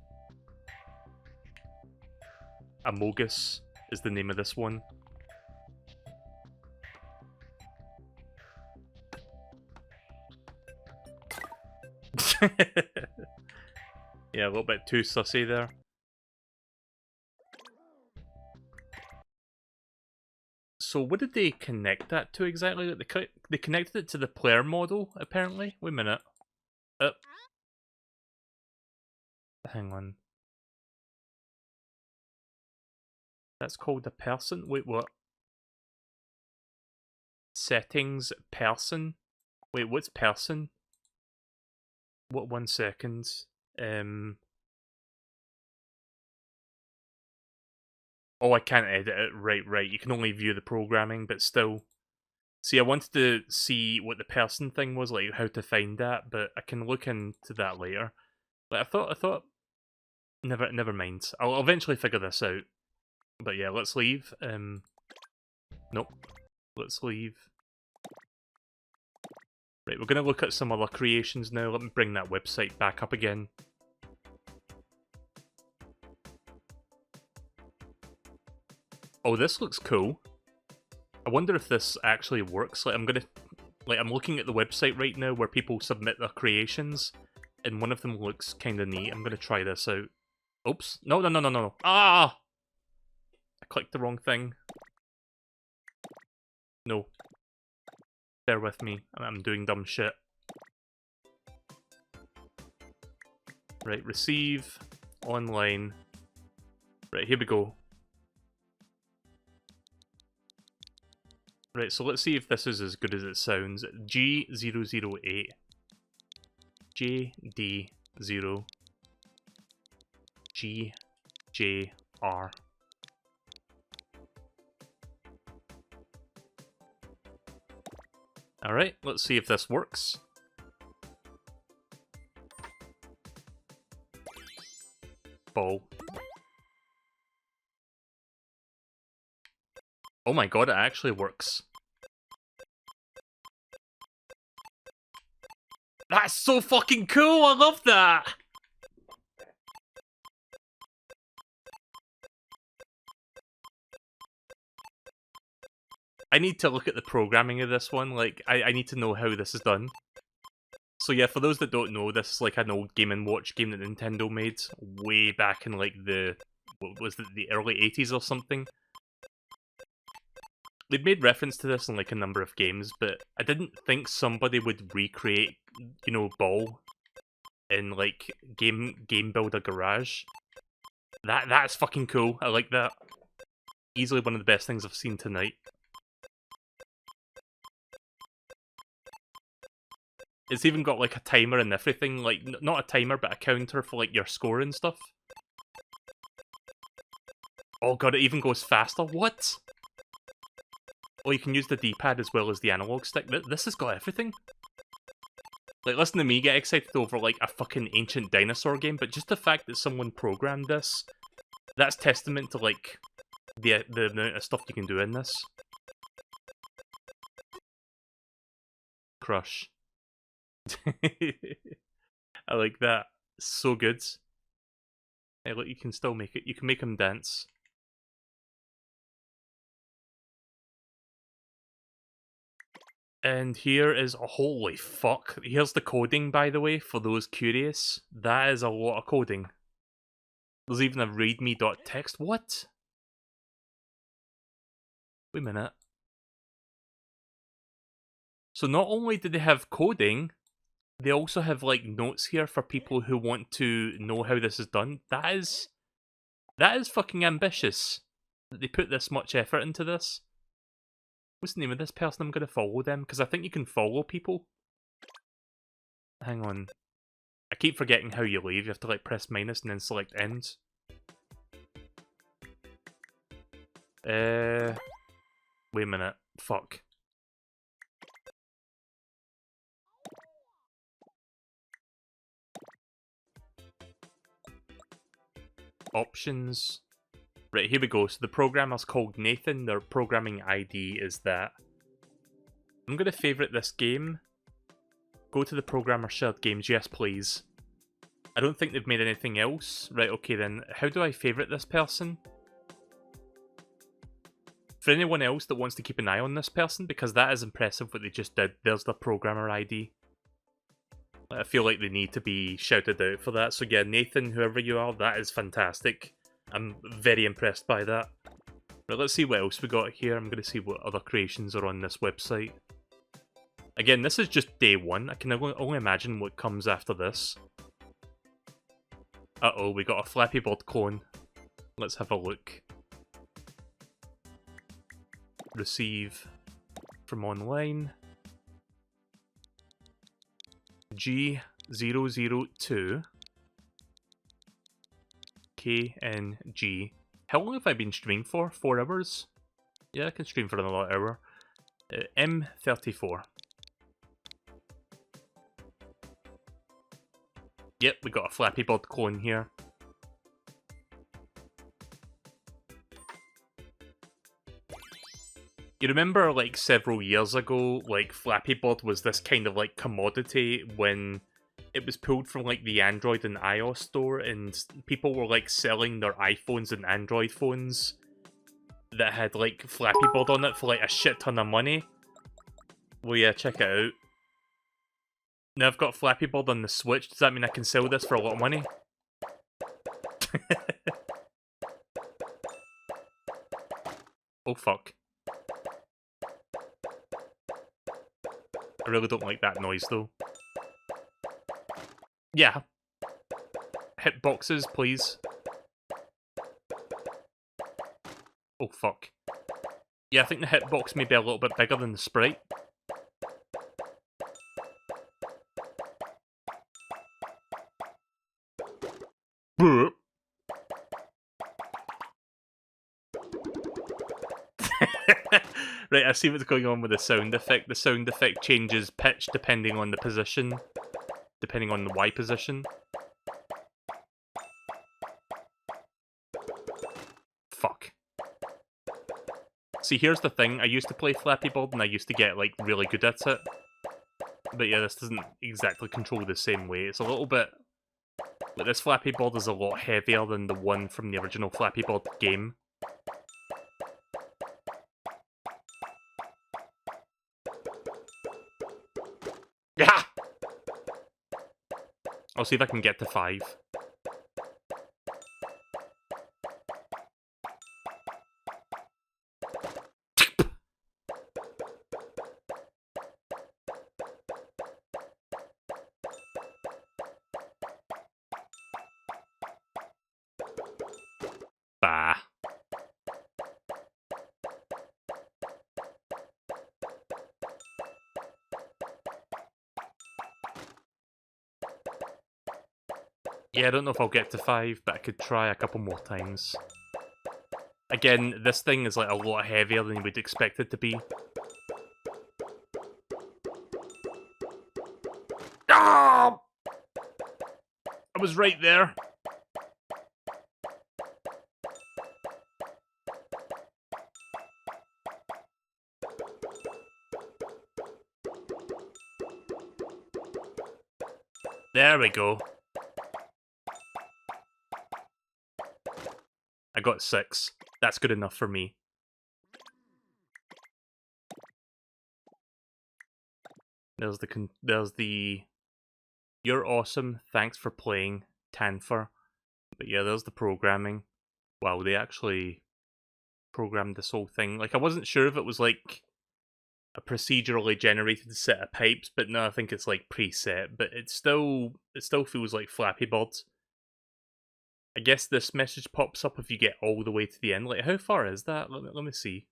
Amogus is the name of this one. Yeah, a little bit too sussy there. So what did they connect that to exactly? They connected it to the player model, apparently. Wait a minute. Hang on. That's called a person? Wait, what? Settings, person? Wait, what's person? What, 1 second. Oh, I can't edit it. Right. You can only view the programming, but still. See, I wanted to see what the person thing was, like how to find that, but I can look into that later. Like, I thought... Never mind. I'll eventually figure this out. But yeah, let's leave. Nope. Let's leave. Right, we're going to look at some other creations now. Let me bring that website back up again. Oh, this looks cool. I wonder if this actually works. Like, I'm looking at the website right now where people submit their creations, and one of them looks kind of neat. I'm gonna try this out. Oops! No, no, no, no, no! Ah! I clicked the wrong thing. No. Bear with me. I'm doing dumb shit. Right, receive online. Right, here we go. Right, so let's see if this is as good as it sounds. G008 JD0 GJR. Alright, let's see if this works. Ball. Oh my god, it actually works. That's so fucking cool, I love that! I need to look at the programming of this one, like, I need to know how this is done. So yeah, for those that don't know, this is like an old Game & Watch game that Nintendo made way back in like what was it, the early 80s or something. They've made reference to this in like a number of games, but I didn't think somebody would recreate, you know, Ball in like Game Builder Garage. That's fucking cool. I like that. Easily one of the best things I've seen tonight. It's even got like a timer and everything, like not a timer but a counter for like your score and stuff. Oh god, it even goes faster. What? Oh, you can use the D-pad as well as the analog stick. This has got everything. Like, listen to me get excited over like a fucking ancient dinosaur game, but just the fact that someone programmed this, that's testament to like the amount of stuff you can do in this. Crush. I like that. So good. Hey, look, you can still make it. You can make him dance. And here is, oh, holy fuck. Here's the coding, by the way, for those curious. That is a lot of coding. There's even a readme.txt. What? Wait a minute. So not only do they have coding, they also have like notes here for people who want to know how this is done. That is fucking ambitious that they put this much effort into this. What's the name of this person? I'm going to follow them, because I think you can follow people. Hang on. I keep forgetting how you leave. You have to like press minus and then select end. Wait a minute. Fuck. Options. Right, here we go. So the programmer's called Nathan. Their programming ID is that. I'm going to favourite this game. Go to the programmer shared games. Yes, please. I don't think they've made anything else. Right, okay then. How do I favourite this person? For anyone else that wants to keep an eye on this person, because that is impressive what they just did. There's the programmer ID. I feel like they need to be shouted out for that. So yeah, Nathan, whoever you are, that is fantastic. I'm very impressed by that. Right, let's see what else we got here. I'm going to see what other creations are on this website. Again, this is just day one. I can only imagine what comes after this. Uh-oh, we got a Flappy Bird clone. Let's have a look. Receive from online. G002 KNG. How long have I been streaming for? 4 hours? Yeah, I can stream for another hour. M34. Yep, we got a Flappy Bird clone here. You remember, like, several years ago, like, Flappy Bird was this kind of, like, commodity when it was pulled from, like, the Android and iOS store, and people were, like, selling their iPhones and Android phones that had, like, Flappy Bird on it for, like, a shit ton of money. Well, yeah, check it out. Now I've got Flappy Bird on the Switch. Does that mean I can sell this for a lot of money? Oh, fuck. I really don't like that noise, though. Yeah. Hitboxes, please. Oh, fuck. Yeah, I think the hitbox may be a little bit bigger than the sprite. Right, I see what's going on with the sound effect. The sound effect changes pitch depending on the position. Depending on the Y position. Fuck. See, here's the thing. I used to play Flappy Bird and I used to get, like, really good at it. But yeah, this doesn't exactly control the same way. It's a little bit... Like, this Flappy Bird is a lot heavier than the one from the original Flappy Bird game. Yeah! I'll see if I can get to 5. Bah. Yeah, I don't know if I'll get to 5, but I could try a couple more times. Again, this thing is like a lot heavier than you would expect it to be. Ah! I was right there. There we go. I got 6. That's good enough for me. There's the "You're awesome, thanks for playing" Tanfer. But yeah, there's the programming. Wow, they actually programmed this whole thing. Like, I wasn't sure if it was like a procedurally generated set of pipes, but no, I think it's like preset. But it still feels like Flappy Bird. I guess this message pops up if you get all the way to the end. Like, how far is that? Let me see.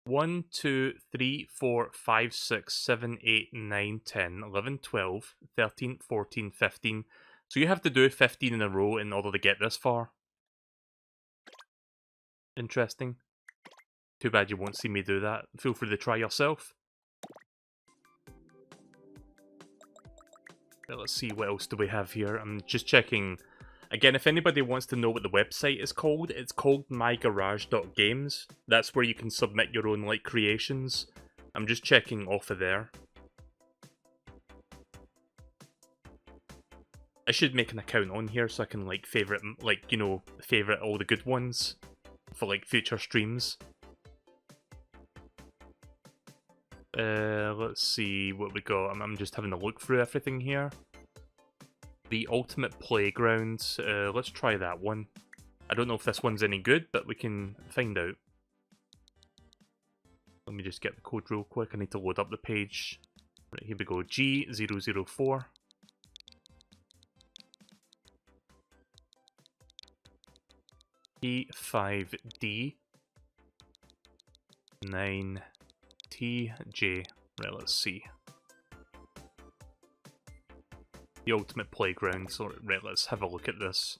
1, 2, 3, 4, 5, 6, 7, 8, 9, 10, 11, 12, 13, 14, 15. So you have to do 15 in a row in order to get this far. Interesting. Too bad you won't see me do that. Feel free to try yourself. Let's see, what else do we have here? I'm just checking. Again, if anybody wants to know what the website is called, it's called mygarage.games. That's where you can submit your own, like, creations. I'm just checking off of there. I should make an account on here so I can, like, favorite all the good ones for, like, future streams. Let's see what we got. I'm just having a look through everything here. The Ultimate Playground. Let's try that one. I don't know if this one's any good, but we can find out. Let me just get the code real quick. I need to load up the page. Right, here we go. G004. P5D 9TJ. Right, let's see. The Ultimate Playground. So, right, let's have a look at this.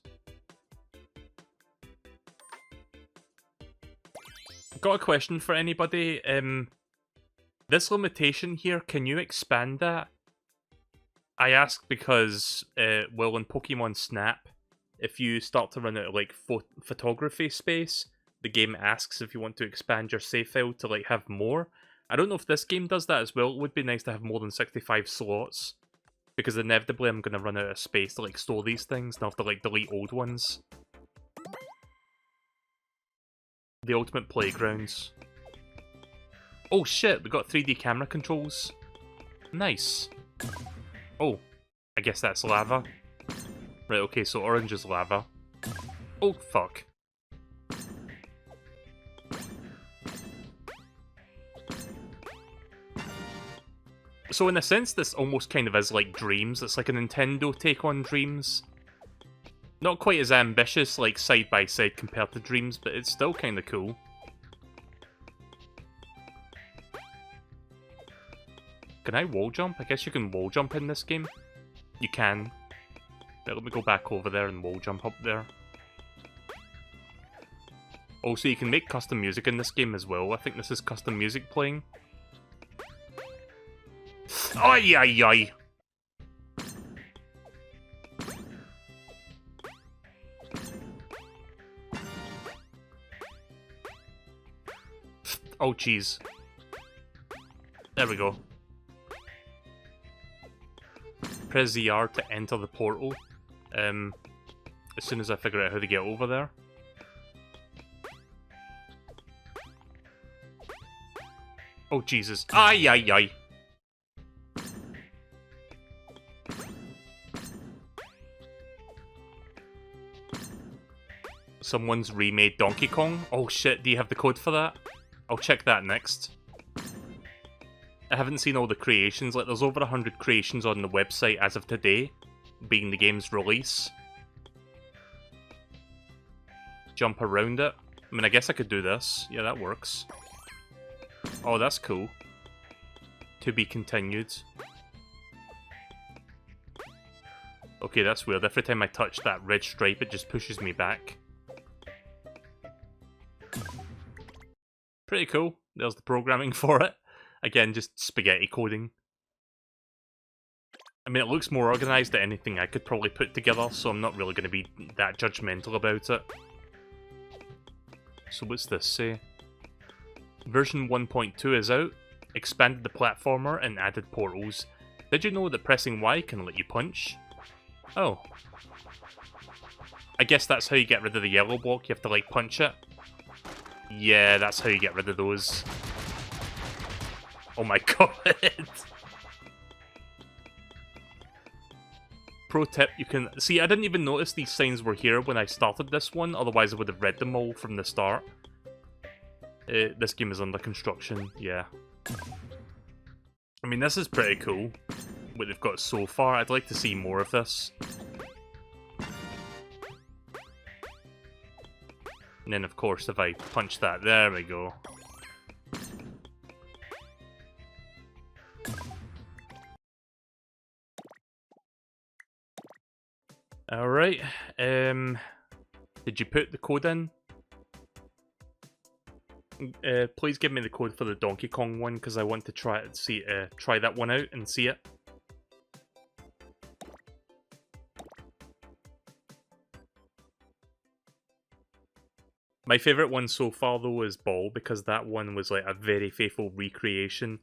Got a question for anybody. This limitation here, can you expand that? I ask because, well, in Pokemon Snap, if you start to run out of, like, photography space, the game asks if you want to expand your save file to like have more. I don't know if this game does that as well. It would be nice to have more than 65 slots, because inevitably I'm going to run out of space to like store these things and I'll have to like delete old ones. The Ultimate Playgrounds. Oh shit, we got 3D camera controls. Nice. Oh, I guess that's lava. Right, okay, so orange is lava. Oh, fuck. So in a sense, this almost kind of is like Dreams. It's like a Nintendo take on Dreams. Not quite as ambitious, like side by side compared to Dreams, but it's still kind of cool. Can I wall jump? I guess you can wall jump in this game. You can. But let me go back over there and wall jump up there. Also, you can make custom music in this game as well. I think this is custom music playing. Ay, ay, ay. Oh, jeez. There we go. Press ZR to enter the portal. As soon as I figure out how to get over there. Oh, Jesus. Ay, ay, ay. Someone's remade Donkey Kong? Oh shit, do you have the code for that? I'll check that next. I haven't seen all the creations, like there's over 100 creations on the website as of today, being the game's release. Jump around it. I mean, I guess I could do this. Yeah, that works. Oh, that's cool. To be continued. Okay, that's weird. Every time I touch that red stripe, it just pushes me back. Pretty cool. There's the programming for it. Again, just spaghetti coding. I mean, it looks more organised than anything I could probably put together, so I'm not really going to be that judgmental about it. So what's this say? Version 1.2 is out, expanded the platformer and added portals. Did you know that pressing Y can let you punch? Oh. I guess that's how you get rid of the yellow block, you have to like punch it. Yeah, that's how you get rid of those. Oh my god. Pro tip, you can... See, I didn't even notice these signs were here when I started this one, otherwise I would have read them all from the start. This game is under construction, yeah. I mean, this is pretty cool, what they've got so far. I'd like to see more of this. And then, of course, if I punch that, there we go. Alright, did you put the code in? Please give me the code for the Donkey Kong one, because I want to try that one out and see it. My favourite one so far, though, is Ball, because that one was like a very faithful recreation.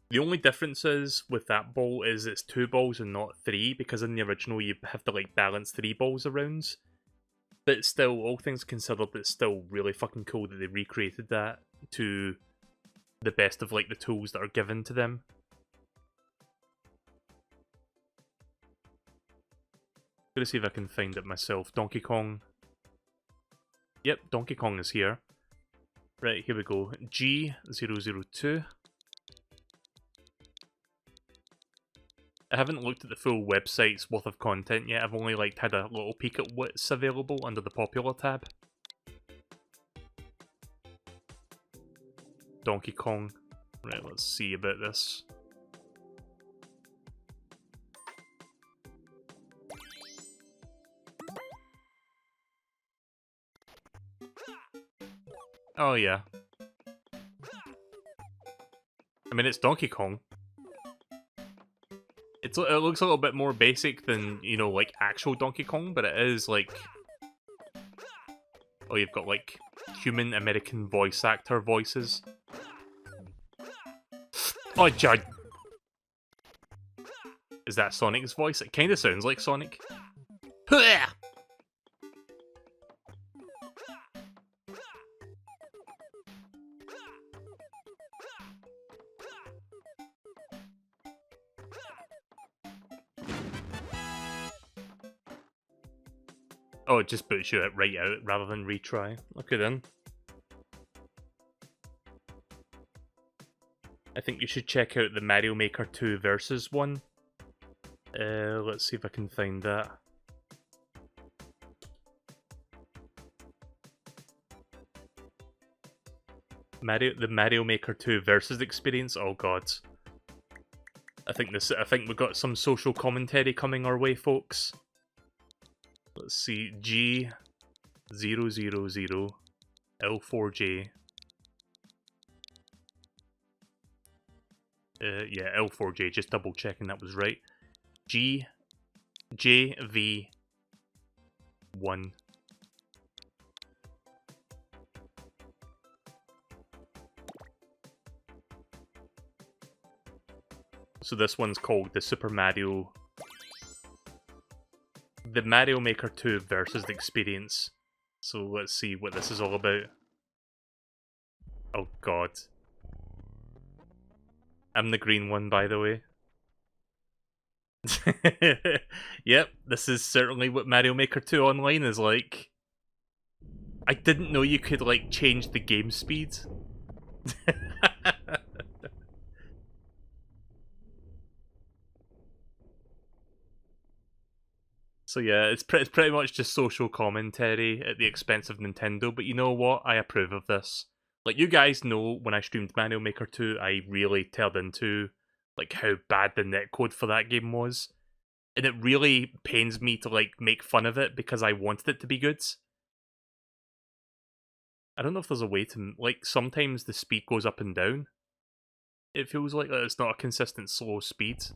The only difference is with that ball is it's 2 balls and not 3, because in the original you have to like balance 3 balls around. But still, all things considered, it's still really fucking cool that they recreated that to the best of like the tools that are given to them. Gonna see if I can find it myself. Donkey Kong. Yep, Donkey Kong is here. Right, here we go. G002. I haven't looked at the full website's worth of content yet. I've only like had a little peek at what's available under the popular tab. Donkey Kong. Right, let's see about this. Oh yeah. I mean, it's Donkey Kong. It looks a little bit more basic than, you know, like actual Donkey Kong, but it is like... Oh, you've got like human American voice actor voices. Oh, Judge. Is that Sonic's voice? It kind of sounds like Sonic. Oh, it just boots you right out rather than retry. Okay then. I think you should check out the Mario Maker 2 Versus one. Let's see if I can find that. The Mario Maker 2 Versus experience. Oh god. I think we've got some social commentary coming our way, folks. Let's see, G000 L4J. Yeah, L4J, just double checking that was right. JV1. So this one's called the Mario Maker 2 Versus Experience. So let's see what this is all about. Oh god. I'm the green one, by the way. Yep, this is certainly what Mario Maker 2 Online is like. I didn't know you could, like, change the game speed. So yeah, it's pretty much just social commentary at the expense of Nintendo, but you know what? I approve of this. Like, you guys know when I streamed Mario Maker 2, I really turned into, like, how bad the netcode for that game was. And it really pains me to, like, make fun of it because I wanted it to be good. I don't know if there's a way to, like, sometimes the speed goes up and down. It feels like it's not a consistent slow speed.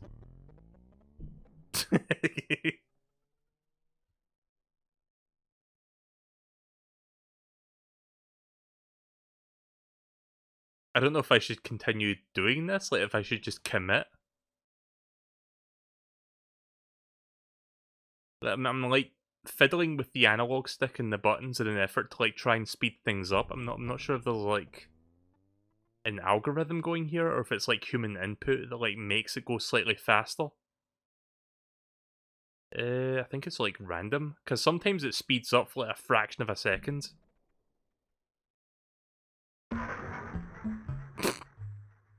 I don't know if I should continue doing this, like if I should just commit. I'm like fiddling with the analog stick and the buttons in an effort to like try and speed things up. I'm not sure if there's like an algorithm going here or if it's like human input that like makes it go slightly faster. I think it's like random because sometimes it speeds up for like a fraction of a second.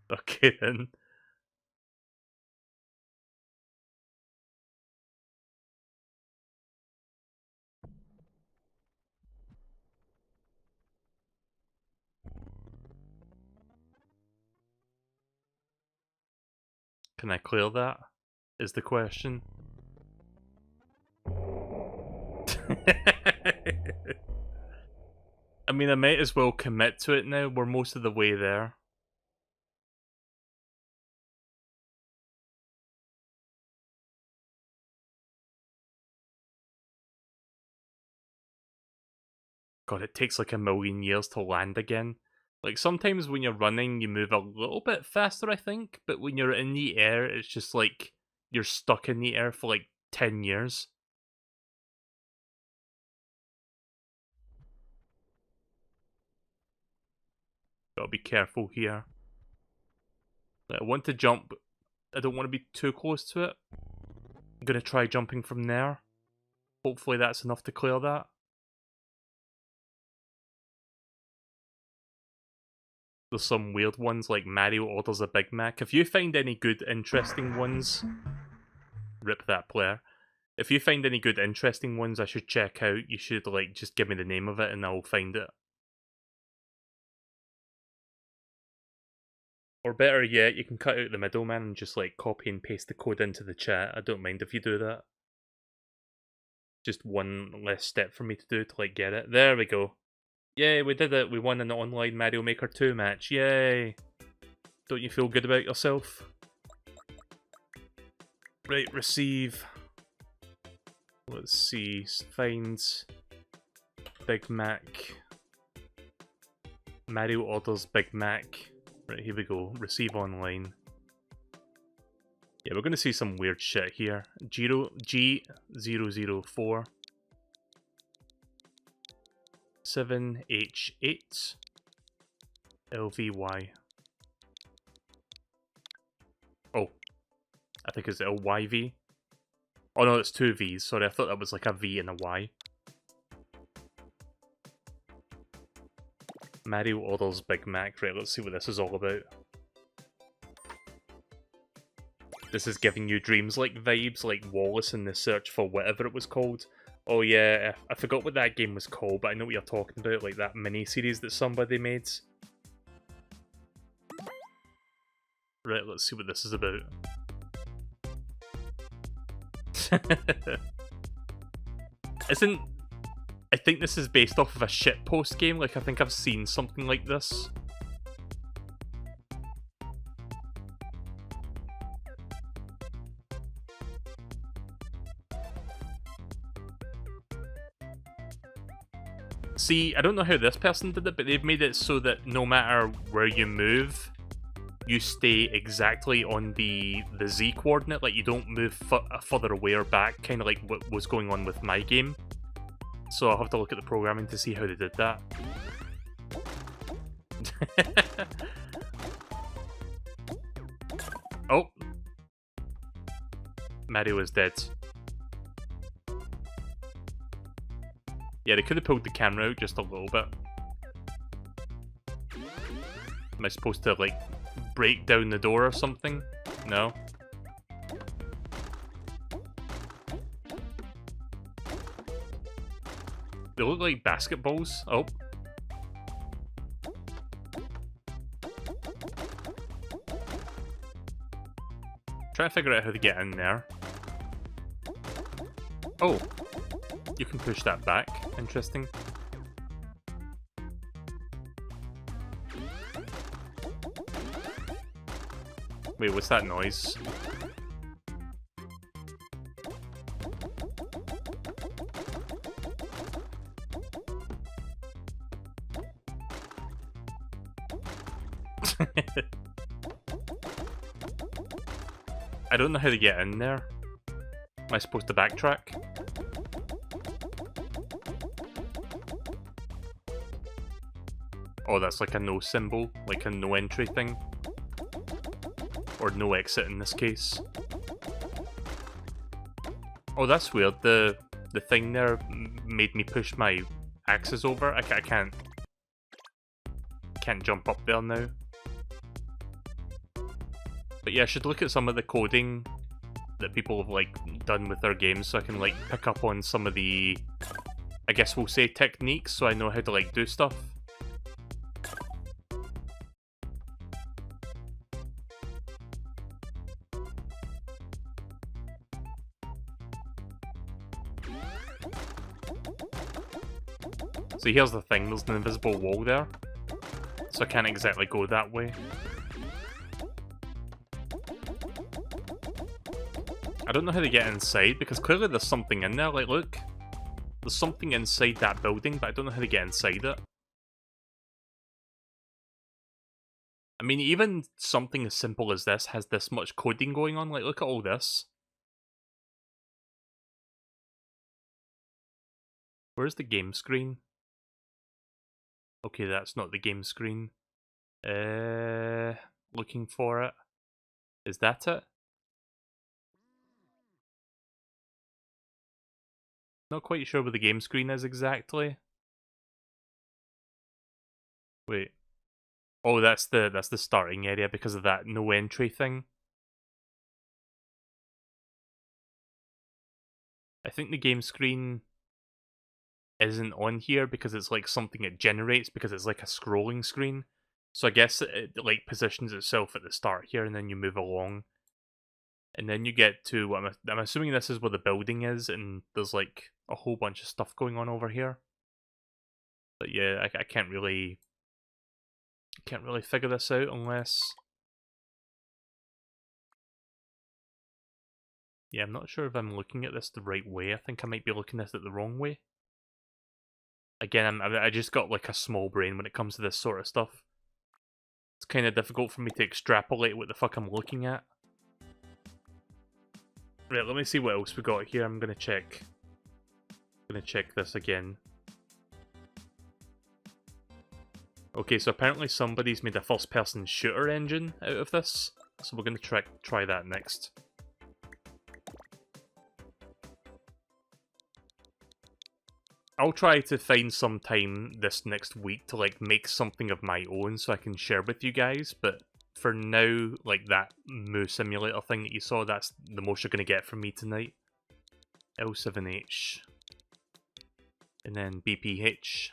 Okay then. Can I clear that? Is the question. I mean, I might as well commit to it now. We're most of the way there. God, it takes like a million years to land again. Like, sometimes when you're running, you move a little bit faster, I think, but when you're in the air, it's just like you're stuck in the air for like 10 years. Gotta be careful here. I want to jump, but I don't want to be too close to it. I'm gonna try jumping from there. Hopefully that's enough to clear that. There's some weird ones like Mario orders a Big Mac. If you find any good, interesting ones, rip that player. If you find any good, interesting ones I should check out, you should like just give me the name of it and I'll find it. Or better yet, you can cut out the middleman and just like copy and paste the code into the chat. I don't mind if you do that. Just one less step for me to do to like get it. There we go. Yay, we did it. We won an online Mario Maker 2 match. Yay. Don't you feel good about yourself? Right, receive. Let's see. Find Big Mac Mario orders Big Mac. Right, here we go. Receive online. Yeah, we're gonna see some weird shit here. G004 7H8 LVY. Oh, I think it's LYV. Oh no, it's two V's. Sorry, I thought that was like a V and a Y. Mario orders Big Mac. Right, let's see what this is all about. This is giving you dreams-like vibes, like Wallace in the Search for whatever it was called. Oh yeah, I forgot what that game was called, but I know what you're talking about, like that mini-series that somebody made. Right, let's see what this is about. Isn't... I think this is based off of a shitpost game, like I think I've seen something like this. See, I don't know how this person did it, but they've made it so that no matter where you move, you stay exactly on the Z coordinate, like you don't move further away or back, kind of like what was going on with my game. So I'll have to look at the programming to see how they did that. Oh! Mario is dead. Yeah, they could have pulled the camera out just a little bit. Am I supposed to, like, break down the door or something? No? They look like basketballs. Oh. Trying to figure out how to get in there. Oh. You can push that back. Interesting. Wait, what's that noise? I don't know how to get in there. Am I supposed to backtrack? Oh, that's like a no symbol, like a no entry thing. Or no exit in this case. Oh, that's weird. The thing there made me push my axes over. I can't jump up there now. But yeah, I should look at some of the coding that people have like done with their games so I can like pick up on some of the, I guess we'll say, techniques, so I know how to like do stuff. So here's the thing, there's an invisible wall there, so I can't exactly go that way. I don't know how to get inside, because clearly there's something in there, like look. There's something inside that building, but I don't know how to get inside it. I mean, even something as simple as this has this much coding going on, like look at all this. Where's the game screen? Okay, that's not the game screen. Looking for it. Is that it? Not quite sure where the game screen is exactly. Wait. Oh, that's the starting area because of that no entry thing. I think the game screen isn't on here because it's like something it generates because it's like a scrolling screen. So I guess it like positions itself at the start here and then you move along. And then you get to, I'm assuming this is where the building is and there's like a whole bunch of stuff going on over here. But yeah, I can't really figure this out unless... Yeah, I'm not sure if I'm looking at this the right way. I think I might be looking at it the wrong way. Again, I just got like a small brain when it comes to this sort of stuff. It's kind of difficult for me to extrapolate what the fuck I'm looking at. Right, let me see what else we got here. I'm gonna check this again. Okay, so apparently somebody's made a first-person shooter engine out of this, so we're gonna try that next. I'll try to find some time this next week to like make something of my own so I can share with you guys, but for now, like that Moo Simulator thing that you saw, that's the most you're gonna get from me tonight. L7H. And then BPH.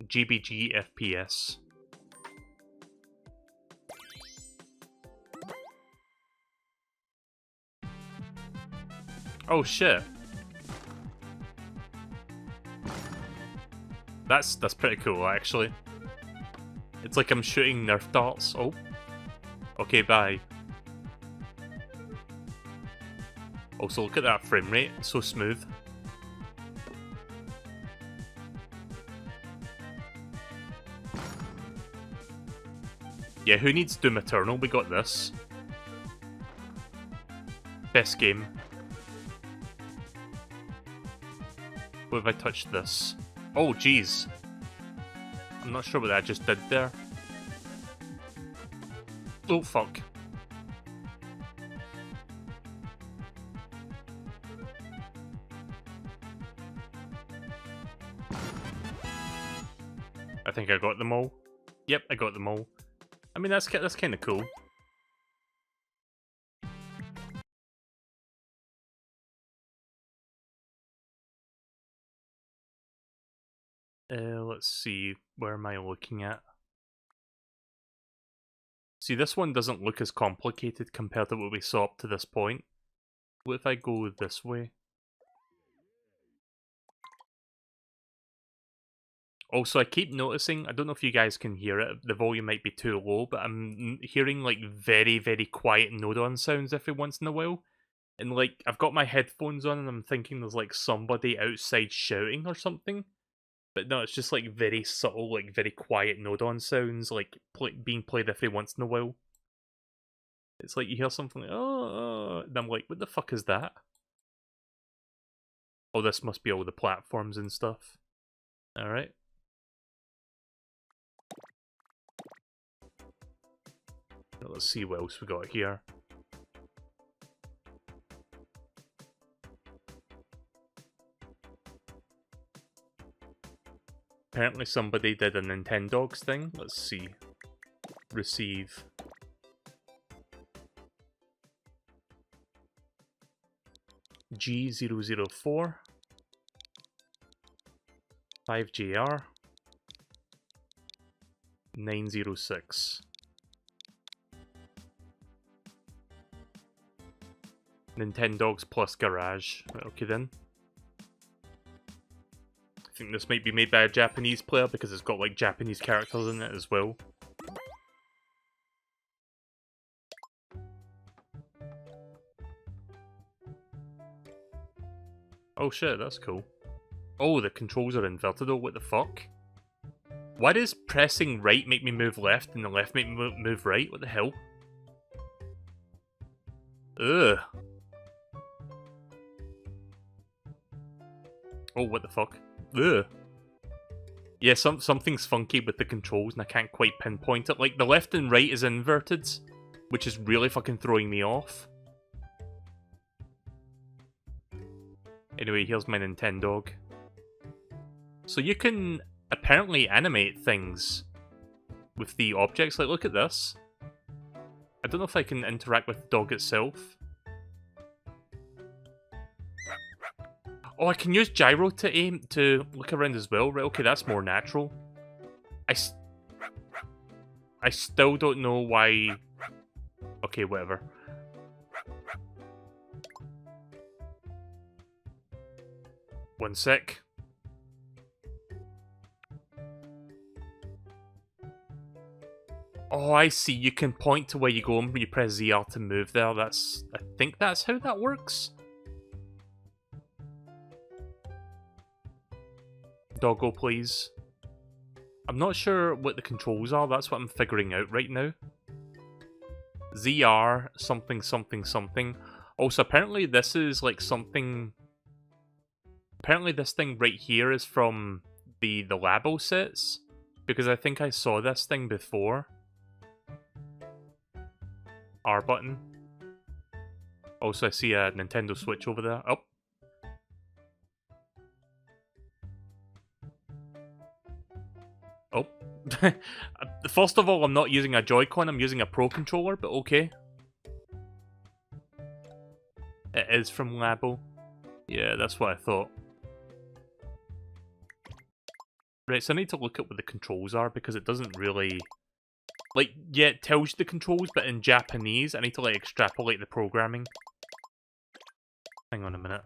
GBG FPS. Oh shit. That's pretty cool actually. It's like I'm shooting Nerf darts. Oh. Okay, bye. Also, look at that frame rate. It's so smooth. Yeah, who needs Doom Eternal? We got this. Best game. What if I touched this? Oh, jeez. I'm not sure what that just did there. Oh, fuck. I think I got them all. Yep, I got them all. I mean, that's kind of cool. Let's see. Where am I looking at? See, this one doesn't look as complicated compared to what we saw up to this point. What if I go this way? Also, I keep noticing, I don't know if you guys can hear it, the volume might be too low, but I'm hearing like very, very quiet node-on sounds every once in a while. And like, I've got my headphones on and I'm thinking there's like somebody outside shouting or something. But no, it's just like very subtle, like very quiet node-on sounds, like being played every once in a while. It's like you hear something like, oh, and I'm like, what the fuck is that? Oh, this must be all the platforms and stuff. Alright. Let's see what else we got here. Apparently somebody did a Nintendogs thing. Let's see. Receive. G004. 5JR. 906. Nintendogs plus Garage. Right, okay then. I think this might be made by a Japanese player because it's got like Japanese characters in it as well. Oh shit, that's cool. Oh, the controls are inverted. Oh, what the fuck? Why does pressing right make me move left and the left make me move right? What the hell? Ugh. Oh, what the fuck? Ugh. Yeah, something's funky with the controls and I can't quite pinpoint it. Like, the left and right is inverted, which is really fucking throwing me off. Anyway, here's my Nintendog. So you can apparently animate things with the objects. Like, look at this. I don't know if I can interact with the dog itself. Oh, I can use gyro to aim, to look around as well. Right, okay, that's more natural. I still don't know why... Okay, whatever. One sec. Oh, I see. You can point to where you go and you press ZR to move there. That's... I think that's how that works. Doggo, please. I'm not sure what the controls are, that's what I'm figuring out right now. ZR, something, something, something. Also, apparently this is like something... Apparently this thing right here is from the Labo sets, because I think I saw this thing before. R button. Also, I see a Nintendo Switch over there. Oh. Oh. First of all, I'm not using a Joy-Con, I'm using a Pro Controller, but okay. It is from Labo. Yeah, that's what I thought. Right, so I need to look at what the controls are, because it doesn't really... Like, yeah, it tells you the controls, but in Japanese, I need to, like, extrapolate the programming. Hang on a minute.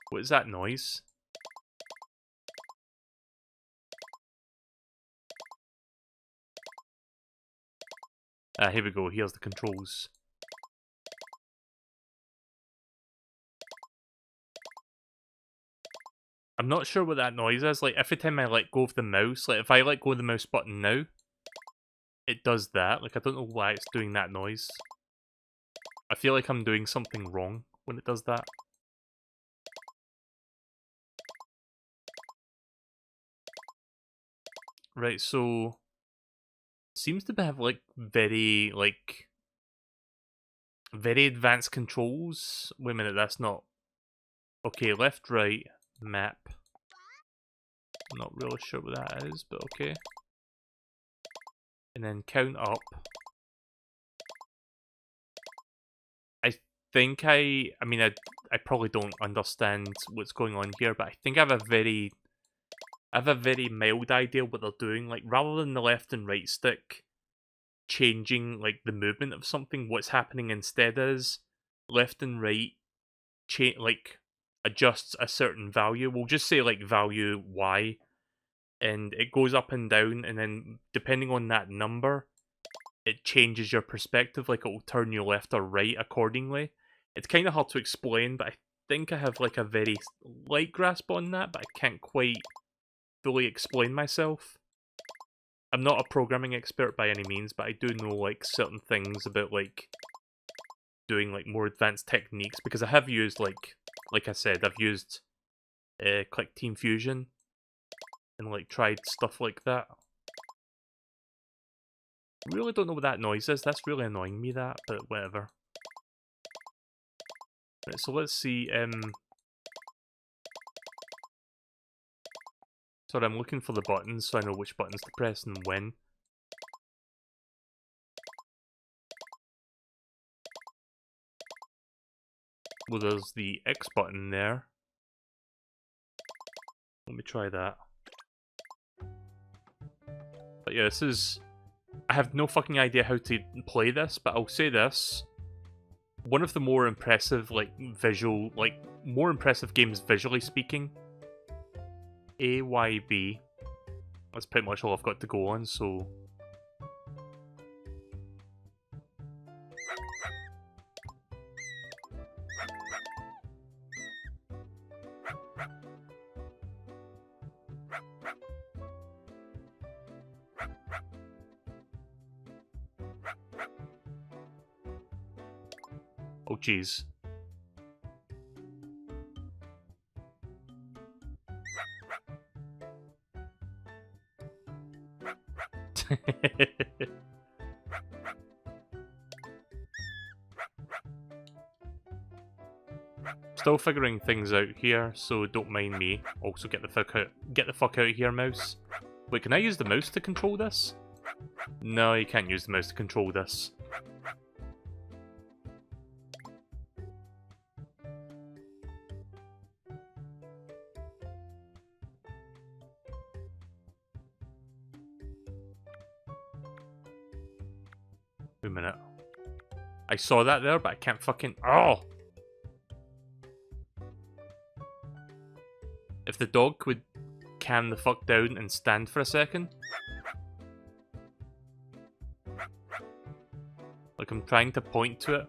What is that noise? Here we go, here's the controls. I'm not sure what that noise is. Like, every time I let go of the mouse, like, if I let go of the mouse button now, it does that. Like, I don't know why it's doing that noise. I feel like I'm doing something wrong when it does that. Right, so... Seems to have, like, very advanced controls. Wait a minute, that's not... Okay, left, right, map. I'm not really sure what that is, but okay. And then count up. I think I mean, I probably don't understand what's going on here, but I think I have a very mild idea what they're doing. Like, rather than the left and right stick changing, like, the movement of something, what's happening instead is left and right like, adjusts a certain value. We'll just say, like, value Y, and it goes up and down, and then depending on that number, it changes your perspective. Like, it will turn you left or right accordingly. It's kind of hard to explain, but I think I have, like, a very light grasp on that, but I can't quite fully explain myself. I'm not a programming expert by any means, but I do know, like, certain things about, like, doing, like, more advanced techniques, because I have used, like I said, I've used Click Team Fusion and, like, tried stuff like that. Really don't know what that noise is. That's really annoying me, that, but whatever. Right, so let's see, sorry, I'm looking for the buttons so I know which buttons to press and when. Well, there's the X button there. Let me try that. But yeah, this is... I have no fucking idea how to play this, but I'll say this. One of the more impressive, like, more impressive games visually speaking. AYB. That's pretty much all I've got to go on, so... Oh, jeez. Still figuring things out here, so don't mind me. Also, get the fuck out of here, mouse. Wait, can I use the mouse to control this? No, you can't use the mouse to control this. Wait a minute. I saw that there, but I can't fucking... Oh! If the dog would calm the fuck down and stand for a second. Like I'm trying to point to it.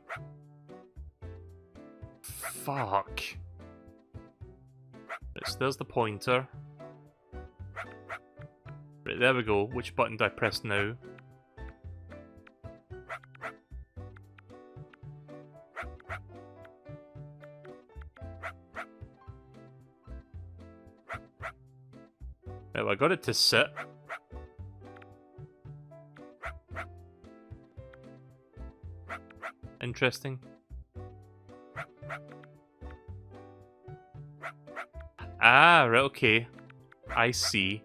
Fuck. Right, so there's the pointer. Right, there we go. Which button do I press now? Right, well, I got it to sit. Interesting. Ah, right, okay. I see.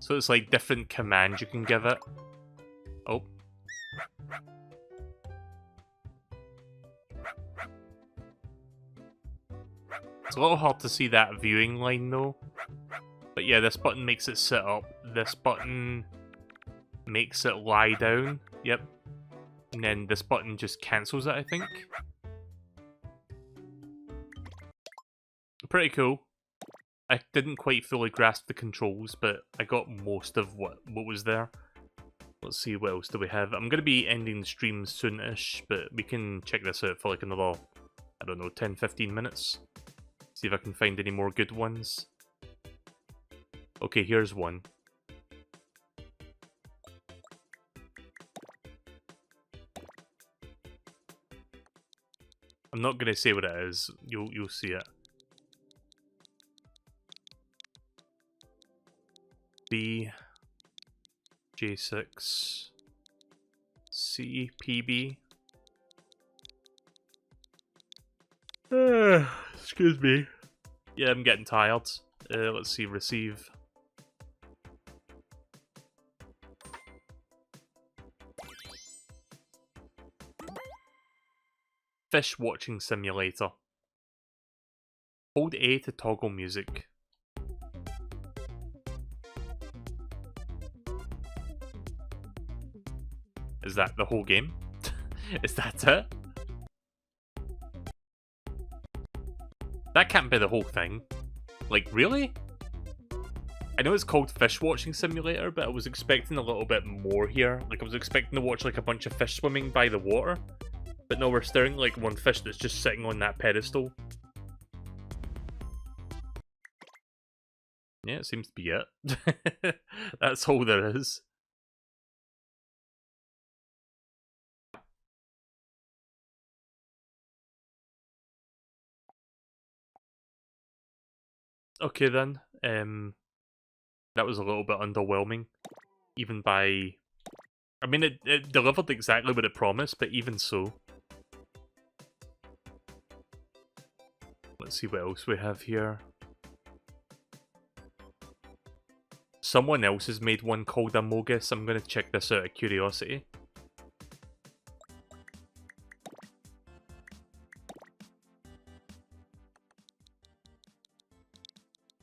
So it's like different commands you can give it. Oh. It's a little hard to see that viewing line though. But yeah, this button makes it sit up. This button makes it lie down. Yep. And then this button just cancels it, I think. Pretty cool. I didn't quite fully grasp the controls, but I got most of what was there. Let's see, what else do we have? I'm going to be ending the stream soon-ish, but we can check this out for like another, I don't know, 10-15 minutes. See if I can find any more good ones. Okay, here's one. I'm not going to say what it is. You'll see it. B J6 C PB. Excuse me. Yeah, I'm getting tired. Let's see, receive. Fish watching simulator. Hold A to toggle music. Is that the whole game? Is that it? That can't be the whole thing. Like, really? I know it's called Fish Watching Simulator, but I was expecting a little bit more here. Like, I was expecting to watch like a bunch of fish swimming by the water. But no, we're staring like one fish that's just sitting on that pedestal. Yeah, it seems to be it. That's all there is. Okay then, that was a little bit underwhelming, even by, I mean it delivered exactly what it promised, but even so. Let's see what else we have here. Someone else has made one called Amogus. I'm going to check this out of curiosity.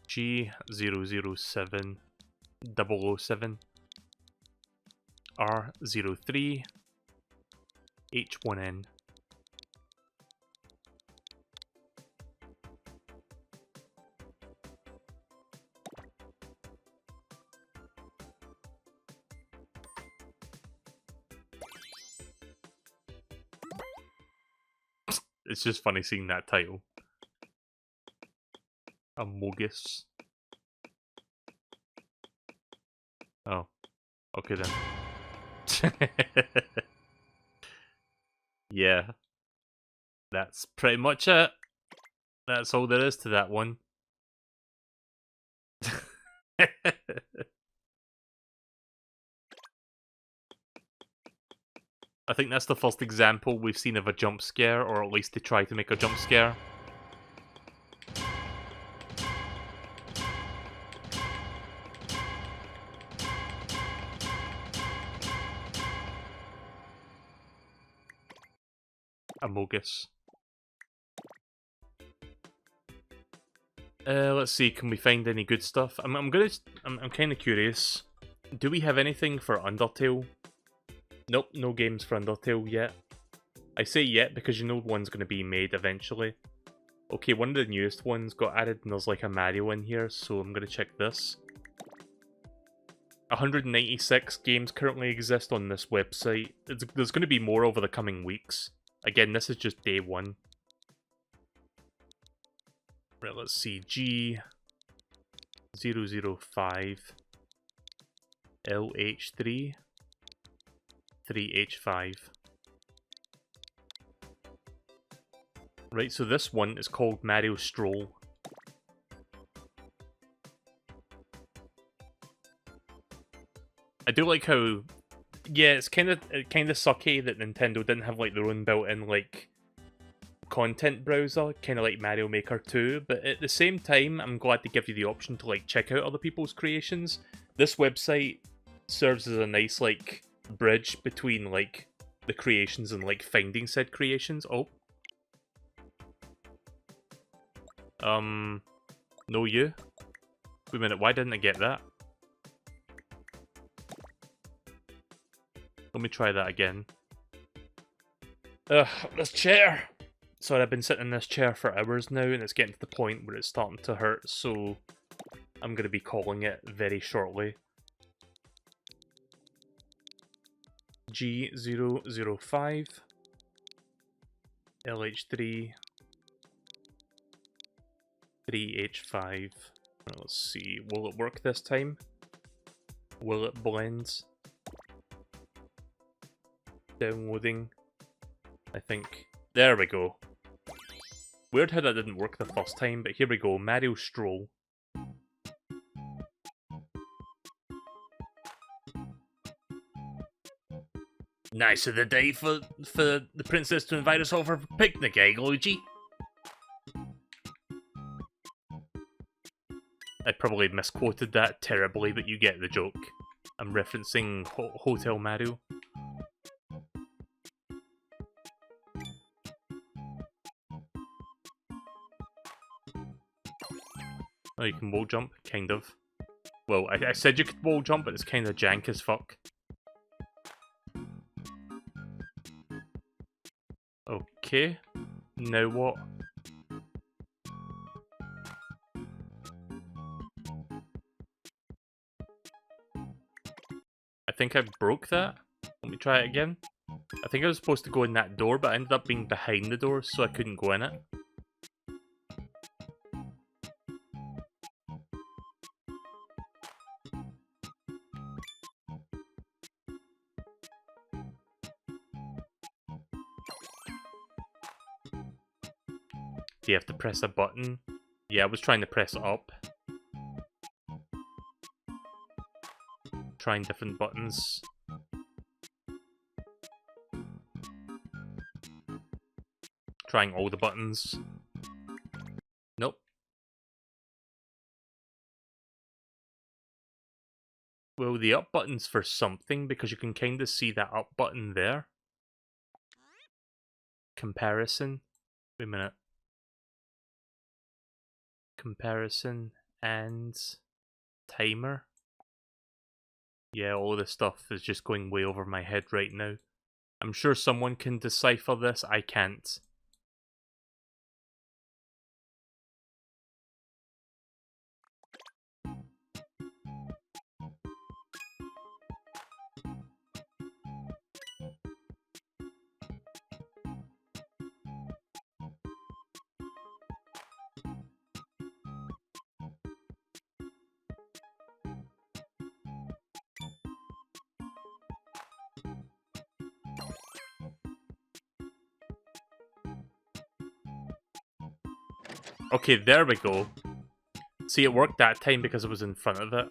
G007 007 R03 H1N. It's just funny seeing that title. Amogus. Oh. Okay then. Yeah. That's pretty much it. That's all there is to that one. I think that's the first example we've seen of a jump scare, or at least they try to make a jump scare. Amogus. Let's see, can we find any good stuff? I'm kind of curious. Do we have anything for Undertale? Nope, no games for Undertale yet. I say yet because you know one's going to be made eventually. Okay, one of the newest ones got added and there's like a Mario in here, so I'm going to check this. 196 games currently exist on this website. There's going to be more over the coming weeks. Again, this is just day 1. Right, let's see. G005 LH3 3H5. Right, so this one is called Mario Stroll. I do like how, yeah, it's kind of sucky that Nintendo didn't have like their own built-in like content browser, kind of like Mario Maker 2. But at the same time, I'm glad to give you the option to like check out other people's creations. This website serves as a nice like bridge between like the creations and like finding said creations. Oh. No you. Wait a minute, why didn't I get that? Let me try that again. Ugh, this chair! Sorry, I've been sitting in this chair for hours now and it's getting to the point where it's starting to hurt, so I'm going to be calling it very shortly. G005 LH3 3H5. Let's see, will it work this time? Will it blend? Downloading. I think. There we go. Weird how that didn't work the first time, but here we go. Mario Stroll. Nice of the day for the princess to invite us over for a picnic, eh, Luigi? I probably misquoted that terribly, but you get the joke. I'm referencing Hotel Mario. Oh, you can wall jump? Kind of. Well, I said you could wall jump, but it's kind of jank as fuck. Okay. Now what? I think I broke that. Let me try it again. I think I was supposed to go in that door, but I ended up being behind the door, so I couldn't go in it. Do you have to press a button? Yeah, I was trying to press up. Trying different buttons. Trying all the buttons. Nope. Well, the up button's for something, because you can kind of see that up button there. Comparison. Wait a minute. Comparison and timer. Yeah, all this stuff is just going way over my head right now. I'm sure someone can decipher this, I can't. Okay, there we go. See, it worked that time because it was in front of it.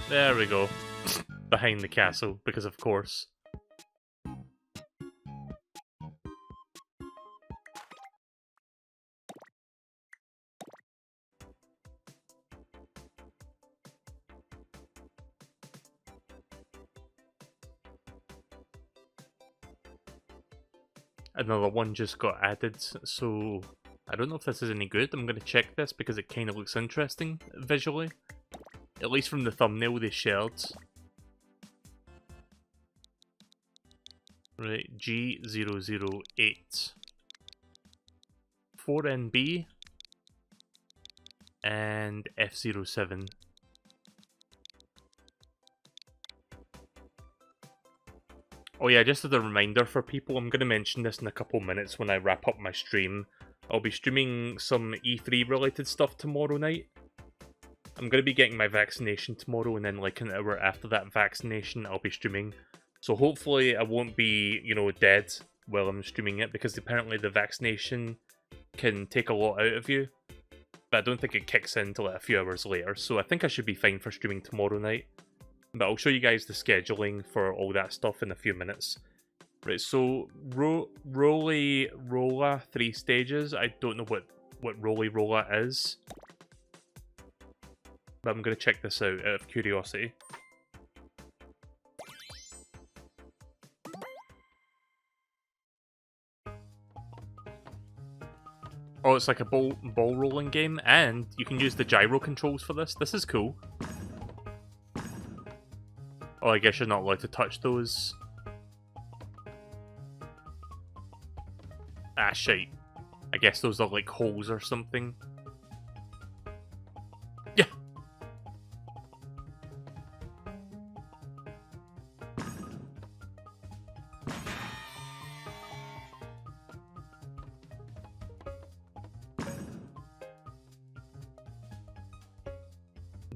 There we go. Behind the castle, because of course. Another one just got added, so I don't know if this is any good. I'm going to check this because it kind of looks interesting visually. At least from the thumbnail they shared. Right, G008. 4NB. and F07. Oh yeah, just as a reminder for people, I'm going to mention this in a couple minutes when I wrap up my stream. I'll be streaming some E3 related stuff tomorrow night. I'm going to be getting my vaccination tomorrow, and then like an hour after that vaccination I'll be streaming. So hopefully I won't be, you know, dead while I'm streaming it, because apparently the vaccination can take a lot out of you. But I don't think it kicks in until like a few hours later, so I think I should be fine for streaming tomorrow night. But I'll show you guys the scheduling for all that stuff in a few minutes. Right, so Roly Rolla 3 stages. I don't know what Roly Rolla is, but I'm going to check this out of curiosity. Oh, it's like a ball rolling game, and you can use the gyro controls for this. This is cool. Oh, I guess you're not allowed to touch those. Ah, shite. I guess those are like holes or something. Yeah.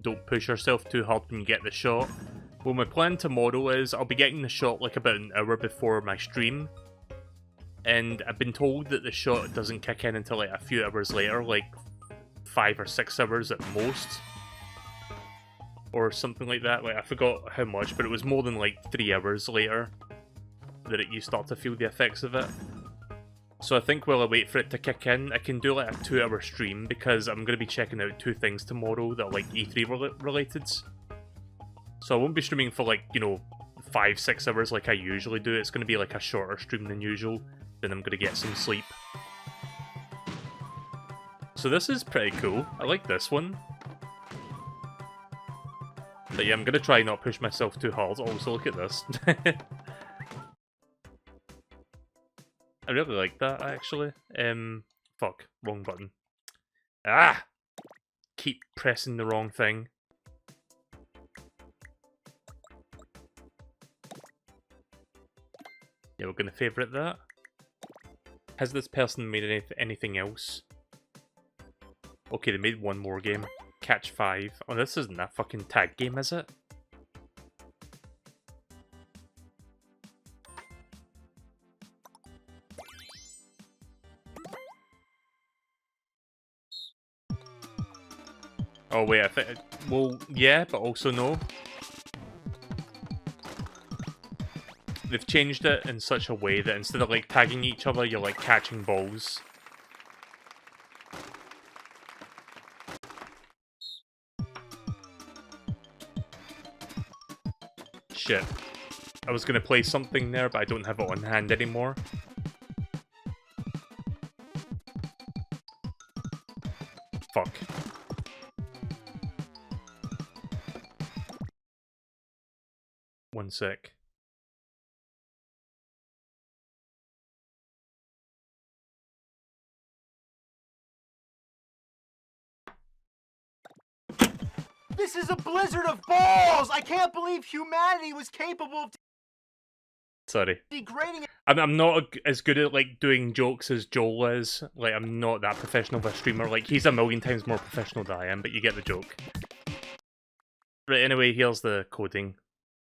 Don't push yourself too hard when you get the shot. Well, my plan tomorrow is I'll be getting the shot like about an hour before my stream. And I've been told that the shot doesn't kick in until like a few hours later, like 5 or 6 hours at most. Or something like that. Like, I forgot how much, but it was more than like 3 hours later that you start to feel the effects of it. So I think while I wait for it to kick in, I can do like a 2-hour stream, because I'm going to be checking out 2 things tomorrow that are like E3 related. So I won't be streaming for like, you know, 5-6 hours like I usually do. It's going to be like a shorter stream than usual. Then I'm going to get some sleep. So this is pretty cool. I like this one. But yeah, I'm going to try not push myself too hard. Also, look at this. I really like that, actually. Fuck. Wrong button. Ah! Keep pressing the wrong thing. Yeah, we're going to favourite that. Has this person made anything else? Okay, they made one more game. Catch 5. Oh, this isn't a fucking tag game, is it? Oh wait, I think... Well, yeah, but also no. They've changed it in such a way that instead of like tagging each other, you're like catching balls. Shit. I was gonna play something there, but I don't have it on hand anymore. Fuck. One sec. This is a blizzard of balls! I can't believe humanity was capable of Sorry. degrading it. I'm not as good at like doing jokes as Joel is. Like, I'm not that professional of a streamer. Like, he's a million times more professional than I am, but you get the joke. Right, anyway, here's the coding.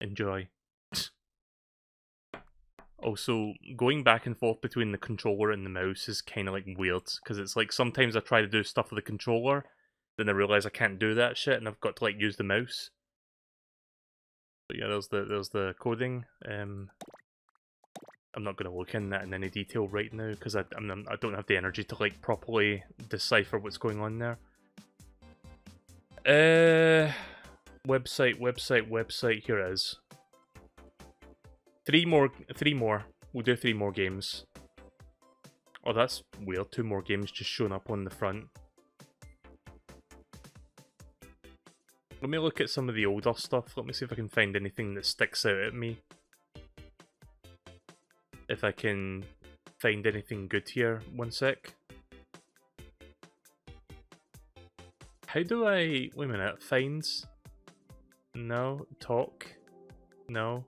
Enjoy. Also, going back and forth between the controller and the mouse is kind of like weird, because it's like sometimes I try to do stuff with the controller, then I realise I can't do that shit, and I've got to like use the mouse. But yeah, there's the coding. I'm not going to look in that in any detail right now, because I don't have the energy to like properly decipher what's going on there. Website, here it is. Three more. We'll do 3 more games. Oh, that's weird. 2 more games just showing up on the front. Let me look at some of the older stuff. Let me see if I can find anything that sticks out at me. If I can find anything good here. One sec. How do I... Wait a minute. Finds? No. Talk? No.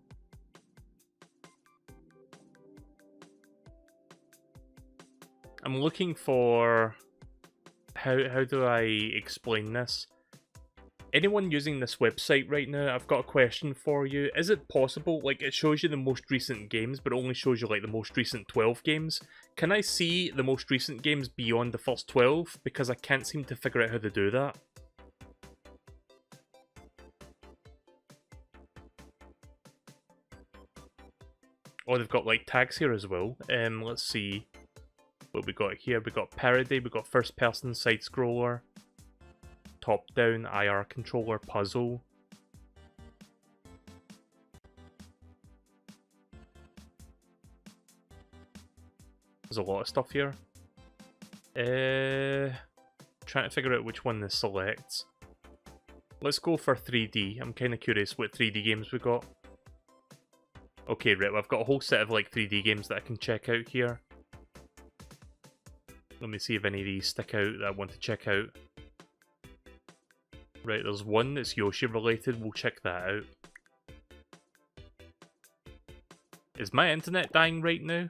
I'm looking for... How do I explain this? Anyone using this website right now, I've got a question for you. Is it possible, like, it shows you the most recent games, but it only shows you, like, the most recent 12 games? Can I see the most recent games beyond the first 12? Because I can't seem to figure out how to do that. Oh, they've got, like, tags here as well. Let's see what we got here. We got parody, we got first person side scroller, top down IR controller, puzzle. There's a lot of stuff here. Trying to figure out which one this selects. Let's go for 3D. I'm kind of curious what 3D games we got. Okay, right, well, I've got a whole set of like 3D games that I can check out here. Let me see if any of these stick out that I want to check out. Right, there's one that's Yoshi related, we'll check that out. Is my internet dying right now?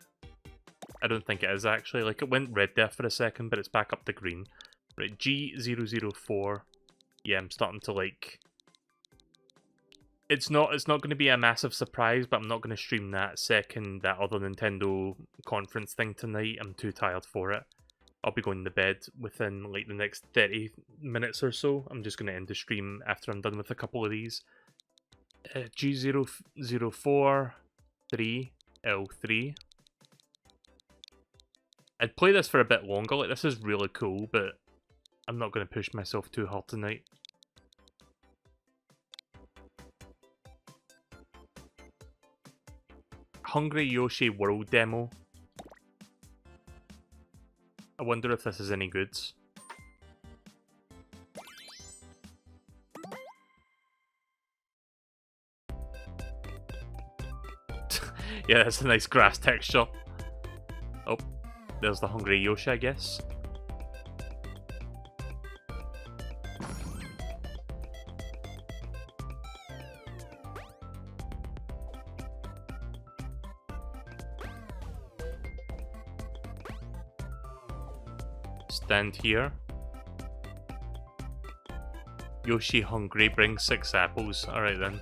I don't think it is actually, like it went red there for a second, but it's back up to green. Right, G004. Yeah, I'm starting to like... It's not going to be a massive surprise, but I'm not going to stream that other Nintendo conference thing tonight. I'm too tired for it. I'll be going to bed within like the next 30 minutes or so. I'm just going to end the stream after I'm done with a couple of these. G004 3L3. I'd play this for a bit longer. Like, this is really cool, but I'm not going to push myself too hard tonight. Hungry Yoshi World Demo. I wonder if this is any goods. Yeah, that's a nice grass texture. Oh, there's the Hungry Yoshi, I guess. Stand here. Yoshi hungry, bring 6 apples. Alright then.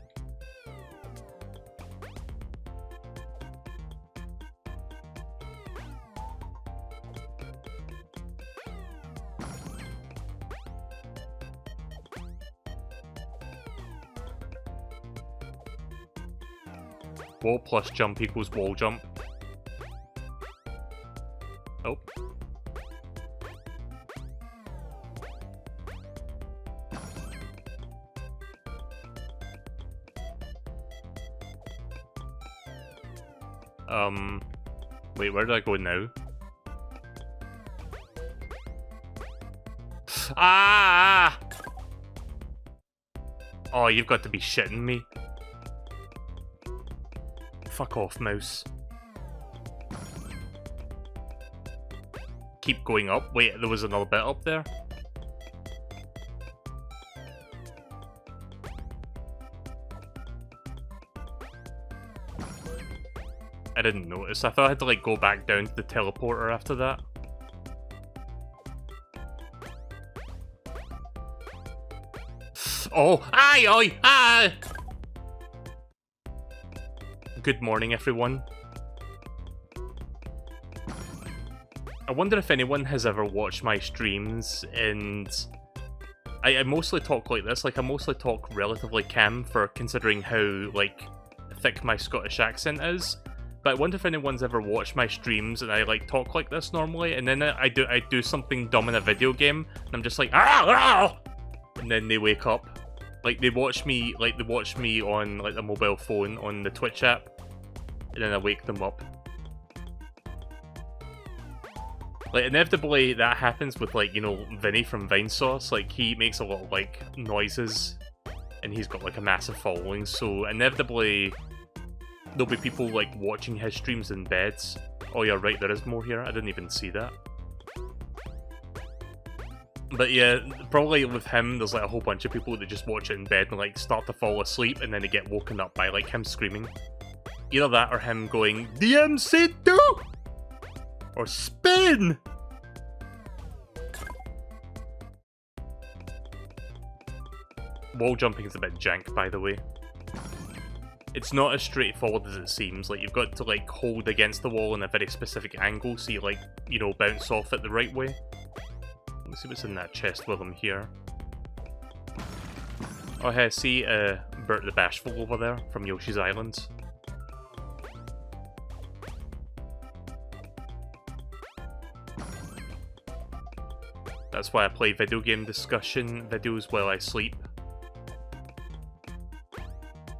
Wall plus jump equals wall jump. Oh. Wait, where do I go now? Ah! Oh, you've got to be shitting me. Fuck off, mouse. Keep going up. Wait, there was another bit up there? I didn't notice. I thought I had to like go back down to the teleporter after that. Oh! Aye! Aye! Aye! Good morning, everyone. I wonder if anyone has ever watched my streams, and I mostly talk like this. Like, I mostly talk relatively calm for considering how, like, thick my Scottish accent is. But I wonder if anyone's ever watched my streams and I like talk like this normally, and then I do something dumb in a video game, and I'm just like ah, and then they wake up. Like they watch me on like the mobile phone on the Twitch app, and then I wake them up. Like inevitably that happens with like, you know, Vinny from Vinesauce. Like he makes a lot of like noises, and he's got like a massive following, so inevitably there'll be people like watching his streams in beds. Oh yeah, right, there is more here. I didn't even see that. But yeah, probably with him, there's like a whole bunch of people that just watch it in bed and like start to fall asleep and then they get woken up by like him screaming. Either that or him going, DMC do! Or spin! Wall jumping is a bit jank, by the way. It's not as straightforward as it seems. Like, you've got to like hold against the wall in a very specific angle so you like, you know, bounce off it the right way. Let me see what's in that chest with him here. Oh hey, see Bert the Bashful over there from Yoshi's Island. That's why I play video game discussion videos while I sleep.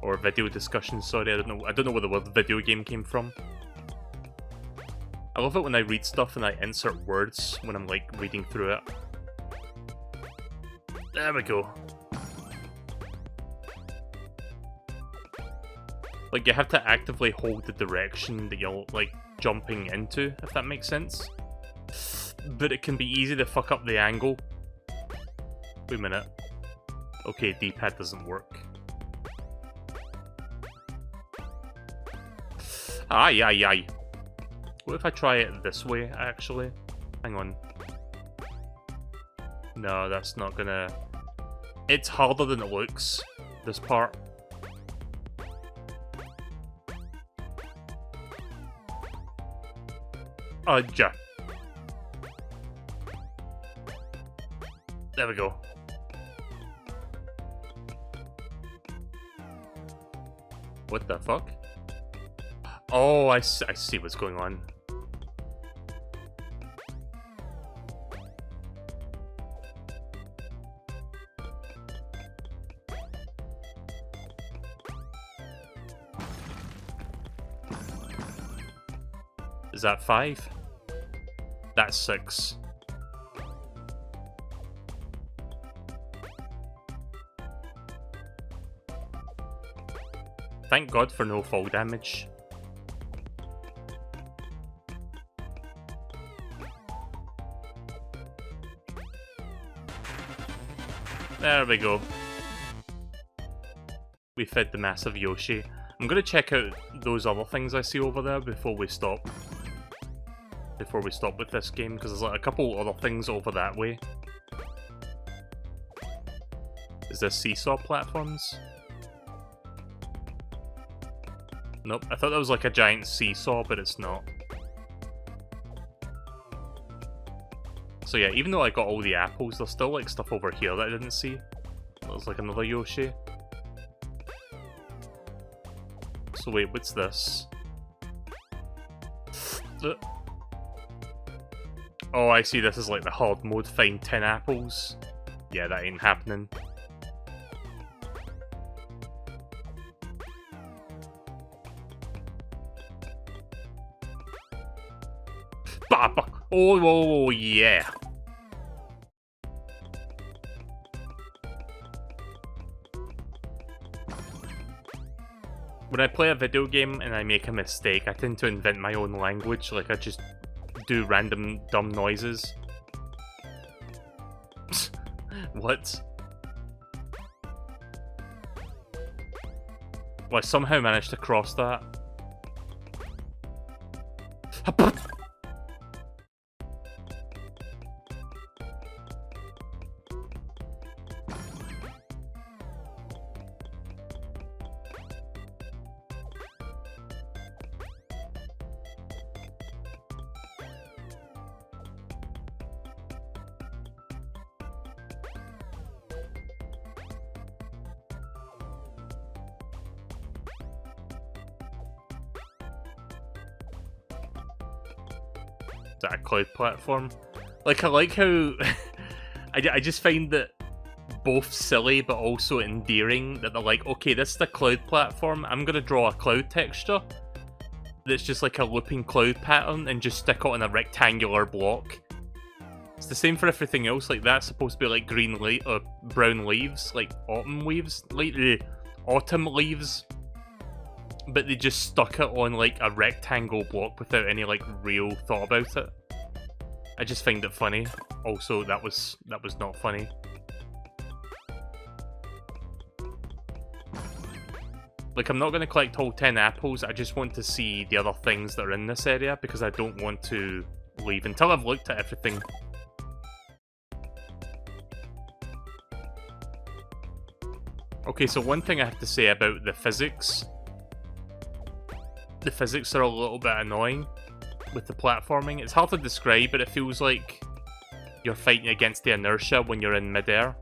Or video discussion, sorry, I don't know where the word video game came from. I love it when I read stuff and I insert words when I'm like reading through it. There we go. Like, you have to actively hold the direction that you're like jumping into, if that makes sense. But it can be easy to fuck up the angle. Wait a minute. Okay, D-pad doesn't work. Aye, aye, aye. What if I try it this way, actually? Hang on. No, that's not gonna... It's harder than it looks, this part. Ja. There we go. What the fuck? Oh, I see what's going on. Is that 5? That's 6. Thank God for no fall damage. There we go. We fed the massive Yoshi. I'm gonna check out those other things I see over there before we stop. Before we stop with this game, because there's like a couple other things over that way. Is this seesaw platforms? Nope, I thought that was like a giant seesaw, but it's not. So yeah, even though I got all the apples, there's still like stuff over here that I didn't see. There's like another Yoshi. So wait, what's this? Oh, I see, this is like the hard mode, find 10 apples. Yeah, that ain't happening. Oh, yeah. When I play a video game and I make a mistake, I tend to invent my own language, like I just do random dumb noises. What? Well, I somehow managed to cross that. That a cloud platform? Like, I like how I just find that both silly but also endearing that they're like, okay, this is the cloud platform, I'm gonna draw a cloud texture that's just like a looping cloud pattern and just stick it on a rectangular block. It's the same for everything else. Like, that's supposed to be like green or brown leaves, like autumn leaves, like autumn leaves, but they just stuck it on like a rectangle block without any like real thought about it. I just find it funny. Also, that was not funny. Like, I'm not going to collect all 10 apples, I just want to see the other things that are in this area, because I don't want to leave until I've looked at everything. Okay, so one thing I have to say about the physics. The physics are a little bit annoying with the platforming. It's hard to describe, but it feels like you're fighting against the inertia when you're in midair.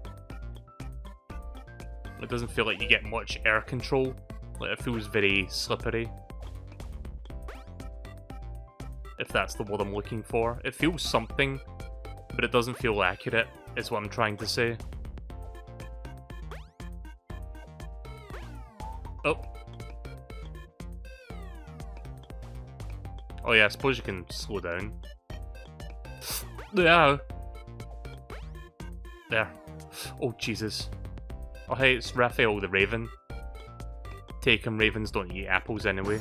It doesn't feel like you get much air control. Like, it feels very slippery. If that's the word I'm looking for. It feels something, but it doesn't feel accurate, is what I'm trying to say. Oh. Oh yeah, I suppose you can slow down. Yeah. There. Oh, Jesus. Oh, hey, it's Raphael the Raven. Take him, ravens don't eat apples anyway.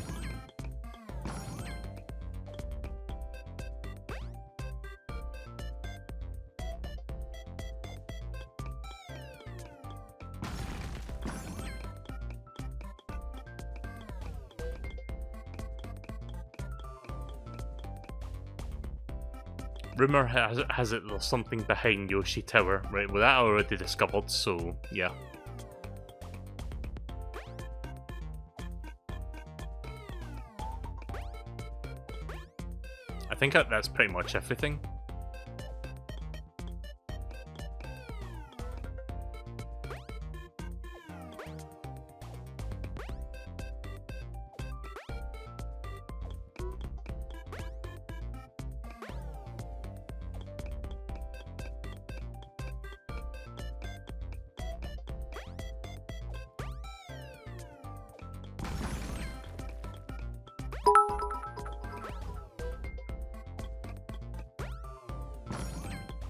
Rumour has it there's something behind Yoshi Tower. Right, well that I already discovered, so yeah. I think that's pretty much everything.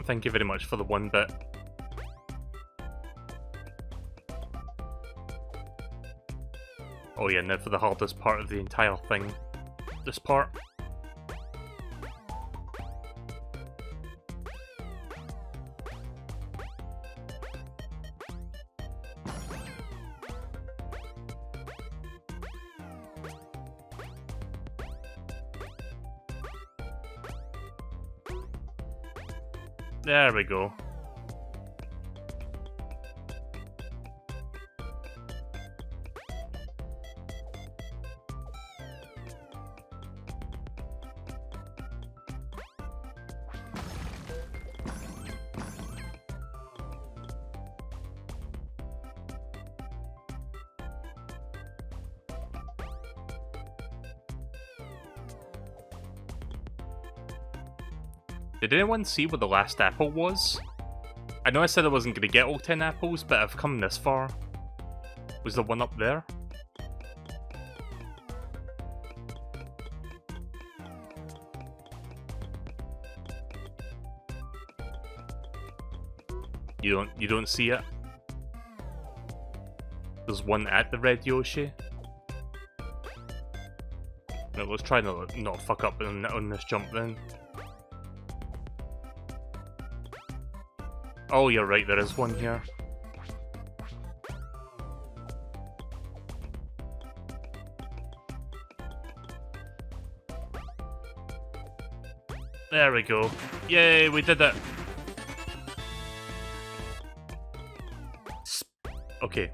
Thank you very much for the 1 bit. Oh yeah, now for the hardest part of the entire thing. This part. There we go. Did anyone see where the last apple was? I know I said I wasn't going to get all 10 apples, but I've come this far. Was the one up there? You don't see it? There's one at the red Yoshi. No, let's try to not fuck up on this jump then. Oh, you're right, there is one here. There we go. Yay, we did it. Okay.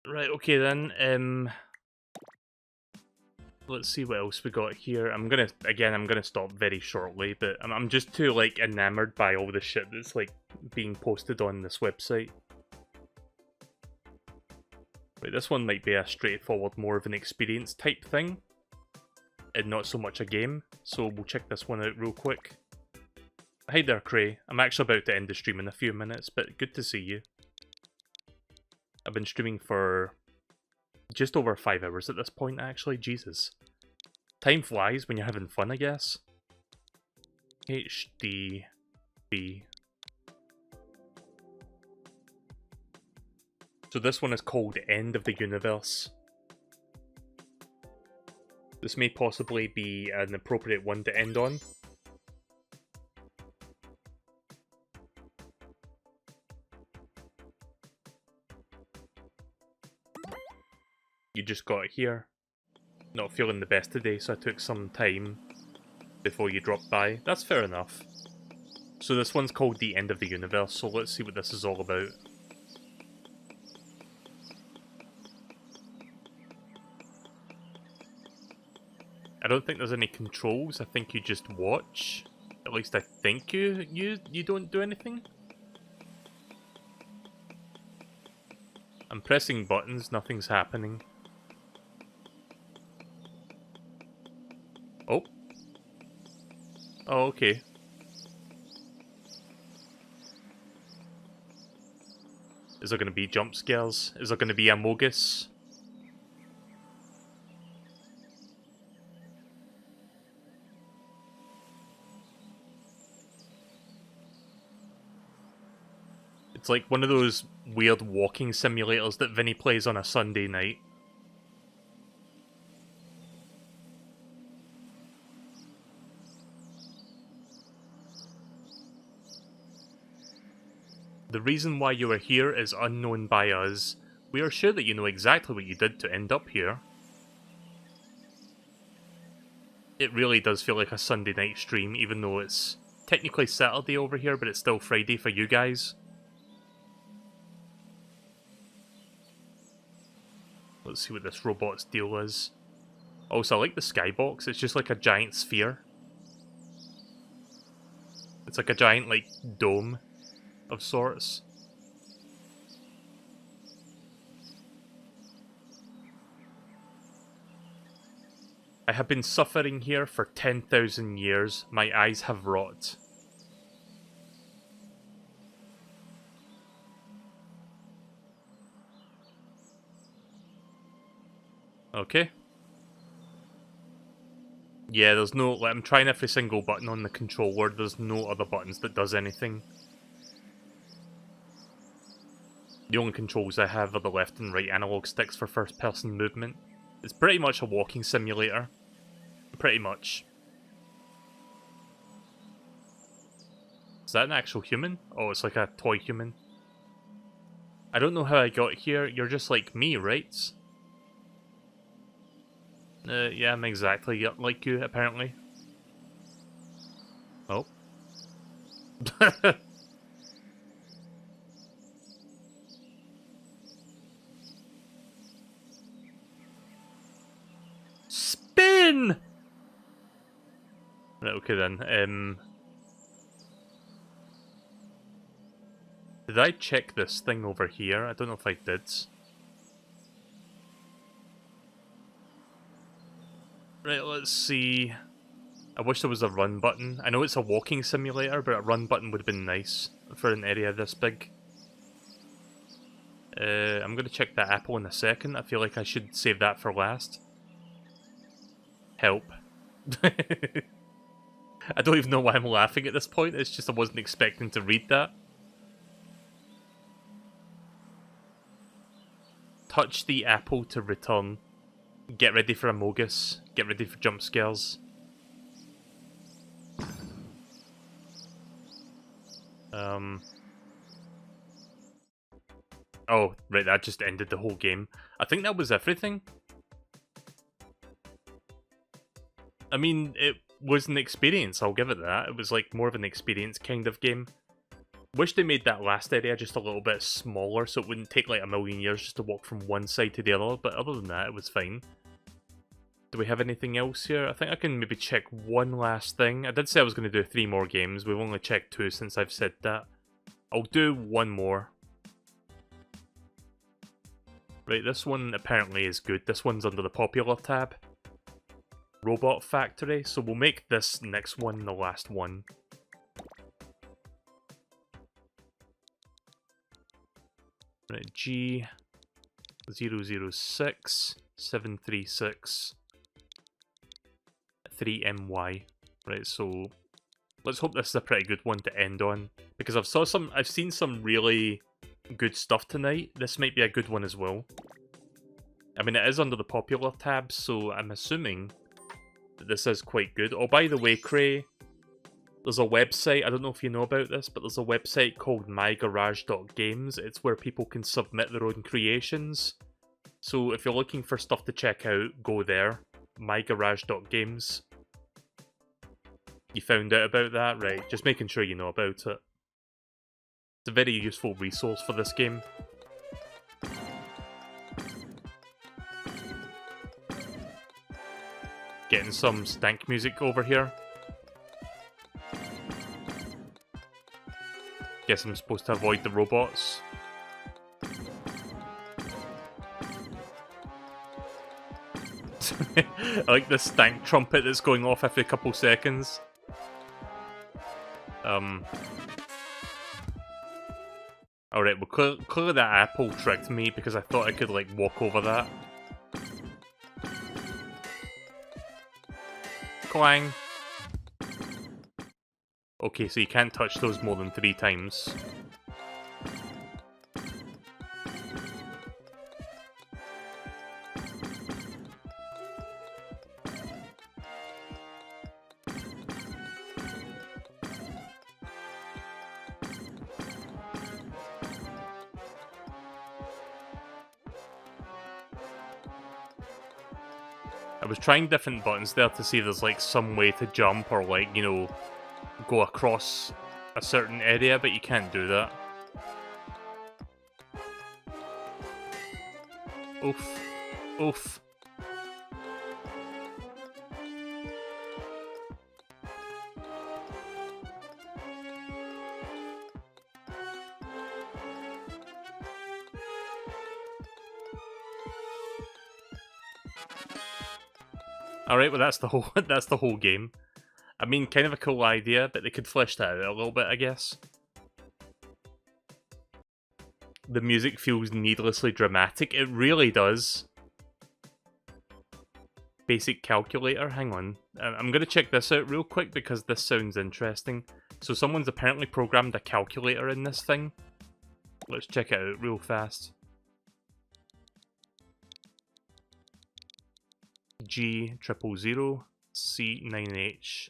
Right, okay then, let's see what else we got here. I'm gonna stop very shortly, but I'm just too, like, enamored by all the shit that's, like, being posted on this website. Right, this one might be a straightforward, more of an experience type thing, and not so much a game, so we'll check this one out real quick. Hi there, Cray. I'm actually about to end the stream in a few minutes, but good to see you. I've been streaming for just over 5 hours at this point, actually. Jesus. Time flies when you're having fun, I guess. HDB. So this one is called End of the Universe. This may possibly be an appropriate one to end on. You just got here. Not feeling the best today, so I took some time before you dropped by. That's fair enough. So this one's called The End of the Universe, so let's see what this is all about. I don't think there's any controls, I think you just watch. At least I think you don't do anything. I'm pressing buttons, nothing's happening. Oh. Oh, okay. Is there going to be jump scares? Is there going to be a Mogus? It's like one of those weird walking simulators that Vinny plays on a Sunday night. The reason why you are here is unknown by us. We are sure that you know exactly what you did to end up here. It really does feel like a Sunday night stream, even though it's technically Saturday over here, but it's still Friday for you guys. Let's see what this robot's deal is. Also, I like the skybox. It's just like a giant sphere. It's like a giant, like, dome of sorts. I have been suffering here for 10,000 years. My eyes have rot. Okay. Yeah, there's no... Like, I'm trying every single button on the controller. There's no other buttons that does anything. The only controls I have are the left and right analog sticks for first-person movement. It's pretty much a walking simulator. Pretty much. Is that an actual human? Oh, it's like a toy human. I don't know how I got here. You're just like me, right? Yeah, I'm exactly like you, apparently. Oh. Spin! Right, okay then. Did I check this thing over here? I don't know if I did. Right, let's see. I wish there was a run button. I know it's a walking simulator, but a run button would have been nice for an area this big. I'm going to check that apple in a second. I feel like I should save that for last. Help. I don't even know why I'm laughing at this point. It's just I wasn't expecting to read that. Touch the apple to return. Get ready for a Mogus. Get ready for jump scares. Oh, right, that just ended the whole game. I think that was everything. I mean, it was an experience, I'll give it that. It was like more of an experience kind of game. Wish they made that last area just a little bit smaller so it wouldn't take like a million years just to walk from one side to the other, but other than that, it was fine. Do we have anything else here? I think I can maybe check one last thing. I did say I was going to do 3 more games. We've only checked 2 since I've said that. I'll do one more. Right, this one apparently is good. This one's under the popular tab. Robot Factory. So we'll make this next one the last one. Right, G006 736 3MY. Right, so let's hope this is a pretty good one to end on, because I've seen some really good stuff tonight. This might be a good one as well. I mean, it is under the popular tab, so I'm assuming that this is quite good. Oh, by the way, Cray, there's a website, I don't know if you know about this, but there's a website called mygarage.games. It's where people can submit their own creations. So if you're looking for stuff to check out, go there. mygarage.games. You found out about that? Right, just making sure you know about it. It's a very useful resource for this game. Getting some stank music over here. Guess I'm supposed to avoid the robots. I like the stank trumpet that's going off every couple seconds. Alright, well clearly that apple tricked me because I thought I could like walk over that. Clang! Okay, so you can't touch those more than 3 times. I was trying different buttons there to see if there's like some way to jump or like, you know, go across a certain area, but you can't do that. Oof. Oof. Alright, well that's the whole game. I mean, kind of a cool idea, but they could flesh that out a little bit, I guess. The music feels needlessly dramatic. It really does. Basic calculator, hang on. I'm going to check this out real quick because this sounds interesting. So someone's apparently programmed a calculator in this thing. Let's check it out real fast. G000 C9H.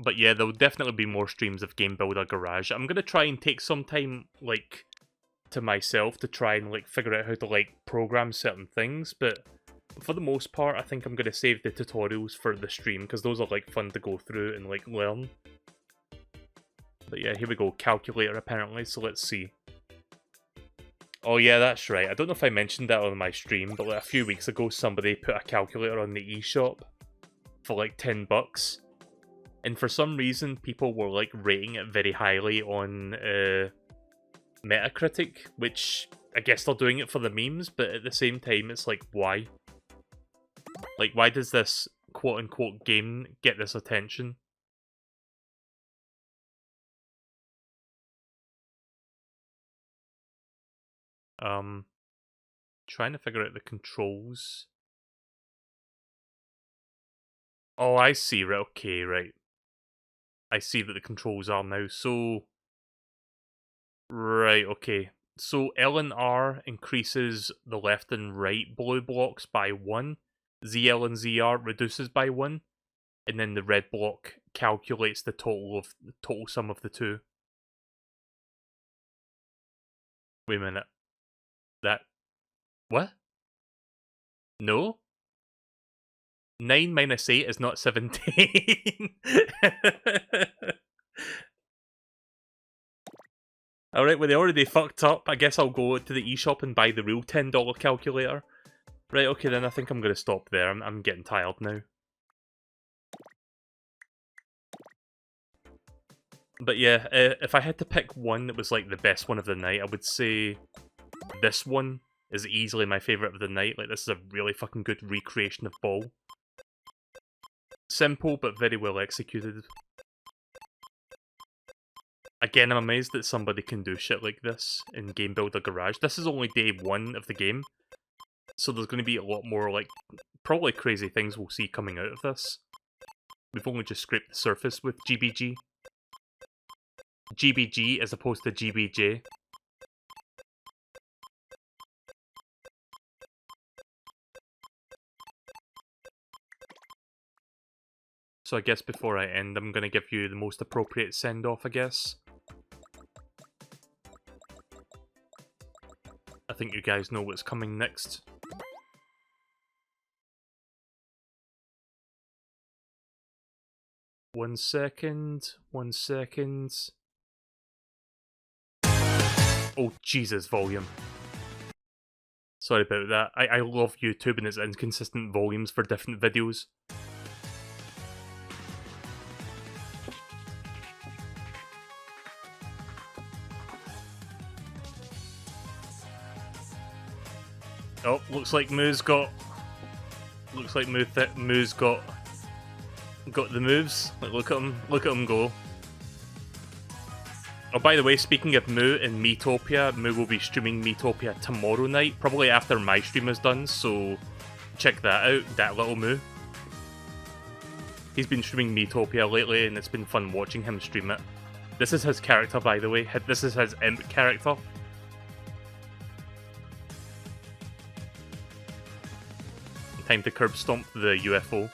But yeah, there'll definitely be more streams of Game Builder Garage. I'm gonna try and take some time, like, to myself to try and, like, figure out how to, like, program certain things, but for the most part, I think I'm gonna save the tutorials for the stream, because those are, like, fun to go through and, like, learn. But yeah, here we go, calculator apparently, so let's see. Oh yeah, that's right. I don't know if I mentioned that on my stream, but like a few weeks ago somebody put a calculator on the eShop for like $10. And for some reason people were like rating it very highly on Metacritic, which I guess they're doing it for the memes, but at the same time it's like, why? Like, why does this quote-unquote game get this attention? Trying to figure out the controls. Oh, I see, right, okay, right. I see that the controls are now, so... Right, okay. So L and R increases the left and right blue blocks by 1, ZL and ZR reduces by 1, and then the red block calculates the total sum of the two. Wait a minute. That... What? No? 9 minus 8 is not 17. Alright, well they already fucked up. I guess I'll go to the eShop and buy the real $10 calculator. Right, okay then, I think I'm going to stop there. I'm getting tired now. But yeah, if I had to pick one that was like the best one of the night, I would say this one is easily my favourite of the night. Like, this is a really fucking good recreation of Ball. Simple, but very well executed. Again, I'm amazed that somebody can do shit like this in Game Builder Garage. This is only day 1 of the game, so there's going to be a lot more, like, probably crazy things we'll see coming out of this. We've only just scraped the surface with GBG. GBG as opposed to GBJ. So I guess before I end, I'm going to give you the most appropriate send-off, I guess. I think you guys know what's coming next. One second. Oh, Jesus, volume. Sorry about that. I love YouTube and its inconsistent volumes for different videos. Oh, looks like Moo's got... Looks like Moo's got the moves. Like, look at him go. Oh, by the way, speaking of Moo in Miitopia, Moo will be streaming Miitopia tomorrow night, probably after my stream is done, so check that out, that little Moo. He's been streaming Miitopia lately, and it's been fun watching him stream it. This is his character, by the way. This is his imp character. Time to curb stomp the UFO.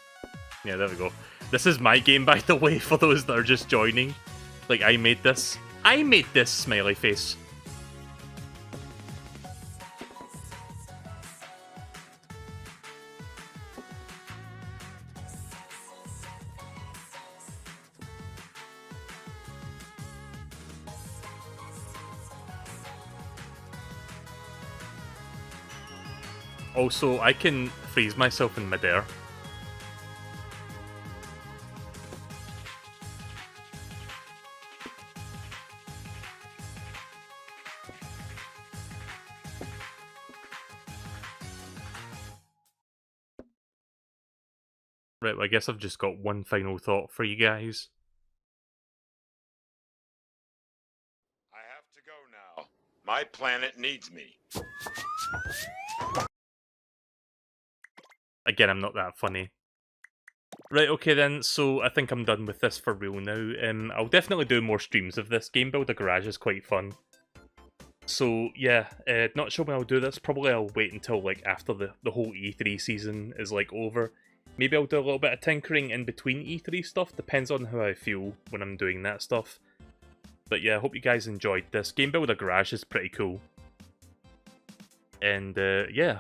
Yeah, there we go. This is my game, by the way, for those that are just joining. Like, I made this. I made this smiley face. Also, I can freeze myself in midair. Right, well, I guess I've just got one final thought for you guys. I have to go now. My planet needs me. Again, I'm not that funny. Right, okay then, so I think I'm done with this for real now. I'll definitely do more streams of this. Game Builder Garage is quite fun. So, yeah, not sure when I'll do this. Probably I'll wait until, like, after the whole E3 season is, like, over. Maybe I'll do a little bit of tinkering in between E3 stuff. Depends on how I feel when I'm doing that stuff. But yeah, I hope you guys enjoyed this. Game Builder Garage is pretty cool. And, yeah,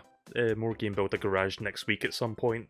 more Game Builder Garage next week at some point.